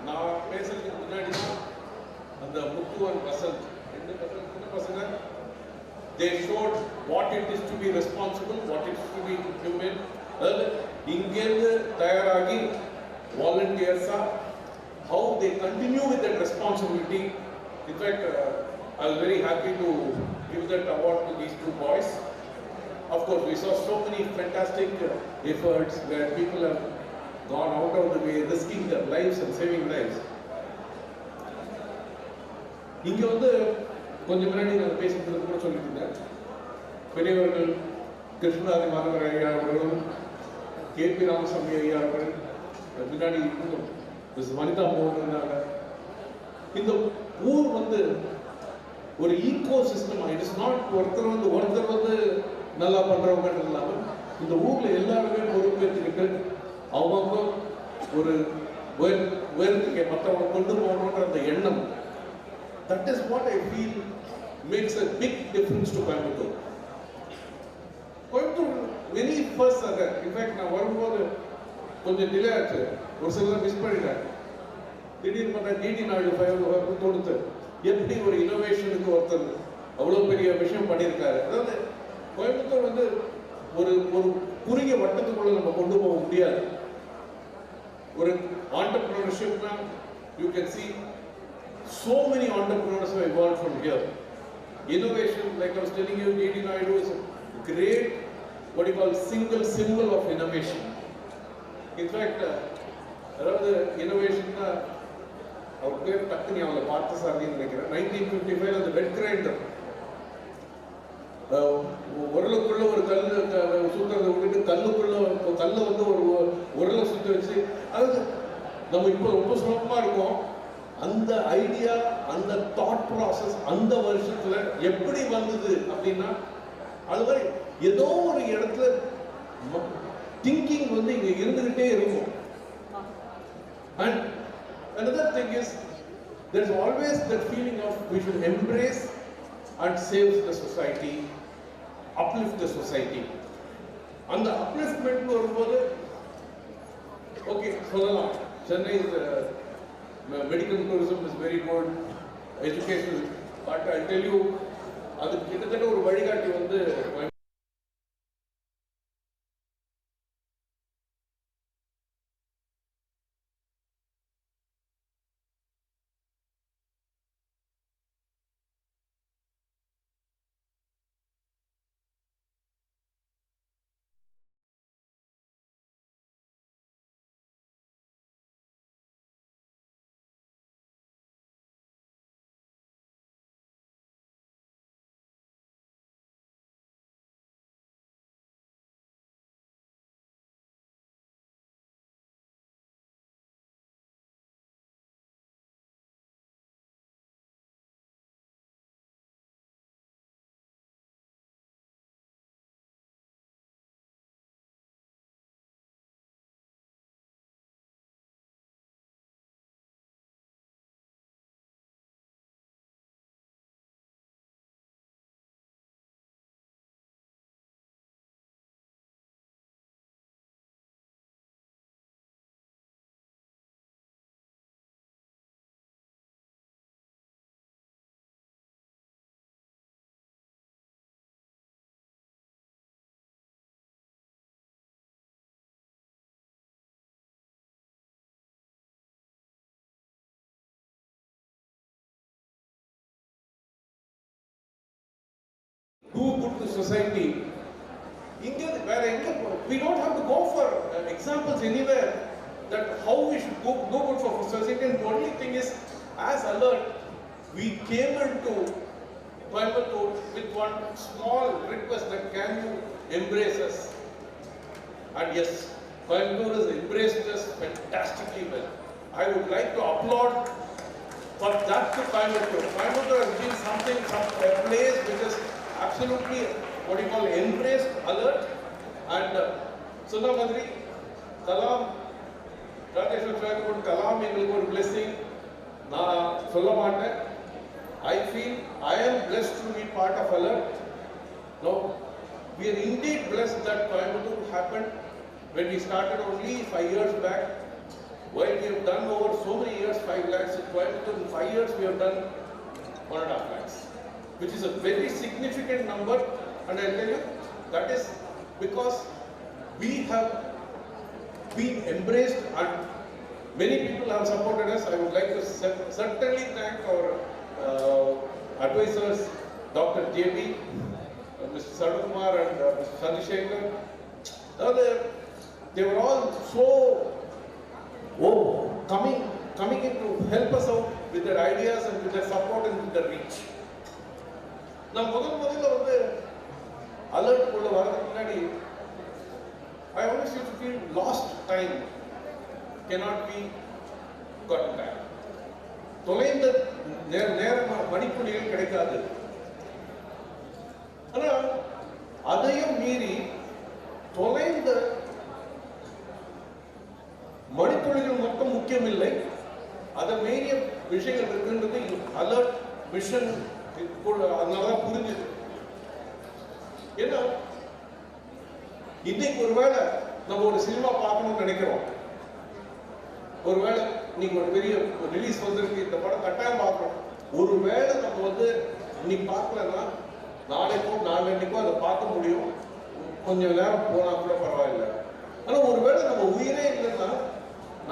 நான் பேசுறதுக்கு முன்னாடி தான் அந்த முத்துவன் வசந்த் ரெண்டு பசங்க they showed what it is to be responsible, what it is to be humane. இங்கேருந்து தயாராகி volunteers how they continue with that responsibility. In fact, I was very happy to give that award to these two boys. of course, we saw so many fantastic efforts where people have gone out of the way, risking their lives and saving lives. இங்க வந்து கொஞ்சம் முன்னாடி நான் பேசுறது கூட சொல்லிட்டு இருந்தேன். பெரியவர்கள் கிருஷ்ணராஜ மாதவர் ஐயா அவர்களும் கேபி ராமசாமி ஐயா அவர்கள் முன்னாடி வனிதா மோகன் இருந்தாங்க. இந்த ஊர் வந்து ஒரு ecosystem. It is not ஒருத்தர் வந்து நல்லா பண்றவங்க இல்லாமல் இந்த ஊர்ல எல்லாருமே பொறுப்பேற்றுக்கிட்டு அவங்க ஒரு உயரத்துக்கு மற்றவங்க கொண்டு போகணுன்ற அந்த எண்ணம். That is what I feel makes a big difference to Coimbatore. Coimbatore very first அதை இன்ஃபேக்ட் நான் வரும்போது கொஞ்சம் டிலே ஆச்சு, ஒரு சிலர் மிஸ் பண்ணிட்டேன். திடீர்னு பண்ண டிடி நாயுடு தோணுது எப்படி ஒரு இனோவேஷனுக்கு ஒருத்தர் அவ்வளோ பெரிய விஷயம் பண்ணியிருக்காரு. அதாவது கோயம்புத்தூர் வந்து ஒரு ஒரு குறுகிய வட்டத்துக்குள்ள நம்ம கொண்டு போக முடியாது. ஒரு ஆண்டர்பிரினர்ஷிப்னா you can see so many entrepreneurs have evolved from here. Innovation, like I was telling you, D.D. Naidu is a great, what you call, single symbol of innovation. In fact, அதாவது இனோவேஷன்னா அவர் பேர் டக்குனு அவங்களை பார்த்து சார்னு நினைக்கிறேன். 1955 அந்த பெட் கிரைண்டர் உரலுக்குள்ள ஒரு கல் சுத்துறதை விட்டுட்டு கல்லை வந்து ஒரு உரலை சுத்த வச்சு, அதாவது நம்ம இப்போ ரொம்ப சுலபமா இருக்கும். அந்த ஐடியா, அந்த தாட் ப்ராசஸ் அந்த வருஷத்துல எப்படி வந்தது அப்படின்னா, அது மாதிரி ஏதோ ஒரு இடத்துல திங்கிங் வந்து இங்க இருந்துகிட்டே இருக்கும். And another thing is, there is always that feeling of we should embrace and save the society, uplift the society. And the upliftment வரும்போது okay சொல்லலாம், Chennai is medical tourism is very good, educational, but I tell you அது கிட்டத்தட்ட ஒரு வழிகாட்டி வந்து do good to society. We don't have to go for examples anywhere that how we should do good for society. And the only thing is, as alert, we came into Coimbatore with one small request that can you embrace us? And yes, Coimbatore has embraced us fantastically well. I would like to applaud for that to Coimbatore. Coimbatore has been a place which is absolutely what you call embraced, alert, and சொன்ன மாதிரி Kalam, Rajeshwar sir Kalam எங்களுக்கு ஒரு blessing. நான் சொல்ல மாட்டேன். I feel I am blessed to be part of alert. No, we are indeed blessed that Coimbatore happened when we started only 5 years back. While we have done over so many years, 5 lakhs in Coimbatore, in 5 years we have done 1.5 lakhs. Which is a very significant number, and I tell you, that is because we have been embraced and many people have supported us. I would like to certainly thank our advisors, Dr. JB, Mr. Sadukumar and Mr. Chandrasekhar. They were all so coming in to help us out with their ideas and with their support and with their reach. நான் முதல்ல வந்து alert கொள்ள வரதுக்கு முன்னாடி I always used to feel lost time cannot be gotten back. தொலைந்த நேரம் மணிப்புள்ளிகள் கிடைக்காது. ஆனா அதையும் மீறி தொலைந்த மணித்துளிகள் மட்டும் முக்கியம் இல்லை, அதை மீறிய விஷயங்கள் இருக்கின்றது அலர்ட் மிஷன் அதனாலதான் புரிஞ்சுது. ஏன்னா இன்னைக்கு ஒருவேளை நம்ம ஒரு சினிமா பார்க்கணும்னு நினைக்கிறோம், ஒருவேளை நீங்க ஒரு பெரிய ரிலீஸ் வந்திருக்கு, இந்த படம் கட்டாயம் பார்க்கணும். ஒருவேளை நம்ம வந்து இன்னைக்கு பார்க்கலன்னா நாளைக்கோ நாளைக்கோ அதை பார்க்க முடியும், கொஞ்சம் நேரம் போனா கூட பரவாயில்லை. ஆனா ஒருவேளை நம்ம உயிரே இல்லைன்னா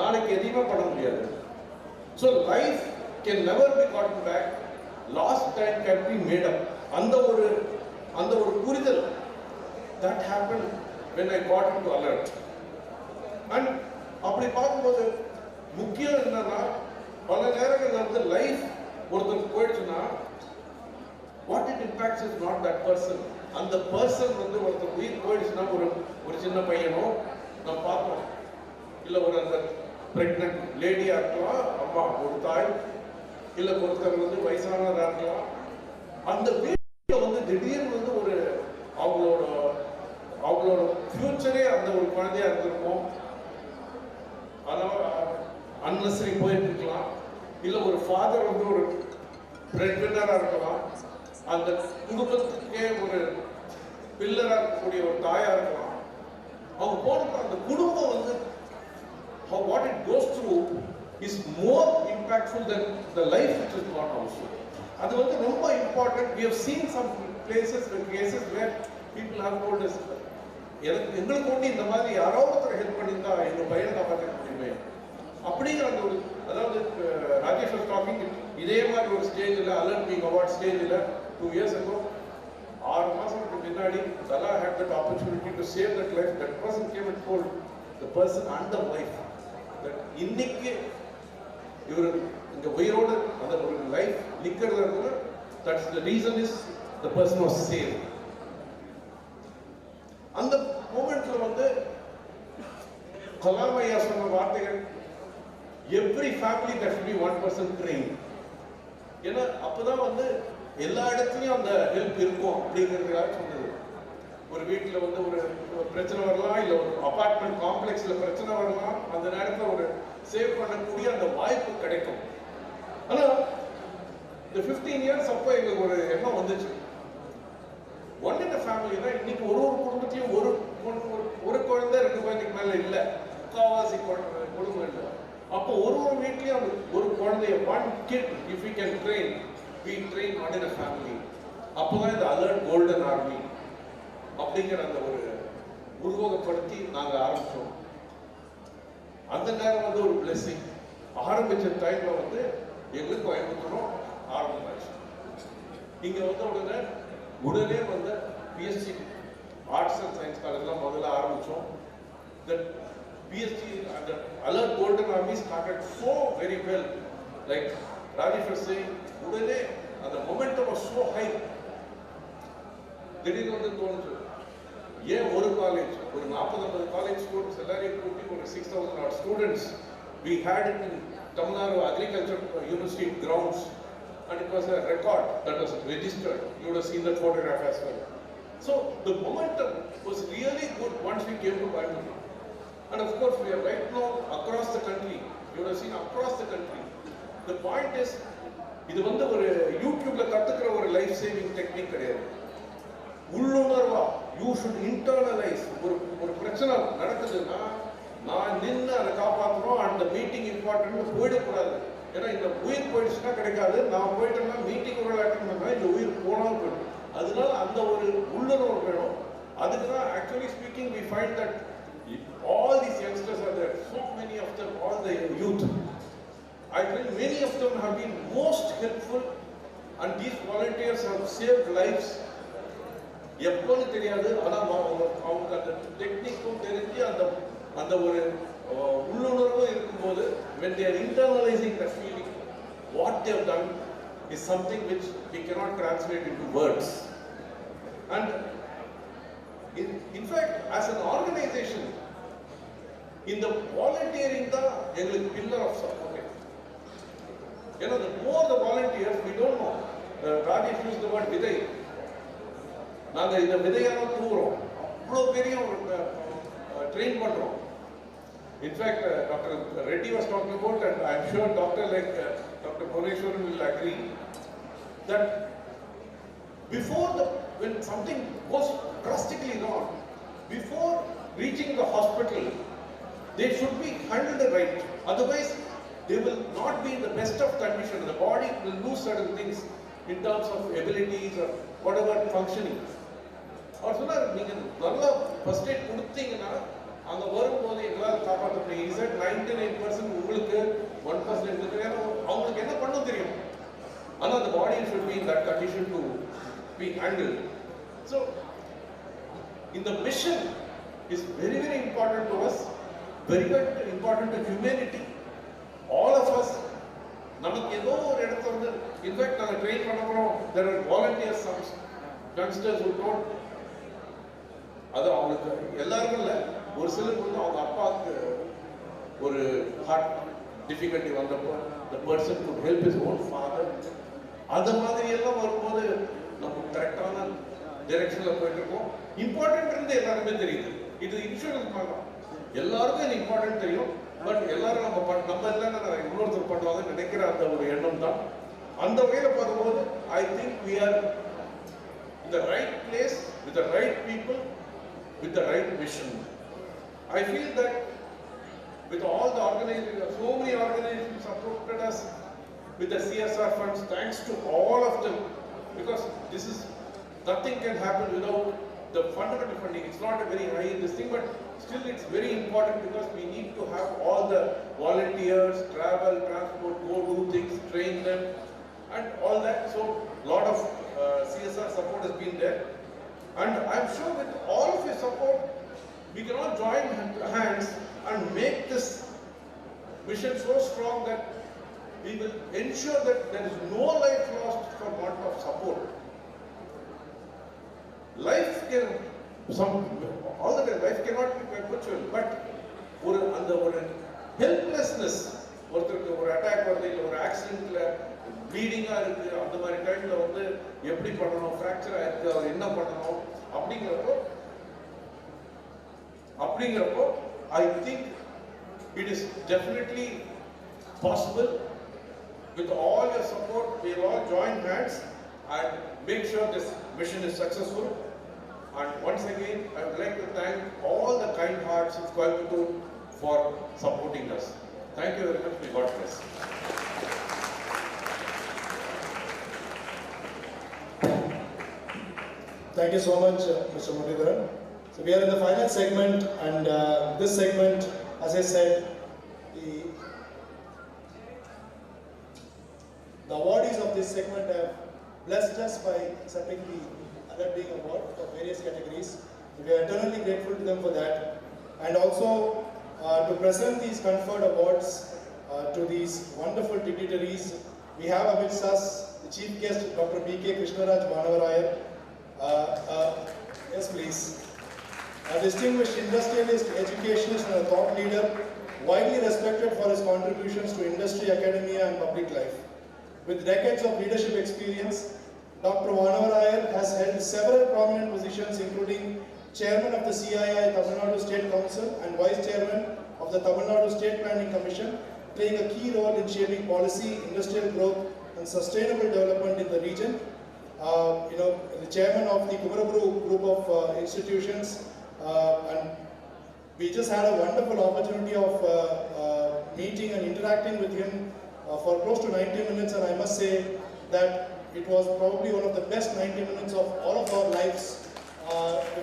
நாளைக்கு எதையுமே பண்ண முடியாது. So life can never be gotten back, lost time can be made up. அந்த ஒரு புரிதல் that happened when I got into alert. And அப்படி பார்க்கும்போது முக்கியம் என்னன்னா பல நேரங்கள்ல வந்து லைஃப் ஒருத்தருக்கு போயிடுச்சுன்னா what it impacts is not that person. அந்த பர்சன் வந்து ஒருத்தர் உயிர் போயிடுச்சுன்னா ஒரு சின்ன பையனோ நம்ம பார்ப்போம், இல்லை ஒரு அந்த பிரெக்னன்ட் லேடியா இருக்கலாம், அம்மா ஒரு தாய், இல்லை ஒருத்தர் வந்து வயசானதா இருக்கலாம். அந்த வீட்டில் வந்து திடீர்னு வந்து ஒரு அவங்களோட ஃபியூச்சரே அந்த ஒரு குழந்தையா இருந்திருக்கும், அதனால அன்னெசரி போயிட்டு இருக்கலாம். இல்லை ஒரு ஃபாதர் வந்து ஒரு பிரெட் வின்னரா இருக்கலாம், அந்த குடும்பத்துக்கே ஒரு பில்லரா இருக்கக்கூடிய ஒரு தாயா இருக்கலாம். அவங்க போனப்ப அந்த குடும்பம் வந்து what it goes through is more impactful than the life which is gone also. அது வந்து ரொம்ப important. We have seen some places and cases where people have told us, எங்களுக்கு ஒண்ணு இந்த மாதிரி யாராவது ஒருத்தர் ஹெல்ப் பண்ணியிருந்தா எங்க பையனை காப்பாற்ற முடியுமே அப்படிங்கிற அந்த ஒரு, அதாவது ராஜேஷ் வாஸ் டாக்கிங், இதே மாதிரி ஒரு ஸ்டேஜில் அலர்ட் பீங் அவார்ட் ஸ்டேஜில் 2 years ago 6 மாசத்துக்கு முன்னாடி Dala had that opportunity to save that life. That person came and told the person and the wife that இன்னைக்கு இவர் இங்க உயிரோடு அந்த ஒரு லைஃப் நிக்கிறது இருக்குன்னா that's the reason is the person was saved. அந்த மூமெண்ட்ல வந்து கலாம் ஐயா சொன்ன வார்த்தைகள், every family there should be one person trained. ஏன்னா அப்பதான் வந்து எல்லா இடத்துலயும் அந்த ஹெல்ப் இருக்கும் அப்படிங்கிறதுக்காக சொன்னது. ஒரு வீட்டில் வந்து ஒரு பிரச்சனை வரலாம், இல்லை ஒரு அபார்ட்மெண்ட் காம்ப்ளெக்ஸ்ல பிரச்சனை வரலாம், அந்த நேரத்தில் ஒரு சேவ் பண்ணக்கூடிய அந்த வாய்ப்பு கிடைக்கும். ஆனா இந்த 15 years அப்போ எங்களுக்கு ஒரு எண்ணம் வந்துச்சு, ஒன் இன் ஃபேமிலினா இன்னைக்கு ஒரு குடும்பத்தையும் ஒரு குழந்தை 2 குழந்தைக்கு மேல இல்லை, முக்காவாசி குடும்பம் இல்லை. அப்போ ஒரு வீட்லயும் ஒரு குழந்தைய one kid if we can train, we train one in a family. அப்போதான் இந்த அலர்ட் கோல்டன் ஆர்மி அப்படிங்கிற அந்த ஒரு உருவகப்படுத்தி நாங்க ஆரம்பிச்சோம். அந்த நேரம் வந்து ஒரு பிளெஸிங். ஆரம்பிச்ச டைம்ல வந்து எங்களுக்கு கோயம்புத்தூரும் ஆரம்பமாச்சு. இங்க வந்து உடனே வந்து பிஎஸ்சி ஆர்ட்ஸ் அண்ட் சயின்ஸ் காலேஜ்லாம் முதல்ல ஆரம்பிச்சோம். தட் பிஎஸ்சி அந்த alert golden army started so very well. Like Rajesh was saying, உடனே அந்த momentum was so high. திடீர்னு வந்து தோணுச்சு, ஏன் ஒரு காலேஜ், ஒரு 40-50 காலேஜ் ஸ்டூடெண்ட்ஸ் எல்லாரையும் கூட்டி ஒரு 6,000 odd students we had it in Tamil Nadu Agriculture University grounds, and it was a record that was registered. You would have seen that photograph as well. So the momentum was really good once we came to Coimbatore. And of course we are right now across the country. You would have seen across the country. The point is, இது வந்து ஒரு யூடியூப்ல கத்துக்கிற ஒரு life saving technique கிடையாது. உள்ளுணர்வா you should internalise. ஒரு பிரச்சனை நடக்குதுன்னா நான் நின்று அதை காப்பாற்றணும், அந்த மீட்டிங் இம்பார்ட்டன்ட் போயிடக்கூடாது. ஏன்னா இந்த உயிர் போயிடுச்சுன்னா கிடைக்காது, நான் போயிட்டேன்னா மீட்டிங் ஒரு அட்டெண்ட் பண்ணா இந்த உயிர் போனாலும் போயிடும். அதனால அந்த ஒரு உள்ளுணர்வு வேணும். அதுக்கு தான் actually speaking we find that all these youngsters are there, so many of them, all the youth, I think many of them have been most helpful, and these volunteers have saved lives எப்போன்னு தெரியாது. ஆனால் அவங்க அந்த டெக்னிக்கும் தெரிஞ்சு அந்த ஒரு உள்ளுணர்வும் இருக்கும்போது when they are internalizing the feeling, what they have done is something which we cannot translate into words. And in fact, as an organization, in the volunteering the pillar of support. You know, the more the volunteers, we don't know. Rajesh used the word vidai. நாங்கள் இந்த விதையாக தூங்குறோம், அவ்வளோ பெரிய ஒரு train பண்ணுறோம். In fact doctor Reddy was talking about, and I am sure doctor like doctor Bhuvaneswaran will agree that before when something goes drastically wrong, before reaching the hospital, they should be handled right. Otherwise, they will not be in the best of condition. The body will lose certain things in terms of abilities or whatever functioning. அவர் சொன்னார், நீங்கள் நல்லா first eight கொடுத்தீங்கன்னா அங்கே வரும்போது எங்களால் காப்பாற்ற முடியும். Is at 99% உங்களுக்கு 1% இருக்குது. ஏன்னா அவங்களுக்கு என்ன பண்ண தெரியும், ஆனால் அந்த body should be in that condition to be handle. So இந்த mission is very very important to us, very very important to humanity. All of us நமக்கு ஏதோ ஒரு இடத்துல வந்து இன்ஃபேக்ட் நாங்கள் ட்ரெயின் பண்ண போகிறோம். There are volunteers, some youngsters who don't, அது அவங்களுக்கு எல்லாருக்கும் இல்லை, ஒரு சிலருக்கு வந்து அவங்க அப்பாவுக்கு ஒரு ஹார்ட் டிஃபிகல்ட்டி வந்தப்போ the person could help his own father. அது மாதிரி எல்லாம் வரும்போது நம்ம கரெக்டான டைரக்ஷனில் போயிட்டு இருக்கோம். இம்பார்ட்டன்ட் இருந்து எல்லாருமே தெரியுது. இது இன்சூரன்ஸ் பண்ணலாம், எல்லாருக்கும் இது இம்பார்ட்டன்ட் தெரியும். பட் எல்லாரும் நம்ம இல்லைன்னா இன்னொருத்தர் பண்ணுவாங்க நினைக்கிற அந்த ஒரு எண்ணம் தான். அந்த வகையில் பார்க்கும்போது I think we are in the right place with the right people with the right mission. I feel that with all the organizations, so many organizations supported us with the CSR funds, thanks to all of them, because this is, nothing can happen without the fundamental funding. It's not a very high in this thing, but still it's very important because we need to have all the volunteers, travel, transport, go do things, train them and all that. So lot of CSR support has been there, and I'm sure with all of your support we can all join hands and make this mission so strong that we will ensure that there is no life lost for want of support. Life can all the time life cannot be perpetual, but அந்த ஒரு helplessness, ஒருத்தருக்கு ஒரு attack வருது, இல்லை ஒரு ஆக்சிடென்ட்ல ப்ளீடிங்காக இருக்கு, அந்த மாதிரி டைம்ல வந்து எப்படி பண்ணணும், ஃப்ராக்சர் ஆயிருக்கு, அவர் என்ன பண்ணணும் அப்படிங்கிறப்போ I think it is definitely possible. With all your support, we will all join hands and make sure this mission is successful. And once again, I would like to thank all the kind hearts of Coimbatore for supporting us. Thank you very much. May God bless. Thank you so much, Mr. Muralidharan. So we are in the final segment, and this segment, as I said, the awardees of this segment have blessed us by accepting the Alert Being Award for various categories. We are eternally grateful to them for that. And also to present these conferred awards to these wonderful dignitaries, we have amidst us the chief guest, Dr. B.K. Krishnaraj Vanavarayar. Yes, please. A distinguished industrialist, educationist and a thought leader, widely respected for his contributions to industry, academia and public life. With decades of leadership experience, Dr. Vanavarayar has held several prominent positions, including Chairman of the CII Tamil Nadu State Council and Vice Chairman of the Tamil Nadu State Planning Commission, playing a key role in shaping policy, industrial growth and sustainable development in the region. The Chairman of the Kumaraguru Group of Institutions, and we just had a wonderful opportunity of meeting and interacting with him for close to 90 minutes, and I must say that it was probably one of the best 90 minutes of all of our lives,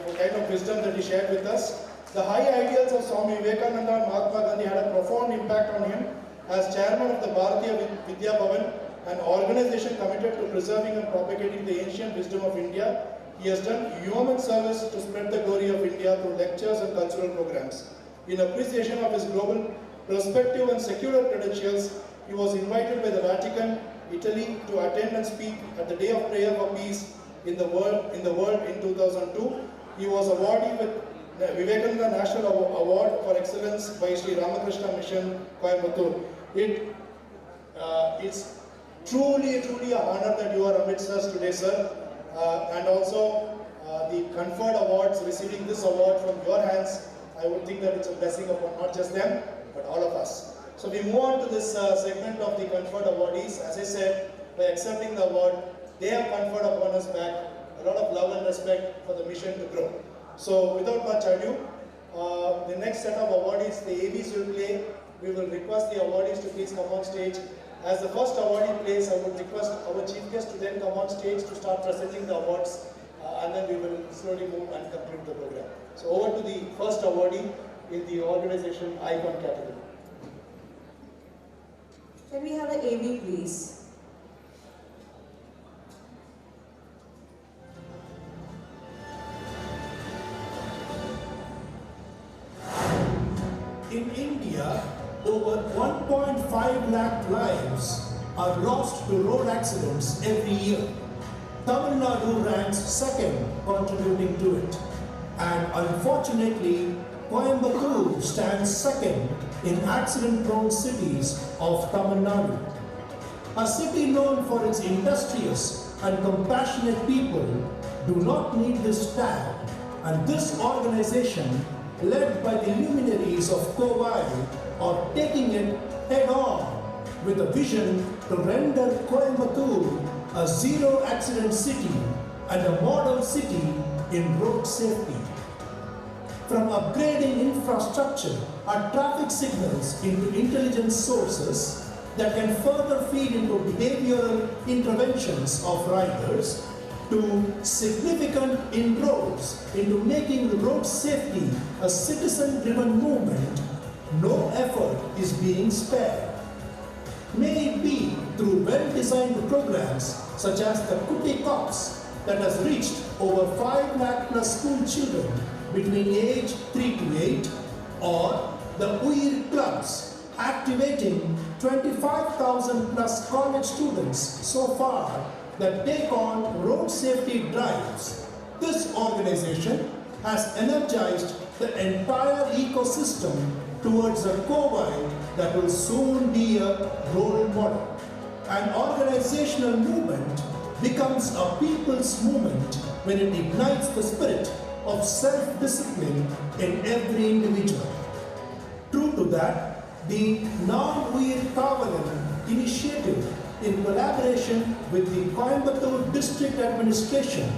the kind of wisdom that he shared with us. The high ideals of Swami Vivekananda and Mahatma Gandhi had a profound impact on him. As chairman of the Bharatiya Vidya Bhavan, an organization committed to preserving and propagating the ancient wisdom of India, he has done yeoman's service to spread the glory of India through lectures and cultural programs. In appreciation of his global perspective and secular credentials, he was invited by the Vatican, Italy, to attend and speak at the Day of Prayer for Peace in the world in 2002. He was awarded with the Vivekananda National Award for Excellence by Sri Ramakrishna Mission, Coimbatore. It's truly an honor that you are amidst us today, sir. And also the Comfort Awards, receiving this award from your hands, I would think that it's a blessing upon not just them, but all of us. So we move on to this segment of the Comfort Awardees. As I said, by accepting the award, they have conferred upon us back a lot of love and respect for the mission to grow. So without much ado, the next set of awardees, the AVs will play. We will request the awardees to please come on stage. As the first awardee plays, I would request our chief guest to then come on stage to start presenting the awards, and then we will slowly move and conclude the program. So over to the first awardee in the organization icon category. Can we have an AV, please? In India, over 1.5 lakh lives are lost to road accidents every year. Tamil Nadu ranks second, contributing to it. And unfortunately, Coimbatore stands second in accident-prone cities of Tamil Nadu. A city known for its industrious and compassionate people do not need this tag, and this organization, led by the luminaries of Kovai, are taking it head-on with a vision to render Coimbatore a zero-accident city and a model city in road safety. From upgrading infrastructure and traffic signals into intelligence sources that can further feed into behavioral interventions of riders, to significant inroads into making road safety a citizen-driven movement, no effort is being spared. May it be through well-designed programs such as the Kuti Cops that has reached over 5 lakh plus school children between age 3 to 8, or the UIR clubs activating 25,000 plus college students so far that take on road safety drives. This organization has energized the entire ecosystem towards a Kovai that will soon be a role model. An organizational movement becomes a people's movement when it ignites the spirit of self-discipline in every individual. True to that, the Non-Uir Kavalan initiative, in collaboration with the Coimbatore District Administration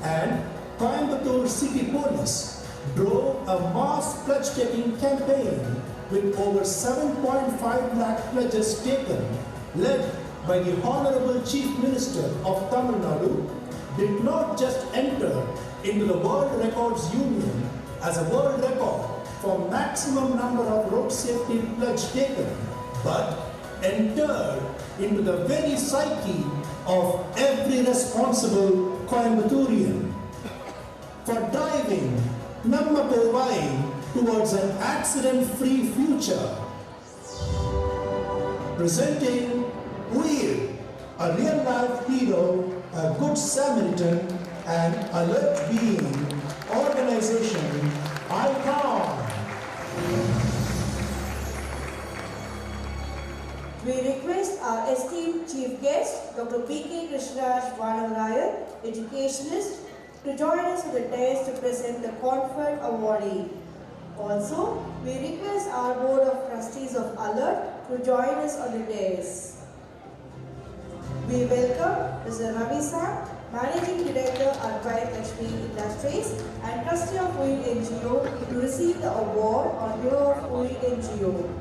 and Coimbatore City Police, drove a mass pledge-taking campaign with over 7.5 lakh pledges taken, led by the Honorable Chief Minister of Tamil Nadu, did not just enter into the World Records Union as a world record for maximum number of road safety pledge taken, but entered into the very psyche of every responsible Coimbaturian. For driving Namma Kovai towards an accident-free future. Presenting UIR, a real-life hero, a good Samaritan, and alert being, organization icon. We request our esteemed chief guest, Dr. P.K. Krishnaraj Vanarayar, educationist, to join us on the dais to present the Comfort Awardee. Also, we request our Board of Trustees of Alert to join us on the dais. We welcome Mr. Ravi Sam, Managing Director at Advait Lakshmi Industries and Trustee of UIR NGO, to receive the award on behalf of UIR NGO.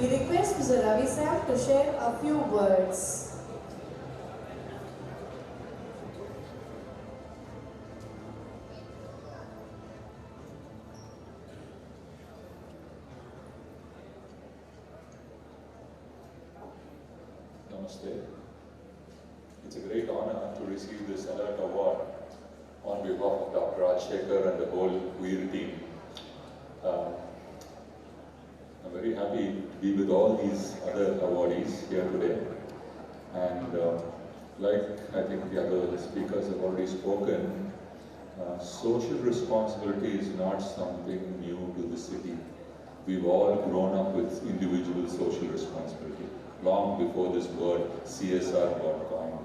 We request Mr. Ravi Sam to share a few words. Namaste. It's a great honor to receive this Alert Award on behalf of Dr. Rajshekhar and the whole UIR team. I'm very happy to be with all these other awardees here today. And like I think the other speakers have already spoken, social responsibility is not something new to the city. We've all grown up with individual social responsibility long before this word CSR got coined.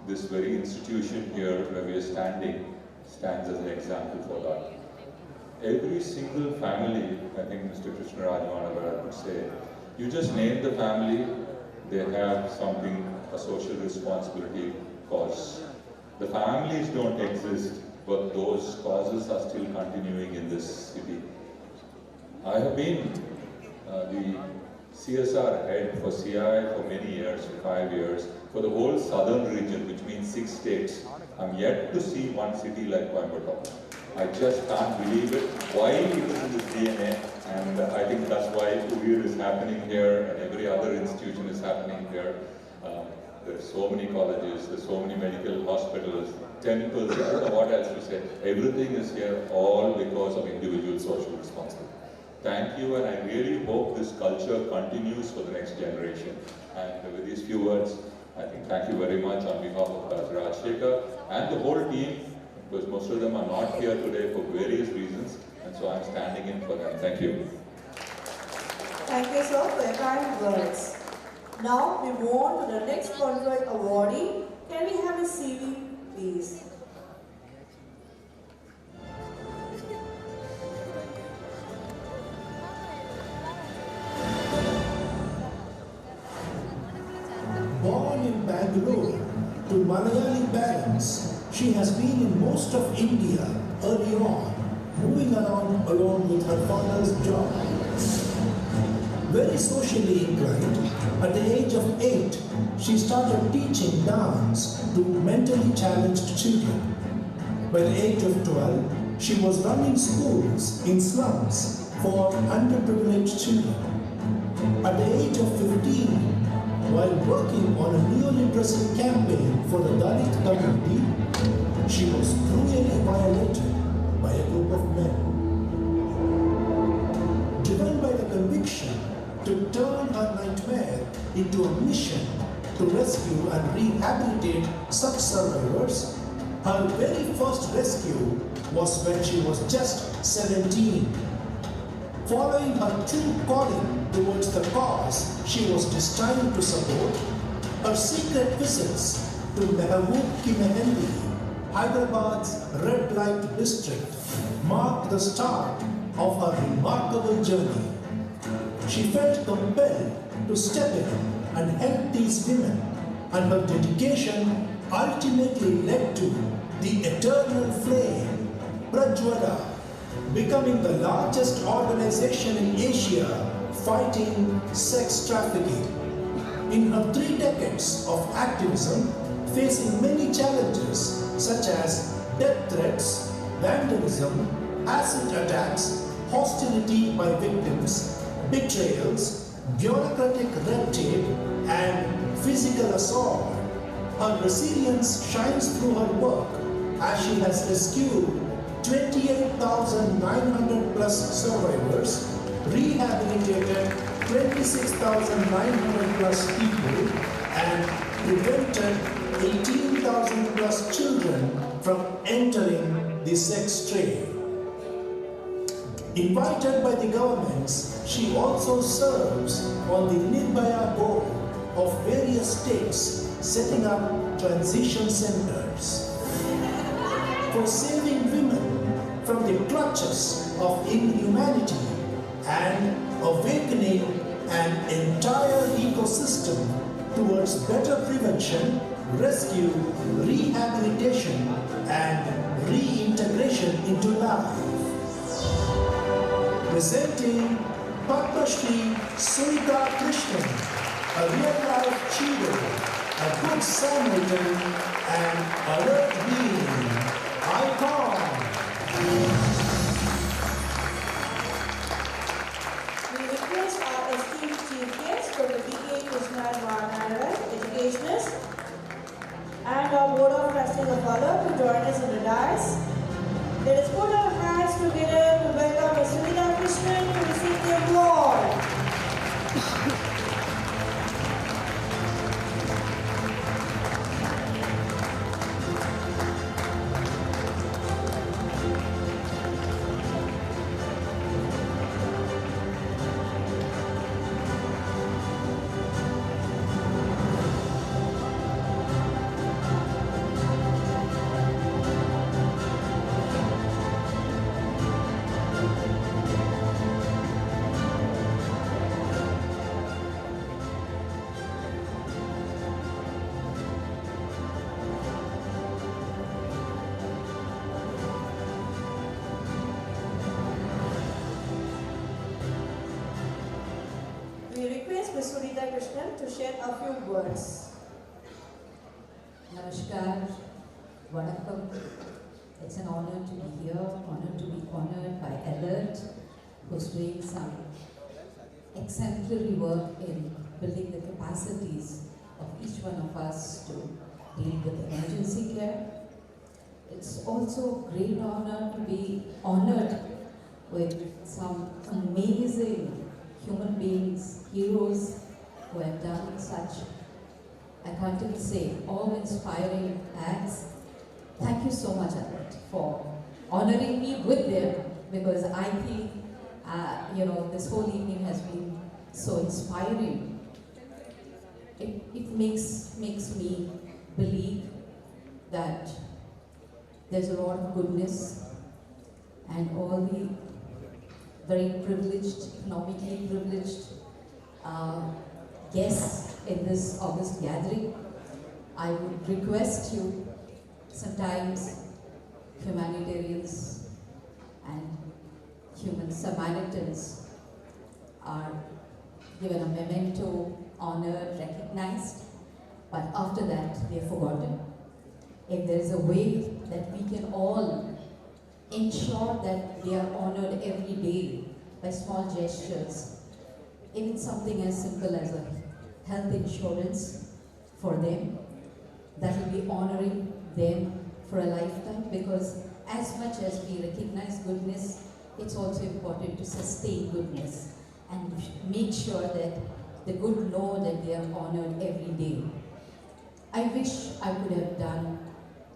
This very institution here where we are standing stands as an example for that. Every single family, I think Mr. Krishna Rajmanavara would say, you just name the family, they have something, a social responsibility cause. The families don't exist, but those causes are still continuing in this city. I have been the CSR head for CI for many years, for 5 years, for the whole southern region, which means 6 states. I'm yet to see one city like Coimbatore. I just can't believe it, why it is in this DNA, and I think that's why UIR is happening here and every other institution is happening here. There are so many colleges, there's so many medical hospitals, temples, I don't know what else to say. Everything is here, all because of individual social responsibility. Thank you, and I really hope this culture continues for the next generation. And with these few words, I think thank you very much on behalf of Dr. Rajshekhar and the whole team, because most of them are not here today for various reasons, and so I'm standing in for them. Thank you. Thank you, sir, for your kind words. Now we move on to the next qualified awardee. Can we have a CV, please? Born in Bangalore to Malayali parents, she has been in most of India early on, moving around along with her father's job. Very socially inclined, at the age of 8, she started teaching dance to mentally challenged children. By the age of 12, she was running schools in slums for underprivileged children. At the age of 15, while working on a neo-literacy campaign for the Dalit community, she was cruelly violated by a group of men. Driven by the conviction to turn her nightmare into a mission to rescue and rehabilitate such survivors, her very first rescue was when she was just 17. Following her true calling towards the cause she was destined to support, her secret visits to Mehboob Ki Mehendi, Hyderabad's red light district, marked the start of her remarkable journey. She felt compelled to step in and help these women, and her dedication ultimately led to the Eternal Flame, Prajwala, becoming the largest organization in Asia fighting sex trafficking. In her 3 decades of activism, facing many challenges such as death threats, vandalism, acid attacks, hostility by victims, betrayals, bureaucratic red tape, and physical assault, her resilience shines through her work as she has rescued 28,900 plus survivors, rehabilitated 26,900 plus people, and prevented 18,000 plus children from entering the sex trade. Invited by the governments, she also serves on the Nirbhaya board of various states, setting up transition centers. For saving women from the clutches of inhumanity and awakening an entire ecosystem towards better prevention, rescue, rehabilitation, and reintegration into life. Presenting Padma Shri Sunita Krishnan, a real-life cheater, a good Samaritan, and alert being. Icon. We request our esteemed chief guest, Dr. B.K. Krishnan Varnarayan, educationist, and our Board of Trustees of Valor to join us in the dais. Let us put our hands together to welcome Ms. Sunita Krishnan to receive the award. We request Ms. Sunita Krishnan to share a few words. Namaskar, Vanakkam. It's an honor to be here, honored to be honored by Alert, who's doing some exemplary work in building the capacities of each one of us to deal with emergency care. It's also a great honor to be honored with some amazing human beings, heroes who have done such, I can't even say, awe-inspiring acts. Thank you so much, Albert, for honoring me with them, because I think, this whole evening has been so inspiring. It makes me believe that there's a lot of goodness, and all the very privileged, economically privileged guests in this August gathering. I would request you, sometimes humanitarians and human Samaritans are given a memento, honored, recognized, but after that they are forgotten. If there is a way that we can all ensure that they are honored every day by small gestures, even something as simple as a health insurance for them, that will be honoring them for a lifetime, because as much as we recognize goodness, it's also important to sustain goodness and make sure that the good know that they are honored every day. I wish I could have done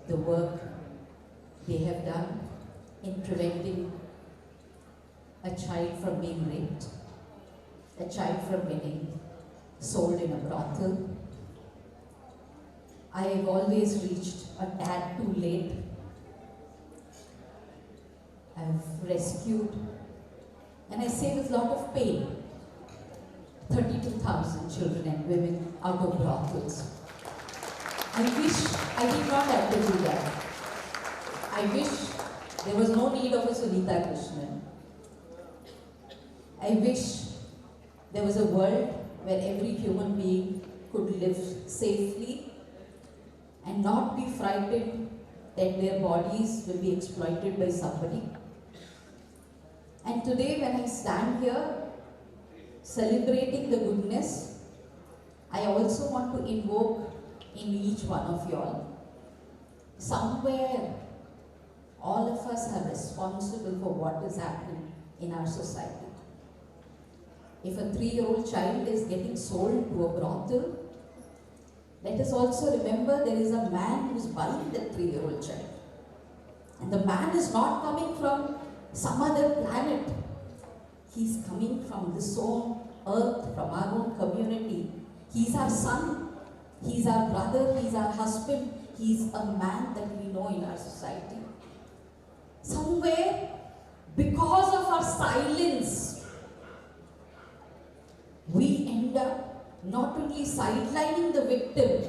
the work they have done in preventing a child from being raped, a child from getting sold in a brothel. I have always reached a tad too late. I have rescued, and I say with a lot of pain, 32,000 children and women out of brothels. I wish I did not have to do that. I wish there was no need of a Sunita Krishnan. I wish there was a world where every human being could live safely and not be frightened that their bodies will be exploited by somebody. And today when I stand here celebrating the goodness, I also want to invoke in each one of y'all. Somewhere all of us are responsible for what is happening in our society. If a 3-year-old child is getting sold to a brothel, let us also remember there is a man who is buying that 3-year-old child. And the man is not coming from some other planet. He's coming from this own earth, from our own community. He's our son, he's our brother, he's our husband, he's a man that we know in our society. Somewhere, because of our silence, we end up not only sidelining the victim,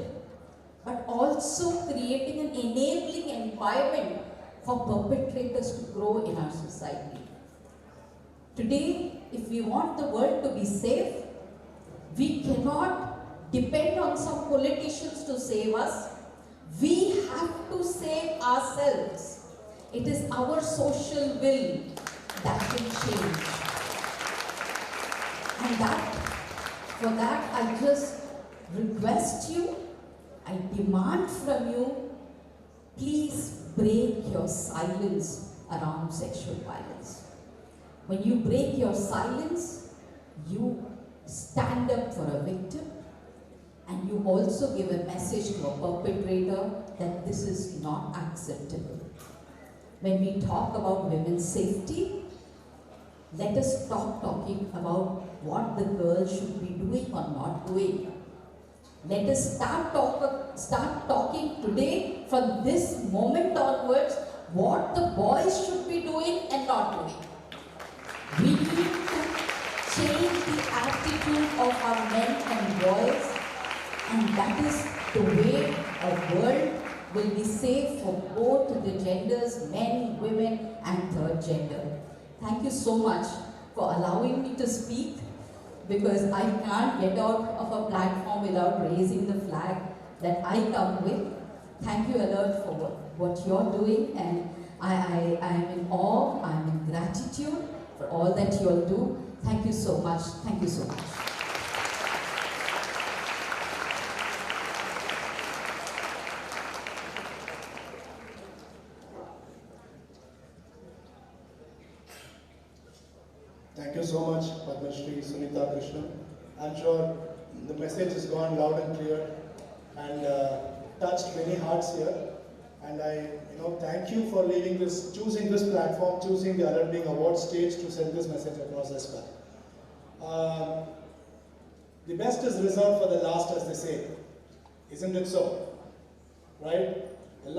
but also creating an enabling environment for perpetrators to grow in our society. Today, if we want the world to be safe, we cannot depend on some politicians to save us. We have to save ourselves. It is our social will that can change. And for that, I just request you, I demand from you, please break your silence around sexual violence. When you break your silence, you stand up for a victim, and you also give a message to a perpetrator that this is not acceptable. When we talk about women's safety, let us stop talking about what the girl should be doing or not doing. Let us start talking today, from this moment onwards, what the boys should be doing and not doing. We need to change the attitude of our men and boys, and that is the way a world will be safe for both the genders, men, women, and third gender. Thank you so much for allowing me to speak, because I can't get out of a platform without raising the flag that I come with. Thank you, Alert, for what you're doing, and I am in awe, I am in gratitude for all that you'll do. Thank you so much. Thank you so much. Thank you so much, Padma Shri Sunita Krishnan. I'm sure the message has gone loud and clear and touched many hearts here. And I, thank you for choosing this platform, choosing the Alert Being Award stage to send this message across as well. The best is reserved for the last, as they say. Isn't it so? Right? That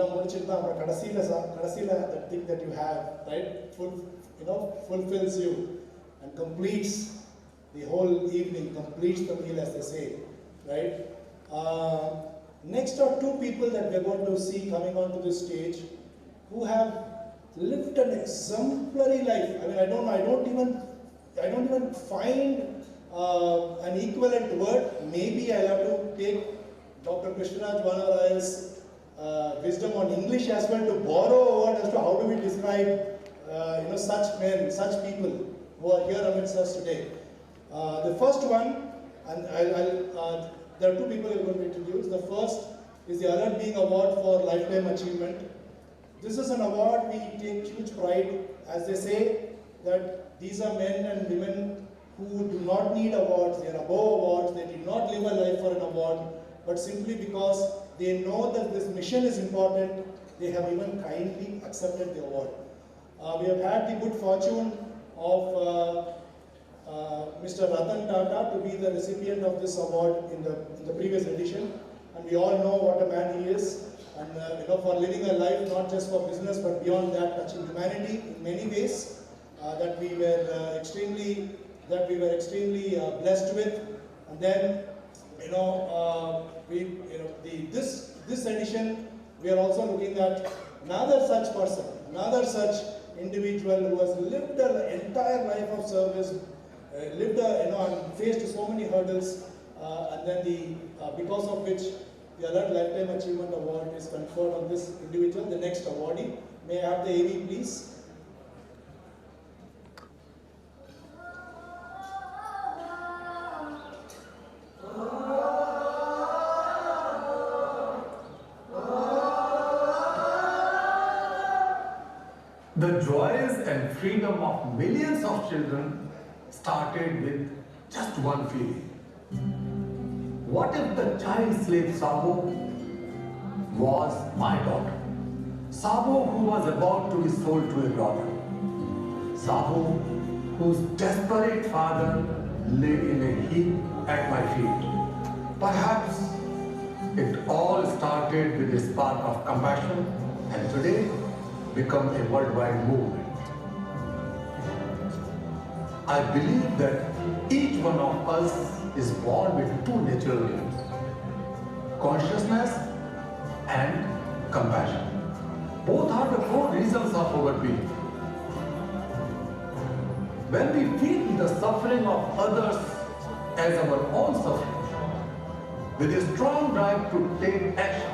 thing that you have, right, fulfills you and completes the whole evening, completes the meal, as they say, right? Next are two people that we're going to see coming onto this stage who have lived an exemplary life. I mean, I don't even find an equivalent word. Maybe I'll have to take Dr. Krishnaraj Vanaray's wisdom on English as well to borrow a word as to how do we describe such men, such people who are here amidst us today. The first one, and there are two people I'm going to introduce. The first is the Alert Being Award for Lifetime Achievement. This is an award we take huge pride, as they say, that these are men and women who do not need awards, they are above awards, they did not live a life for an award, but simply because they know that this mission is important, they have even kindly accepted the award. We have had the good fortune of Mr. Ratan Tata to be the recipient of this award in the previous edition, and we all know what a man he is, and for living a life not just for business but beyond that, touching humanity in many ways that we were extremely blessed with. And then this edition we are also looking at another such person, another such individual who has lived an entire life of service, and faced so many hurdles, and then because of which the Alert Lifetime Achievement Award is conferred on this individual, the next awardee. May I have the AV, please? The joys and freedom of millions of children started with just one feeling. What if the child slave Sabo was my daughter? Sabo, who was about to be sold to a brother. Sabo, whose desperate father lay in a heap at my feet. Perhaps it all started with a spark of compassion, and today become a worldwide movement. I believe that each one of us is born with two natural gifts: consciousness and compassion. Both are the core reasons of our being. when we feel the suffering of others as our own suffering, with a strong drive to take action,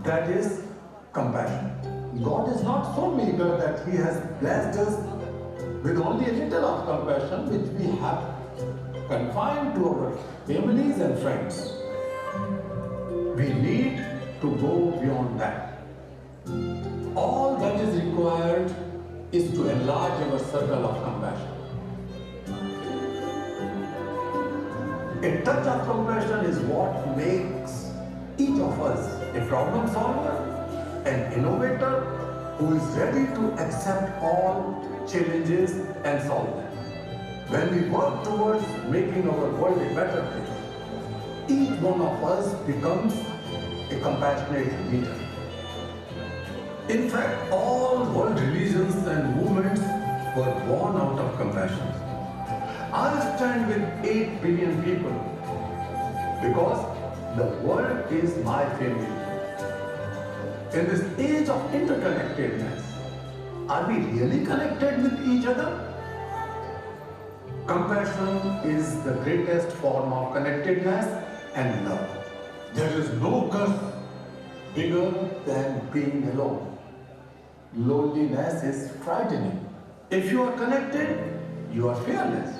that is compassion. God is not so meager that He has blessed us with only a little of compassion which we have confined to our families and friends. We need to go beyond that. All that is required is to enlarge our circle of compassion. A touch of compassion is what makes each of us a problem solver, an innovator who is ready to accept all challenges and solve them. When we work towards making our world a better place, each one of us becomes a compassionate leader. In fact, all world religions and movements were born out of compassion. I stand with 8 billion people because the world is my family. In this age of interconnectedness, are we really connected with each other? Compassion is the greatest form of connectedness and love. There is no curse bigger than being alone. Loneliness is frightening. If you are connected, you are fearless.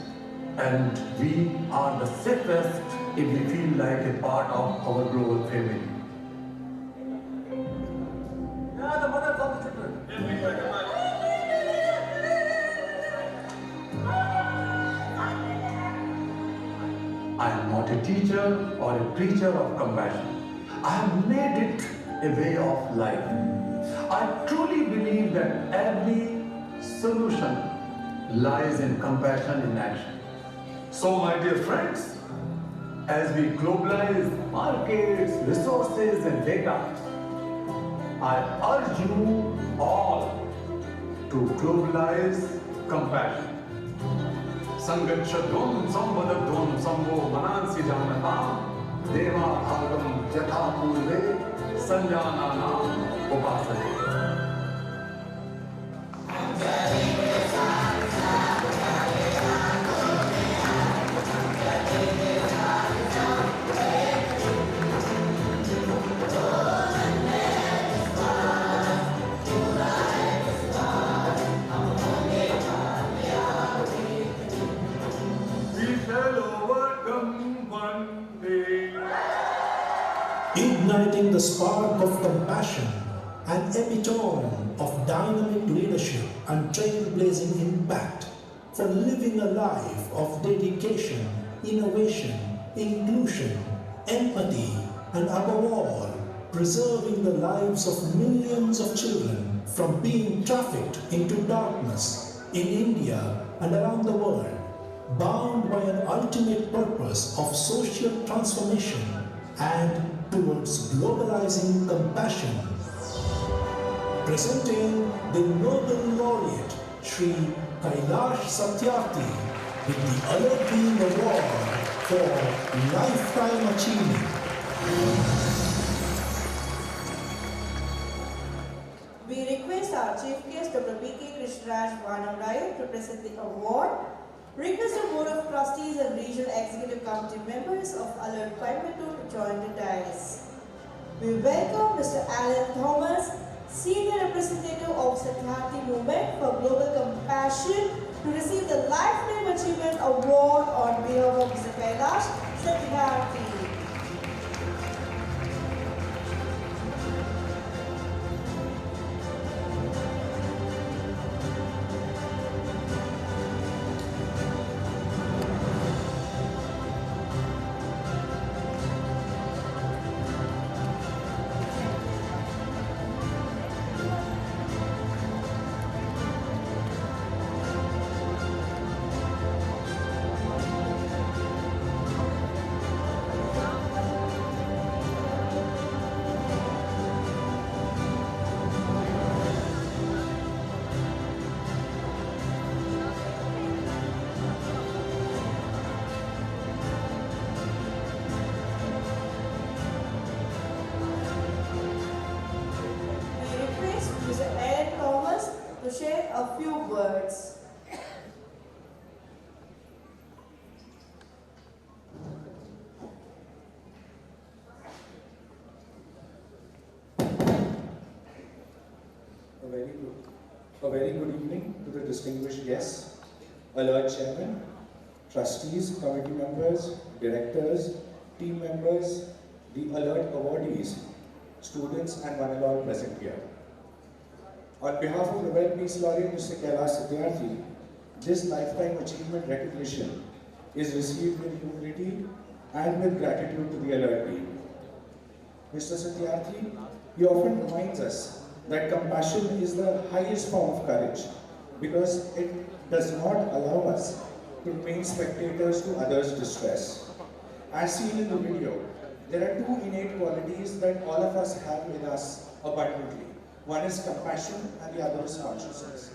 And we are the safest if we feel like a part of our global family. Yeah, the mothers of the children. I am not a teacher or a preacher of compassion. I have made it a way of life. I truly believe that every solution lies in compassion in action. So, my dear friends, as we globalize markets, resources and data, I urge you all to globalize compassion. Sangachadom sambadadom sambo manansi janata deva bhagam yatha purve sanjanana upasade. Igniting the spark of compassion, an epitome of dynamic leadership and trailblazing impact for living a life of dedication, innovation, inclusion, empathy, and above all, preserving the lives of millions of children from being trafficked into darkness in India and around the world, bound by an ultimate purpose of social transformation and towards globalizing compassion. Presenting the Nobel Laureate Sri Kailash Satyarthi with the Alert Being Award for Lifetime Achievement. We request our Chief Guest Dr. B.K. Krishnaraj Vanamrayu to present the award. Request the Board of Trustees and Regional Executive Committee members of Alert Coimbatore to join the dais. We welcome Mr. Alan Thomas, Senior Representative of Satyarthi Movement for Global Compassion, to receive the Lifetime Achievement Award on behalf of Mr. Kailash Satyarthi. A very good evening to the distinguished guests, Alert Chairman, trustees, committee members, directors, team members, the Alert awardees, students and one and all present here. On behalf of Nobel Peace Laureate Mr. Kailash Satyarthi, this lifetime achievement recognition is received with humility and with gratitude to the Alert team. Mr. Satyarthi, he often reminds us that compassion is the highest form of courage because it does not allow us to remain spectators to others' distress. As seen in the video, there are two innate qualities that all of us have in us abundantly. One is compassion and the other is consciousness.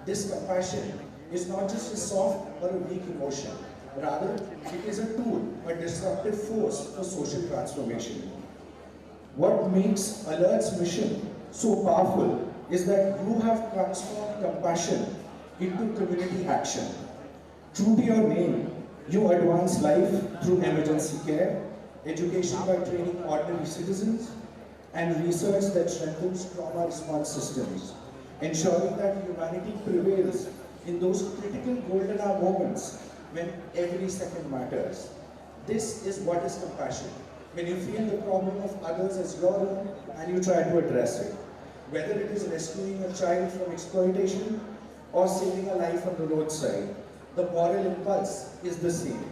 This compassion is not just a soft or a weak emotion. Rather, it is a tool, a disruptive force for social transformation. What makes Alert's mission so powerful is that you have transformed compassion into community action. True to your name, you advance life through emergency care, education by training ordinary citizens, and research that strengthens trauma response systems, ensuring that humanity prevails in those critical golden hour moments when every second matters. This is what is compassion. When you feel the problem of others as your own and you try to address it. Whether it is rescuing a child from exploitation or saving a life on the roadside, the moral impulse is the same.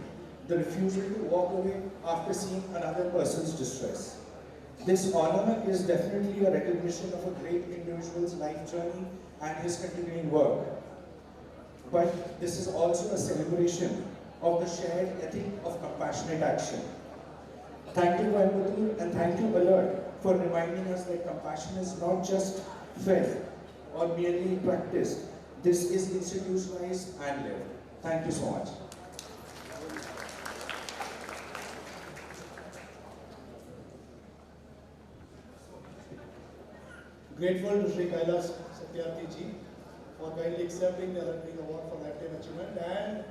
The refusal to walk away after seeing another person's distress. This honor is definitely a recognition of a great individual's life journey and his continuing work. But this is also a celebration of the shared ethic of compassionate action. Thank you, Coimbatore, and thank you, Alert, for reminding us that compassion is not just felt or merely practiced. This is institutionalized and lived. Thank you so much. Grateful to Sri Kailash Satyarthi ji for kindly accepting the Alert Ring Award for Lifetime Achievement. And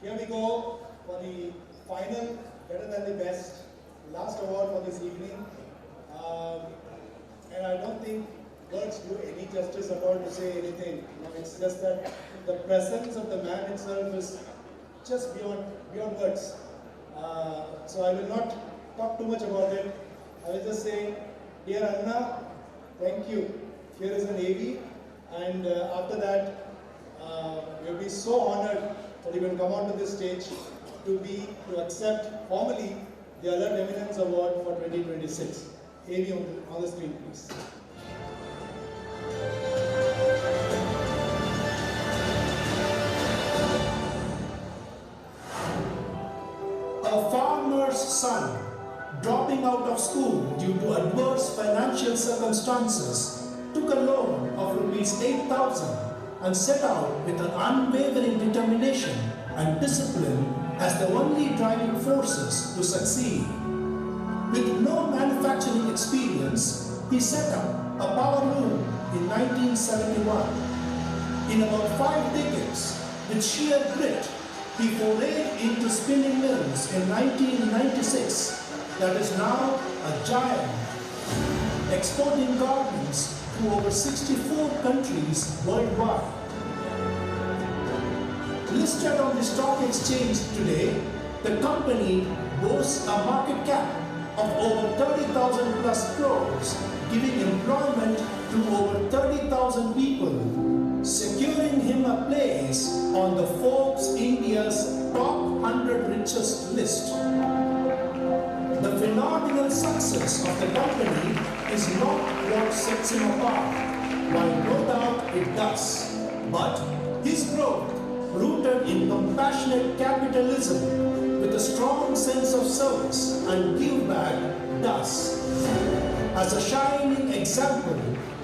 here we go for the final, better than the best, last award for this evening. And I don't think words do any justice at all to say anything. It's just that the presence of the man himself is just beyond words. So I will not talk too much about it. I will just say, dear Anna, thank you. Here is an AV, and after that, we'll be so honored that you will come onto this stage to accept formally the Alert Eminence Award for 2026. AV on the screen, please. A farmer's son, dropping out of school due to adverse financial circumstances, took a loan of Rs 8,000 and set out with an unwavering determination and discipline as the only driving forces to succeed. With no manufacturing experience, he set up a power loom in 1971. In about 5 decades, with sheer grit, he forayed into spinning mills in 1996 that is now a giant, exporting garments to over 64 countries worldwide. Listed on the stock exchange today, the company boasts a market cap of over 30,000 plus crores, giving employment to over 30,000 people, securing him a place on the Forbes India's top 100 richest list. The phenomenal success of the company is not what sets him apart, while no doubt it does, but his growth, rooted in compassionate capitalism with a strong sense of service and give back, does. As a shining example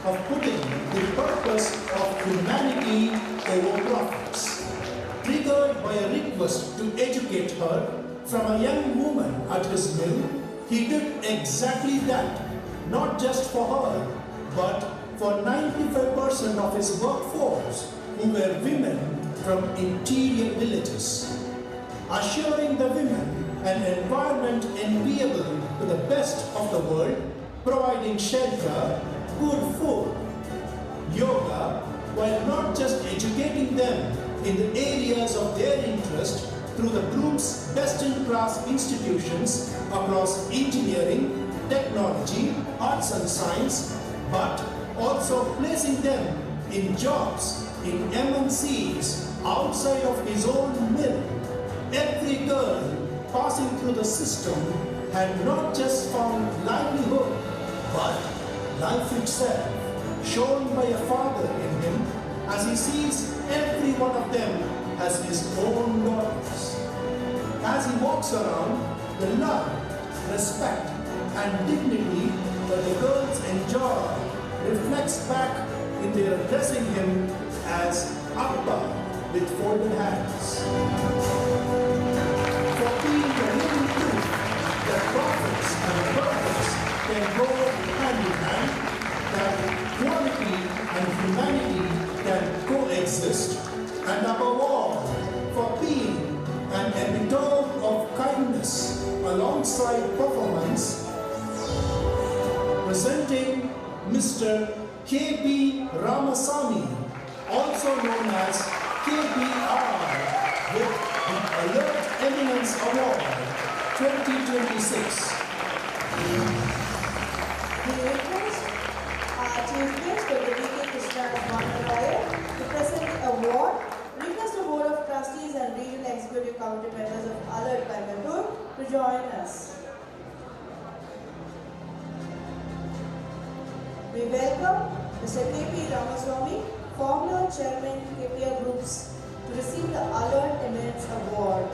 of putting the purpose of humanity over profits. Triggered by a request to educate her from a young woman at his mill, he did exactly that, not just for her, but for 95% of his workforce who were women from interior villages, assuring the women an environment enviable to the best of the world, providing shelter, good food, yoga, while not just educating them in the areas of their interest through the group's best-in-class institutions across engineering, technology, arts and science, but also placing them in jobs in MNCs outside of his own mill. Every girl passing through the system had not just found livelihood, but life itself, shown by a father in him as he sees every one of them as his own daughters. As he walks around, the love, respect, and dignity that the girls enjoy reflects back in their addressing him as Appa with folded hands. For being the living proof that prophets and prophets can go hand in hand, that quality and humanity can coexist, and above all, for being an epitome of kindness alongside performance, presenting Mr. K.B. Ramasamy, also known as KBR, with the Alert Eminence Award 2026. We request our Chief Guest, Dr. D.K. Krishna Raya, to present the award. Request the Board of Trustees and Regional Executive Committee members of Alert Coimbatore to join us. We welcome Mr. K.P. Ramasamy, former Chairman KPR Groups, to receive the Alert Eminence Award.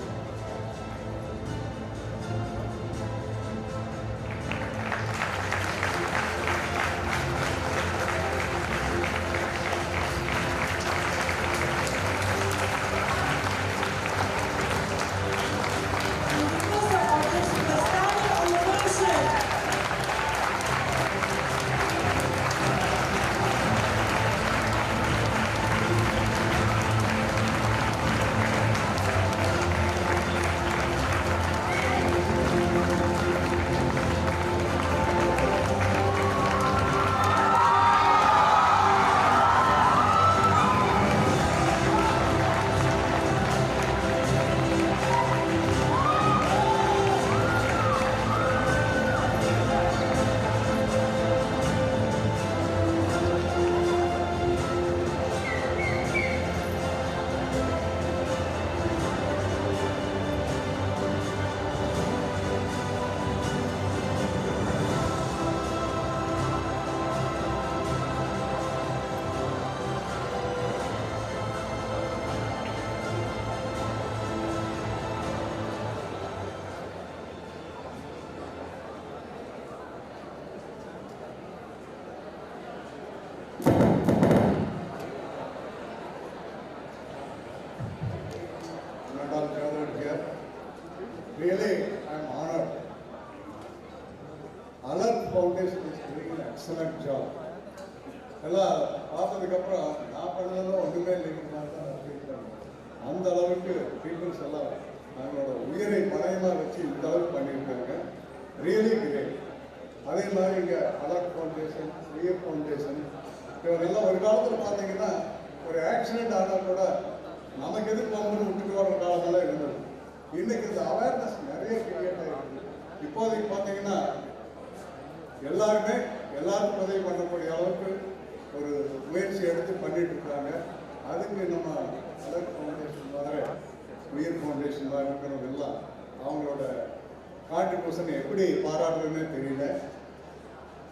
Really, I'm honored. Alert Foundation is doing an excellent job. எல்லாம் பார்த்ததுக்கப்புறம் நான் பண்ணதில் ஒன்றுமே இல்லைங்கிற மாதிரி தான் நான் feel பண்ணேன். அந்த அளவுக்கு பீப்புள்ஸ் எல்லாம் அவங்களோட உயிரை பணயமாக வச்சு இந்த அளவுக்கு பண்ணியிருக்காங்க. Really great. அதே மாதிரி இங்கே அலர்ட் ஃபவுண்டேஷன், உயர் ஃபவுண்டேஷன், இவங்கெல்லாம் ஒரு காலத்தில் பார்த்தீங்கன்னா ஒரு ஆக்சிடென்ட் ஆனால் கூட நமக்கு எதுக்கு போகணும்னு விட்டுட்டு வர காலமெல்லாம் இருந்தது. இன்னைக்கு இந்த அவேர்னஸ் நிறைய கிரியேட் ஆகிருக்கு. இப்போதைக்கு பார்த்தீங்கன்னா எல்லாருமே எல்லாருக்கும் உதவி பண்ணக்கூடிய அளவுக்கு ஒரு முயற்சி எடுத்து பண்ணிட்டு இருக்காங்க. அதுக்கு நம்ம அலர்ட் ஃபவுண்டேஷன் மாதிரி உயிர் ஃபவுண்டேஷன் மாதிரி இருக்கிறவங்க எல்லாம் அவங்களோட கான்ட்ரிபியூஷன் எப்படி பாராட்டுறதுன்னே தெரியல.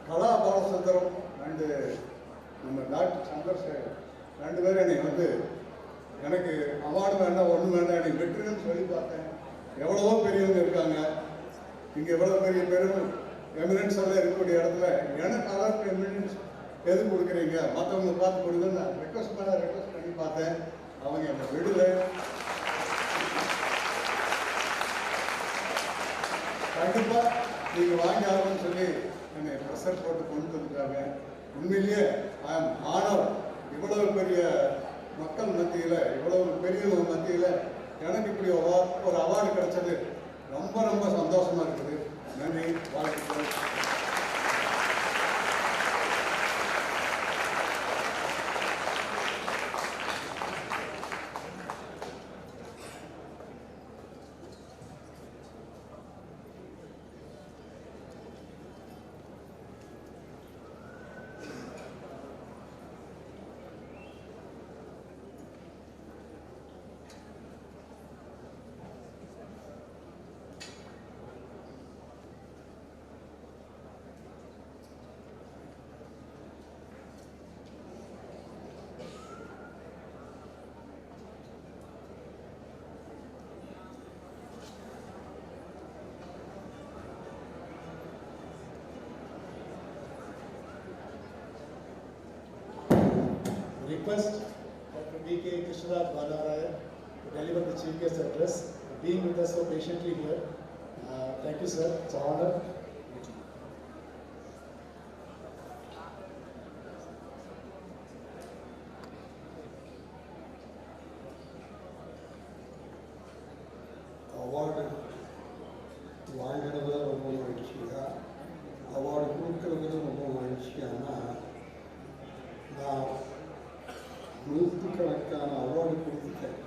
கலா பாலசுந்தரம் அண்டு நம்ம டாக்டர் சந்திரசேகர் ரெண்டு பேரும் என்னை வந்து எனக்கு அவார்டு வேண்டாம் ஒன்றும் வேண்டாம் எனக்கு வெற்றின்னு சொல்லி பார்த்தேன். எவ்வளவோ பெரியவங்க இருக்காங்க இங்கே, எவ்வளோ பெரிய பெரும் எமினன்ஸ் எல்லாம் இருக்கக்கூடிய இடத்துல எனக்கு அலர்ட் எமினன்ஸ் எது கொடுக்குறீங்க, மற்றவங்க பார்த்து கொடுங்கன்னு நான் ரெக்வஸ்ட் பண்ணி பார்த்தேன். அவங்க என்னை விடலை. கண்டிப்பாக நீங்கள் வாங்கி ஆகணும்னு சொல்லி என்னை ப்ரெஷர் போட்டு கொண்டு வந்துருக்காங்க. உண்மையிலேயே ஐ ஆம் ஆனர். இவ்வளவு பெரிய மக்கள் மத்தியில், இவ்வளவு பெரியவங்க மத்தியில் எனக்கு இப்படி ஒரு அவார்டு கிடைச்சது ரொம்ப ரொம்ப சந்தோஷமா இருக்குது. நன்றி, வாழ்த்துக்கள். request Dr. B.K. Krishnadas Banaraya to deliver the Chief Guest address, being with us so patiently here. Thank you, sir. It's an honor. Award வாங்கினது ரொம்ப மகிழ்ச்சியா, அவார்டு கொடுக்கறது ரொம்ப மகிழ்ச்சியானா, நான் நூற்றுக்கணக்கான அவார்டு கொடுத்துட்டேன்.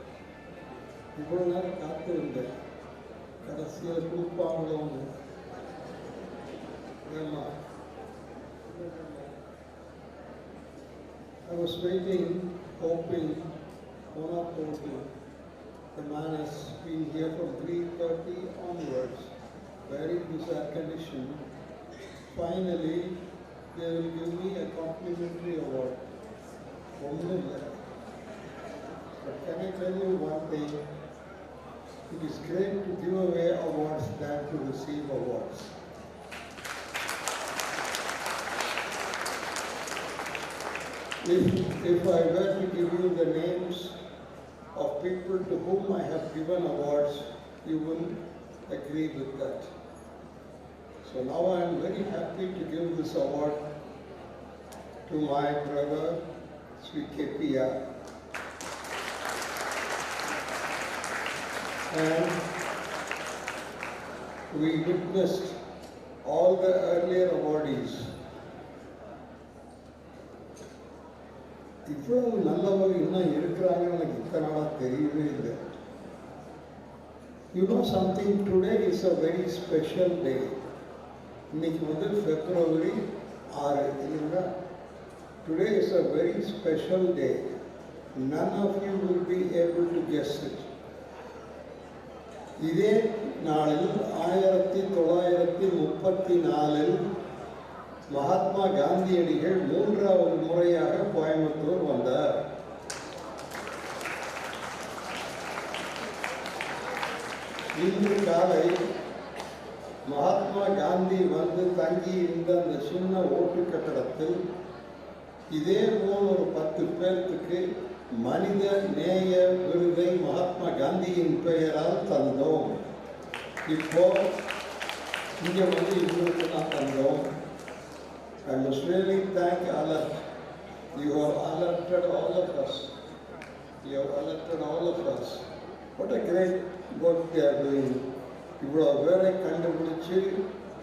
இவ்வளோ நேரம் காத்திருந்தேன், கடைசியில் கொடுப்பாங்களோன்னு. ஏமா I was waiting, hoping, one or two. The man has been here from 3:30 onwards, wearing this air condition. Finally, they will give me a complimentary award. But can I tell you one thing? It is great to give away awards than to receive awards. If I were to give you the names of people to whom I have given awards, you wouldn't agree with that. So now I am very happy to give this award to my brother, Sri K.P.R. And we witnessed all the earlier awardees. இவ்வளவு நல்லவங்க இன்னும் இருக்கிறாங்கன்னு எனக்கு இத்தனை நாளாக தெரியவே இல்லை. You know something, today is a very special day. இன்னைக்கு வந்து February 6 இல்லைங்களா? Today is a very special day. None of you will be able to guess it. இதே நாளில் 1934 மகாத்மா காந்தியடிகள் 3வது முறையாக கோயம்புத்தூர் வந்தார். இன்று காலை மகாத்மா காந்தி வந்து தங்கி இருந்த அந்த சின்ன ஓட்டு கட்டடத்தில் இதே போல் ஒரு 10 பேருக்கு மனித நேய விருதை மகாத்மா காந்தியின் பெயரால் தந்தோம். இப்போ இங்கே வந்து இவங்களுக்கு நான் தந்தோம். I must really thank Alert. You have alerted all of us. You have alerted all of us. What a great work they are doing. இவ்வளோ பேரை கண்டுபிடிச்சு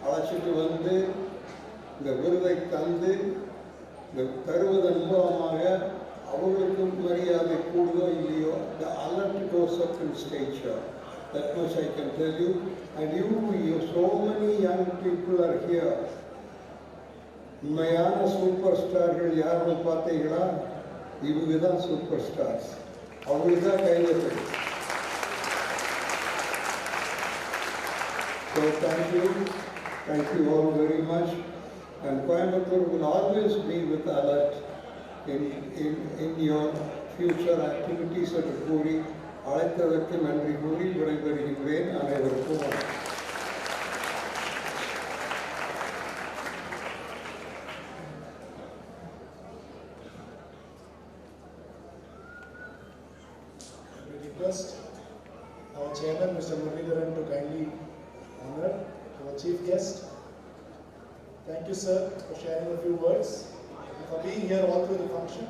அழைச்சிட்டு வந்து இந்த விருதை தந்து இந்த தருவதன் மூலமாக அவர்களுக்கு மரியாதை கூடுதோ இல்லையோ, the alert goes up in stature. That much I can tell you. And you, so many young people are here. உண்மையான சூப்பர் ஸ்டார்கள் யாருன்னு பார்த்தீங்களா? இவங்க தான் சூப்பர் ஸ்டார்ஸ். அவங்களுக்கு தான் கைது. So thank you all very much. And Coimbatore will always be with Alert in your future activities at Puri. அழைத்ததற்கு நன்றி கூறி விடைபெறுகின்றேன். அனைவருக்கும் வணக்கம். Request our chairman, Mr. Muralidharan, to kindly honor our chief guest. Thank you, sir, for sharing a few words and for being here all through the function.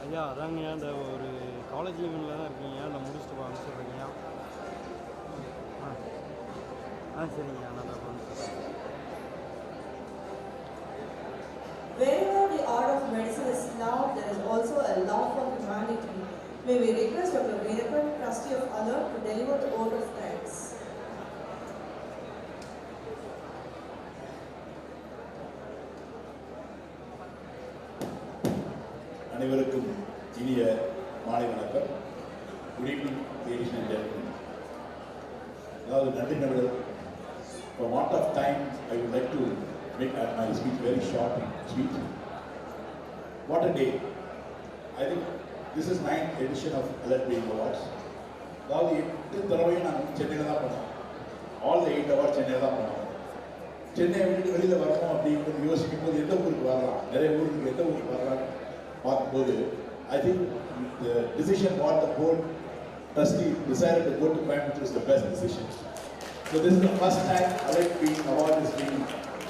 ஐயா அதாங்கய்யா இந்த ஒரு college லெவலில் தான் இருக்கீங்க அதை முடிச்சுட்டு வாங்க சொல்கிறீங்க சரிங்கய்யா நல்லா பண்ணுறேன். Wherever the art of medicine is loved, there is also a love for humanity. May we request Dr. Veerapan, trustee of Alert, to deliver the vote of thanks. அனைவருக்கும் இனிய மாலை வணக்கம். Good evening ladies and gentlemen. அதாவது நன்றி நண்பர்கள். For want of time, I would like to make my speech very short and sweet. What a day! I think this is 9th edition of Alert Being Awards. அதாவது 8 தடவையும் நான் சென்னையில் தான் பண்ணோம். All the 8 awards சென்னையில் தான் பண்ணோம். சென்னையை விட்டு வெளியில் வரணும் அப்படின்னு யோசிக்கும் போது எந்த ஊருக்கு வரலாம், நிறைய ஊருக்கு எந்த ஊருக்கு வரலாம்னு பார்க்கும்போது I think the decision what the board trustee decided to go to Coimbatore is the best decision. So this is the first time Alert Being Award is being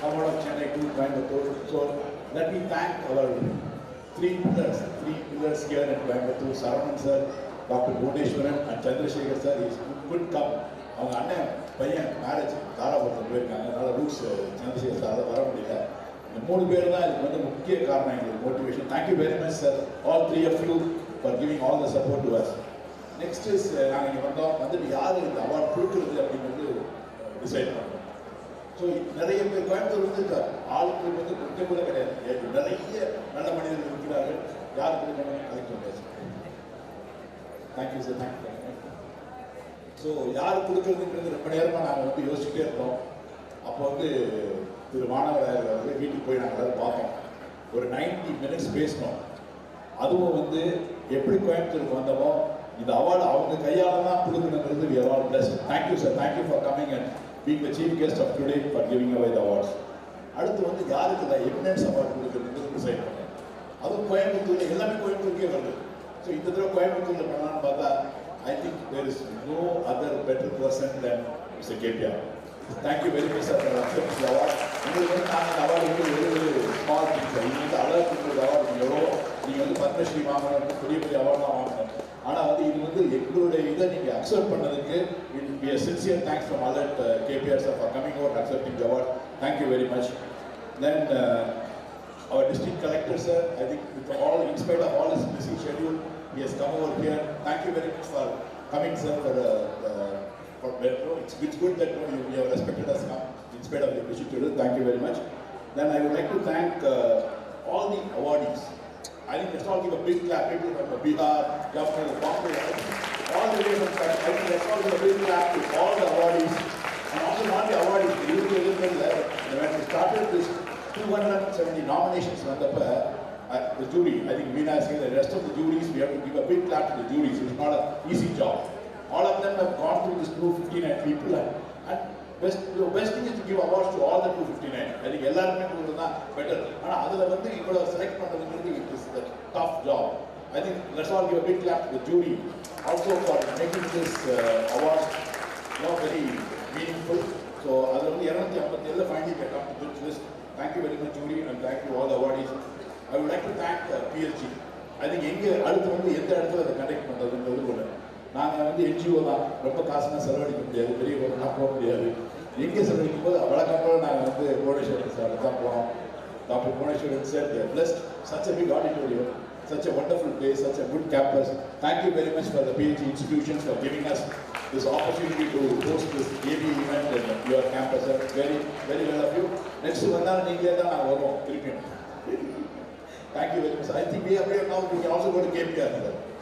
come out of Chennai to Coimbatore. So let me thank our three pillars here at Coimbatore, Saravanan sir, Dr. Bhuneshwaran and Chandrasekhar sir. He could come. அவங்க அண்ணன் பையன் marriage தாராபுரத்தில் போயிருக்காங்க, அதனால் roots Chandrasekhar sir வர முடியல. இந்த 3 பேர் தான் இதுக்கு வந்து முக்கிய காரணம் எங்களுக்கு motivation. Thank you very much sir, all 3 of you for giving all the support to us. Next is நாங்கள் இங்கே வந்துட்டு யார் இந்த அவார்ட் கொடுக்குறது அப்படிங்கிறது டிசைட் பண்ணோம். ஸோ நிறைய பேர் கோயம்புத்தூர் வந்து ஆளுக்கு வந்து கொஞ்சம் கூட கிடையாது, நிறைய நல்ல மனிதர்கள் இருக்கிறார்கள். யார் கொடுக்கணும் அதுக்கு சொல்லியாச்சு. Thank you sir, thank you. ஸோ யார் கொடுக்குறதுன்றது ரொம்ப நேரமாக நாங்கள் வந்து யோசிச்சுட்டே இருந்தோம். அப்போ வந்து திரு மாணவராயர் வந்து வீட்டுக்கு போய் நாங்கள் எல்லாரும் பார்த்தோம். ஒரு 90 minutes பேசினோம். அதுவும் வந்து எப்படி கோயம்புத்தூருக்கு வந்தோமோ இந்த அவார்டு அவங்க கையால் தான் கொடுக்கணுங்கிறது we are all blessed. Thank you sir, thank you for coming and being the chief guest of today for giving away the awards. அடுத்து வந்து யாருக்கு இந்த எமினன்ஸ் அவார்டு கொடுக்குறதுங்கிறது டிசைட் பண்ணேன். அதுவும் கோயம்புத்தூர், எல்லாமே கோயம்புத்தூருக்கே வருது. ஸோ இந்த தடவை கோயம்புத்தூரில் பண்ணலான்னு பார்த்தா I think there is no other better person than Mr. KPR. Thank you very much sir for accepting the award. உங்களுக்கு வந்து நாங்கள் அவார்டு வந்து ஒரு ஸ்மால் திங் சார். இது வந்து அலர்ட் அவார்டு எவ்வளோ நீங்கள் வந்து பத்மஸ்ரீ வாங்கணும், பெரிய பெரிய அவார்ட்லாம் வாங்கணும். ஆனால் வந்து இது வந்து எங்களுடைய இதை நீங்கள் அக்செப்ட் பண்ணதுக்கு it will be a sincere thanks from Alert KPR sir for coming over and accepting the award. Thank you very much. Then our district collector sir, I think with all, in spite of all his busy schedule, he has come over here. Thank you very much for coming sir for Metro. It's good that you have respected us now in spite of your busy schedule. Thank you very much. Then I would like to thank all the awardees. I think let's all give a big clap. People from Bihar, Jammu, Bombay, all the way from China. I think let's all give a big clap to all the awardees. And also not the awardees, when we started this 270 nominations on the jury, I think Veena is saying the rest of the juries, we have to give a big clap to the juries. It's not an easy job. All of them have gone through this 259 people and the best thing is to give awards to all the 259. I think எல்லாருமே கொடுத்தா better. ஆனா அதுல வந்து இவ்வளவு select பண்றதுங்கிறது it is the tough job. I think let's all give a big clap to the jury also for making this awards very meaningful. So அதுல வந்து 257 finally get up to this list. Thank you very much jury and thank you all the awardees. I would like to thank PLG. I think எங்க அடுத்து வந்து எந்த இடத்துல அதை conduct பண்றதுன்றது ஒன்று. நாங்கள் வந்து NGO தான், ரொம்ப காசுனா செலவழிக்க முடியாது, பெரிய பொருளாக போக முடியாது. எங்கே செலவழிக்கும் போது வழக்கம் போல நாங்கள் வந்து புவனேஸ்வரன் சார் தான் போனோம். Doctor Bhuvaneswaran sir, they are blessed, such a big auditorium, such a wonderful place, such a good campus. Thank you very much for the PLG institutions for giving us this opportunity to host this AB event in your campus. Very, very well of you. Next வந்தாலும் நீங்களே தான் நான் வருவோம் திருப்பியும். Thank you very much. I think we are now, we can also go to KPR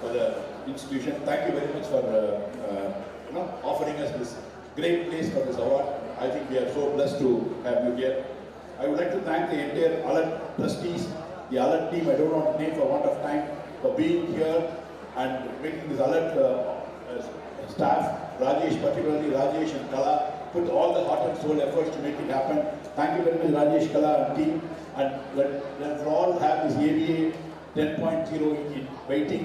for the institution. Thank you very much for offering us this great place for this award. I think we are so blessed to have you here. I would like to thank the entire Alert trustees, the Alert team, I don't want to name for want of time, for being here and making this Alert staff, Rajesh, particularly Rajesh and Kala, put all the heart and soul efforts to make it happen. Thank you very much Rajesh, Kala and team. And let's all have this ABA 10.0 in waiting.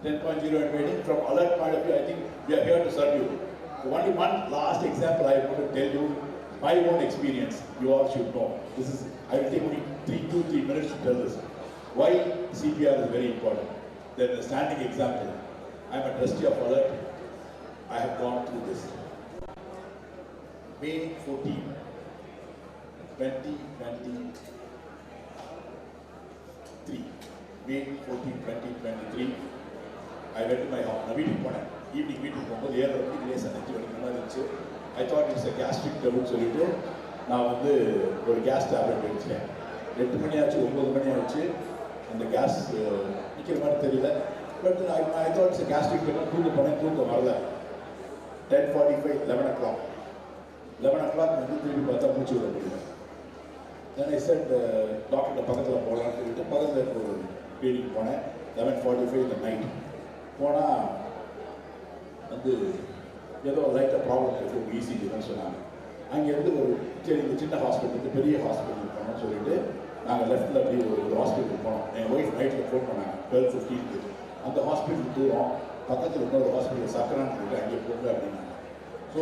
10.0 and waiting. From Alert point of view, I think we are here to serve you. So only one last example I want to tell you, my own experience, you all should know. This is, I will take only 3 minutes to tell this. why CPR is very important. Then a standing example. I'm a trustee of Alert. I have gone through this. May 14, 2023. May 14, 2023. I went to my house. Evening meeting போகும்போது 7 மணிக்கு லேசாக நெஞ்சு வலிக்கிற மாதிரி இருந்துச்சு. I thought it's a gastric trouble சொல்லிட்டு நான் வந்து ஒரு கேஸ் டேப்லெட் எடுத்துட்டேன். 8 மணி ஆச்சு, 9 மணி ஆச்சு. அந்த கேஸ் நிற்கிற மாதிரி தெரியல. But I thought it's a gastric trouble. தூக்கம் வரல. 10:45, 11 o'clock. 11 o'clock வந்து திரும்பி பார்த்தா மூச்சு விட முடியல. Then I said, டாக்டர்கிட்ட பக்கத்தில் போகலான்னு சொல்லிட்டு பக்கத்தில் இருக்க ஒரு கிளினிக் போனேன். 11:45 இந்த நைட் போனால் வந்து ஏதோ லைட்டாக ப்ராப்ளம் இருக்குது, இசிஜின்னு சொன்னாங்க. அங்கேருந்து ஒரு சரி இந்த சின்ன ஹாஸ்பிட்டலுக்கு பெரிய ஹாஸ்பிட்டலுக்கு போனோம்னு சொல்லிட்டு நாங்கள் லெஃப்ட்டில் அப்படி ஒரு ஹாஸ்பிட்டலுக்கு போனோம். என் ஒய்ஃப் நைட்டில் ஃபோன் பண்ணாங்க 12:15. அந்த ஹாஸ்பிட்டல் தூரம், பக்கத்தில் இன்னொரு ஹாஸ்பிட்டல் சக்கரான்னு சொல்லிட்டு அங்கே போங்க அப்படின்னாங்க. ஸோ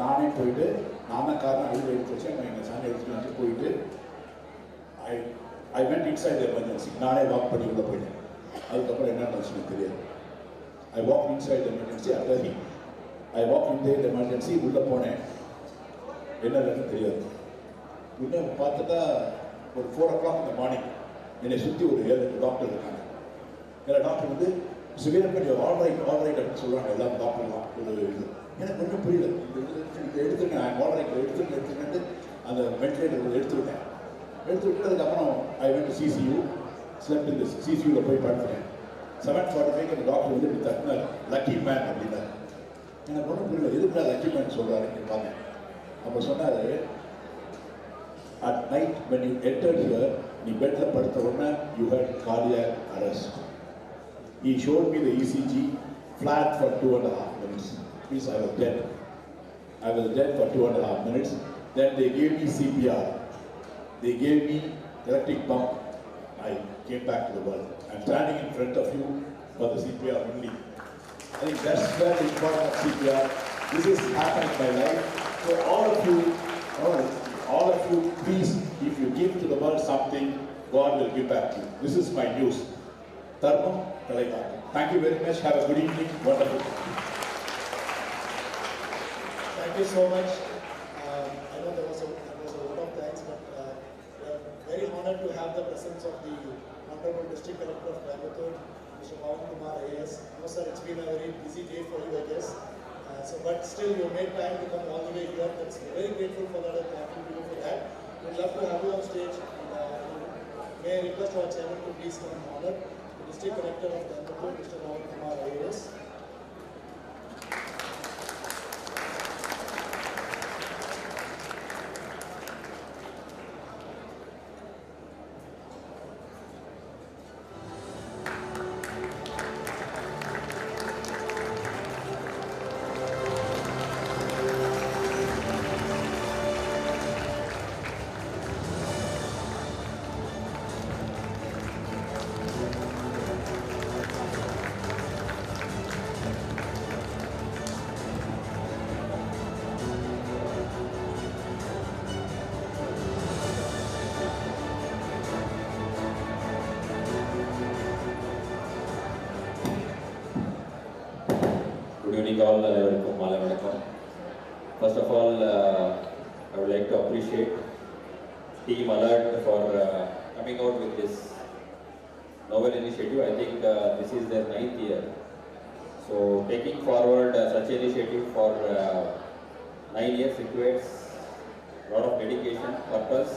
நானே போயிட்டு நான் தான் காரணம் அழுது எடுத்து வச்சு எங்கள் சாமி எடுத்துட்டு வந்து போயிட்டு I went inside the emergency. நானே வாக் பண்ணி உள்ளே போயிட்டேன். அதுக்கப்புறம் என்ன நடந்துச்சுன்னு தெரியாது. I walked inside the emergency. After I walked in the emergency, உள்ளே போனேன். என்ன நடக்குன்னு தெரியாது. உள்ளே பார்த்துட்டா ஒரு 4 o'clock இந்த மார்னிங் என்னை சுற்றி ஒரு 7 டாக்டர் இருக்காங்க. எல்லா டாக்டர் வந்து சிவியர் ஆல் ரைட் அப்படின்னு சொல்லுவாங்க. எல்லா டாக்டர்லாம் ஒரு இது எனக்கு ஒன்றும் புரியல. இந்த எடுத்துருங்க, ஆல் ரைட் எடுத்துக்கிட்டு அந்த வென்டிலேட்டர் எடுத்துக்கிட்டேன். அதுக்கப்புறம் I went to CCU, slept in the CCUவில் போய் படுத்துட்டேன். 7:45 அந்த டாக்டர் வந்து இப்படி தட்டினார், லக்கி மேன் அப்படின்னாரு. எனக்கு ஒன்றும் புரியல, எதுக்குடா லக்கி மேன் சொல்கிறாரு கேட்பாங்க. அப்போ சொன்னார், at night when you entered here, நீ பெட்டில் படுத்த உடனே you had cardiac arrest. He showed me the ECG, flat for 2.5 minutes. Means I was dead. I was dead for 2.5 minutes. Then they gave me CPR. They gave me electric pump. I came back to the world. I'm standing in front of you for the CPR only. I think that's where the importance of CPR. This is happening in my life. So all of you, please, if you give to the world something, God will give back to you. This is my news. Dharmam Kalaikattam. Thank you very much. Have a good evening. Wonderful. Thank you so much. I know there was a lot of thanks, but we are very honored to have the presence of the Honorable District Collector of Coimbatore, Mr. Pawan Kumar IAS. No sir, it's been a very busy day for you, I guess. But still you made time to come all the way here. That's very grateful for that and thanking you for that. We'd love to have you on stage. May I request our chairman to please come and honor the District Collector of Coimbatore, Mr. Pawan Kumar IAS. Good evening all, everyone. First of all, I would like to appreciate Team Alert for coming out with this novel initiative. I think this is their 9th year. So taking forward such initiative for 9 years requires a lot of dedication, purpose.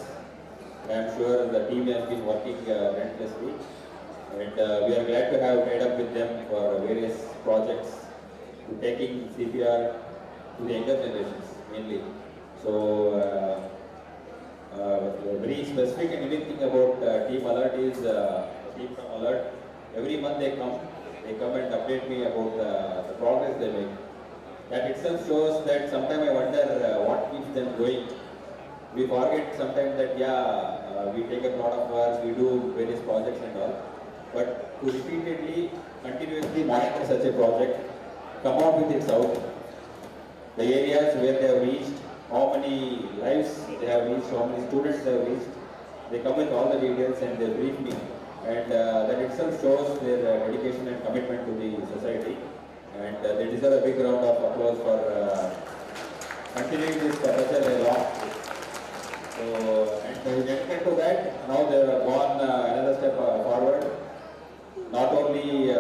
I am sure the team has been working relentlessly, and we are glad to have made up with them for various projects, to taking CPR to the younger generations mainly. So very specific and unique thing about Team Alert is Team from Alert. Every month they come and update me about the progress they make. That itself shows that sometimes I wonder what keeps them going. We forget sometimes that we take a lot of work, we do various projects and all, but to repeatedly, continuously monitor such a project, come out with its out, the areas where they have reached, how many lives they have reached, how many students they have reached, they come with all the details and they brief me and that itself shows their dedication and commitment to the society, and they deserve a big round of applause for continuing this such a long. So, and in addition to that, now they have gone another step forward, not only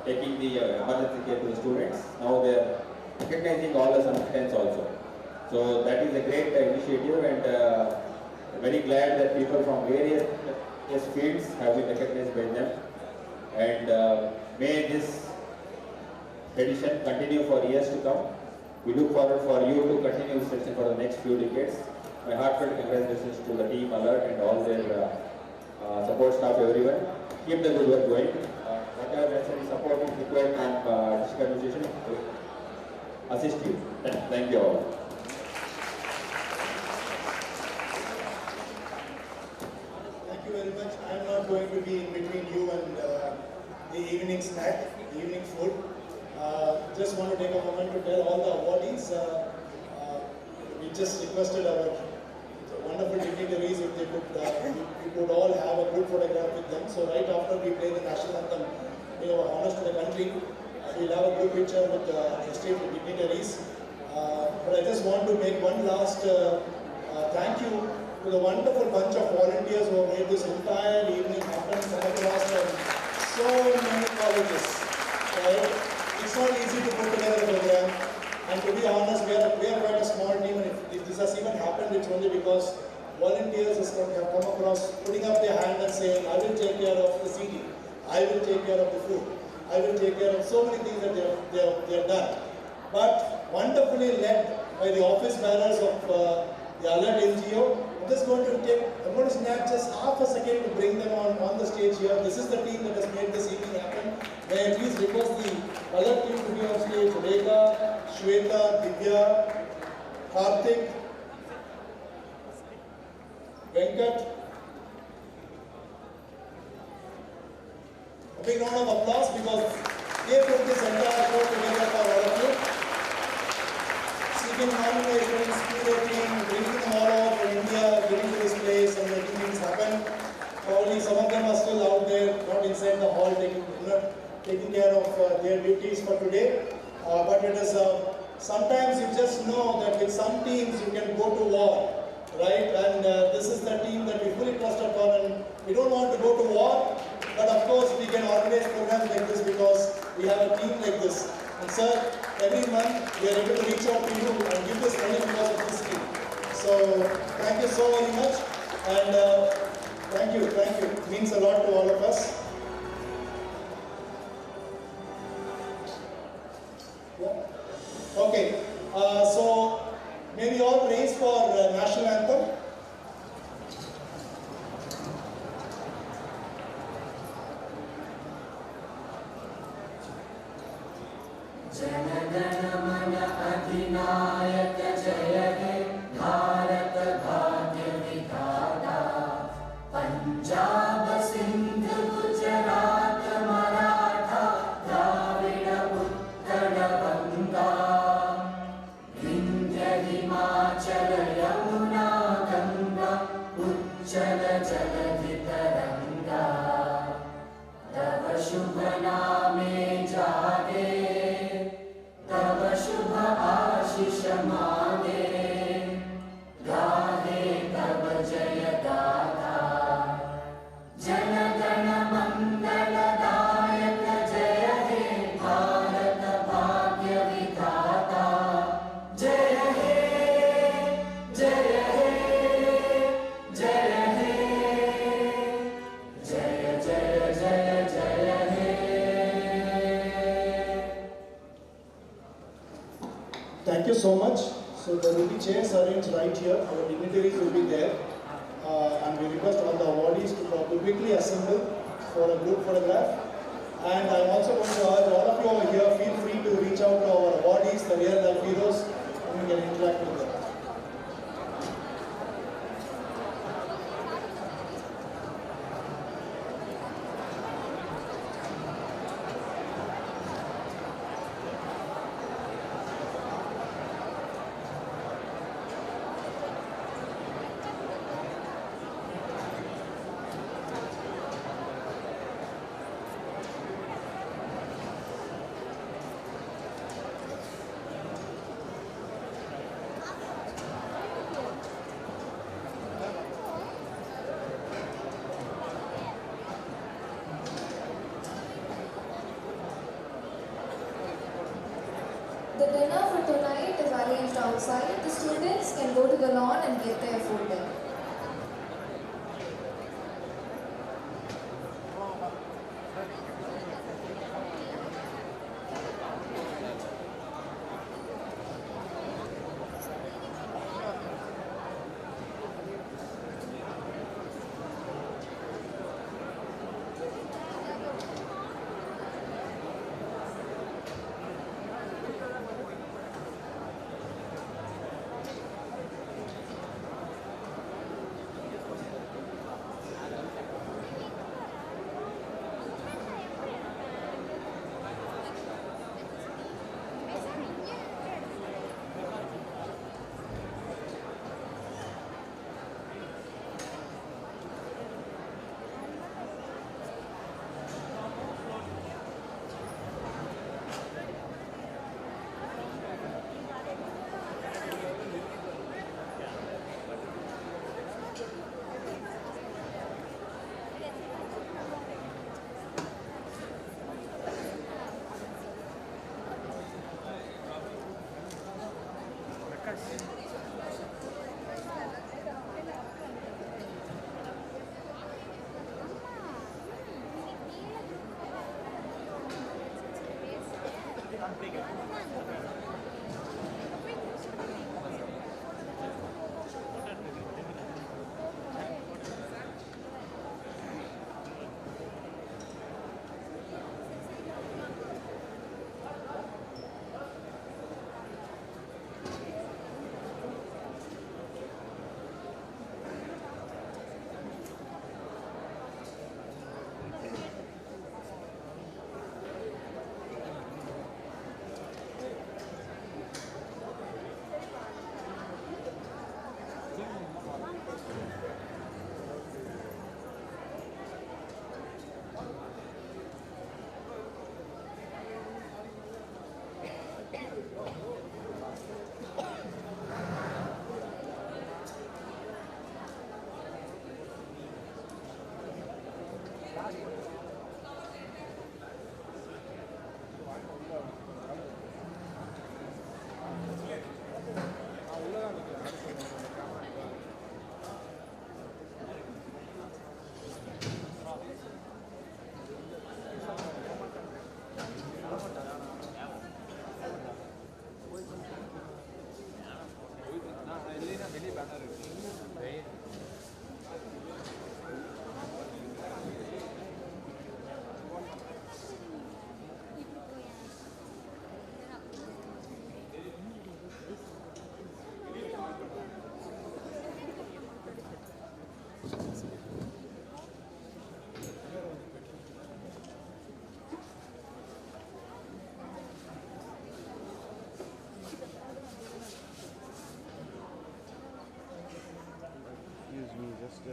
taking the emergency care to the students, now they are recognizing all the substitutes also. So that is a great initiative, and very glad that people from various fields have been recognized by them, and may this tradition continue for years to come. We look forward for you to continue this tradition for the next few decades. My heartfelt congratulations to the team Alert and all their support staff, everyone. Keep the good work going. Whatever necessary support is required from district administration, assist you. Thank you all. Thank you very much. I am not going to be in between you and the evening snack, the evening food. Just want to take a moment to tell all the awardees. We just requested our wonderful dignitaries if they could, we could all have a group photograph with them. So right after we play the national anthem, pay our honors to the country, we'll have a group picture with the state dignitaries. But I just want to make one last thank you to the wonderful bunch of volunteers who have made this entire evening happen across so many colleges. Right? It's not easy to put together a program. And to be honest, we are quite a small team, and if this has even happened, it's only because volunteers have come across, putting up their hand and saying, I will take care of the CD, I will take care of the food, I will take care of so many things that they have done. But wonderfully led by the office bearers of the Alert NGO. I'm going to snatch just half a second to bring them on the stage here. This is the team that has made this evening happen. May I please request the Alert team to be on stage. Rekha, Shweta, Divya, Karthik, Venkat. A big round of applause because they put this entire show together for all of you. Seeking nominations, curating, bringing them all over from India, getting to this place and making things happen. Probably some of them are still out there, not inside the hall, taking care of their duties for today. But it is sometimes you just know that with some teams you can go to war, right? And this is the team that we fully trust upon, and we don't want to go to war, but of course we can organize programs like this because we have a team like this. And sir, every month we are able to reach out to you and give this money because of this team. So thank you so very much, and thank you. It means a lot to all of us. Okay, so may we all raise for national anthem. Jana Gana Mana अधिनायक जय हे भारत भाग्य विधाता पंजाब सिंध गुजरात मराठा द्राविड उत्कल गंगा विंध्य हिमाचल यमुना गंगा उच्चल जलधि तरंगा तव शुभ नामे जागे तव शुभ आशीष मांगे गाहे तव जय गाथा जन गण मंगल दायक जय हे भारत भाग्य विधाता जय हे जय हे जय हे जय जय जय जय हे. Thank you so much. So there will be chairs arranged right here. Our dignitaries will be there. And we request all the awardees to quickly assemble for a group photograph. And I'm also going to urge all of you over here, feel free to reach out to our awardees, the real life heroes, and we can interact with them. The dinner for tonight is arranged outside. The students can go to the lawn and get their food there.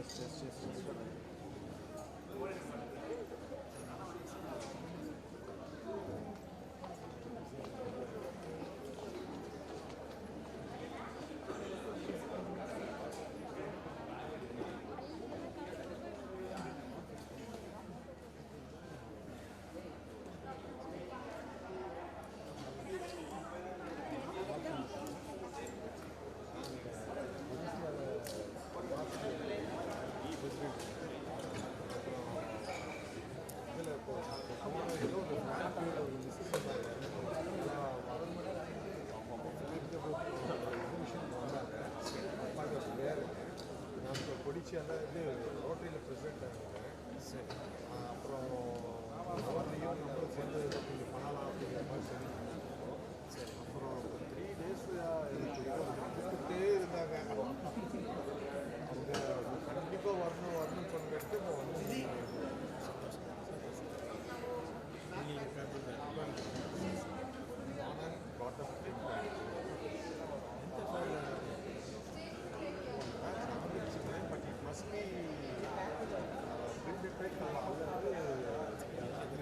Just. பொடிச்சு எல்லாம் இது ரோட்டரியில் president ஆகிருந்தேன். சரி, அப்புறம் அவர்லையும் நம்மளும் சேர்ந்து கொஞ்சம் பண்ணலாம் அப்படிங்கிற மாதிரி சொல்லியிருந்தாங்க. சரி, அப்புறம் 3 days கூப்பிட்டே இருந்தாங்க. அவங்க கண்டிப்பாக வரணும்னு சொல்லிட்டு இப்போ வந்து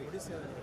முடிச்சு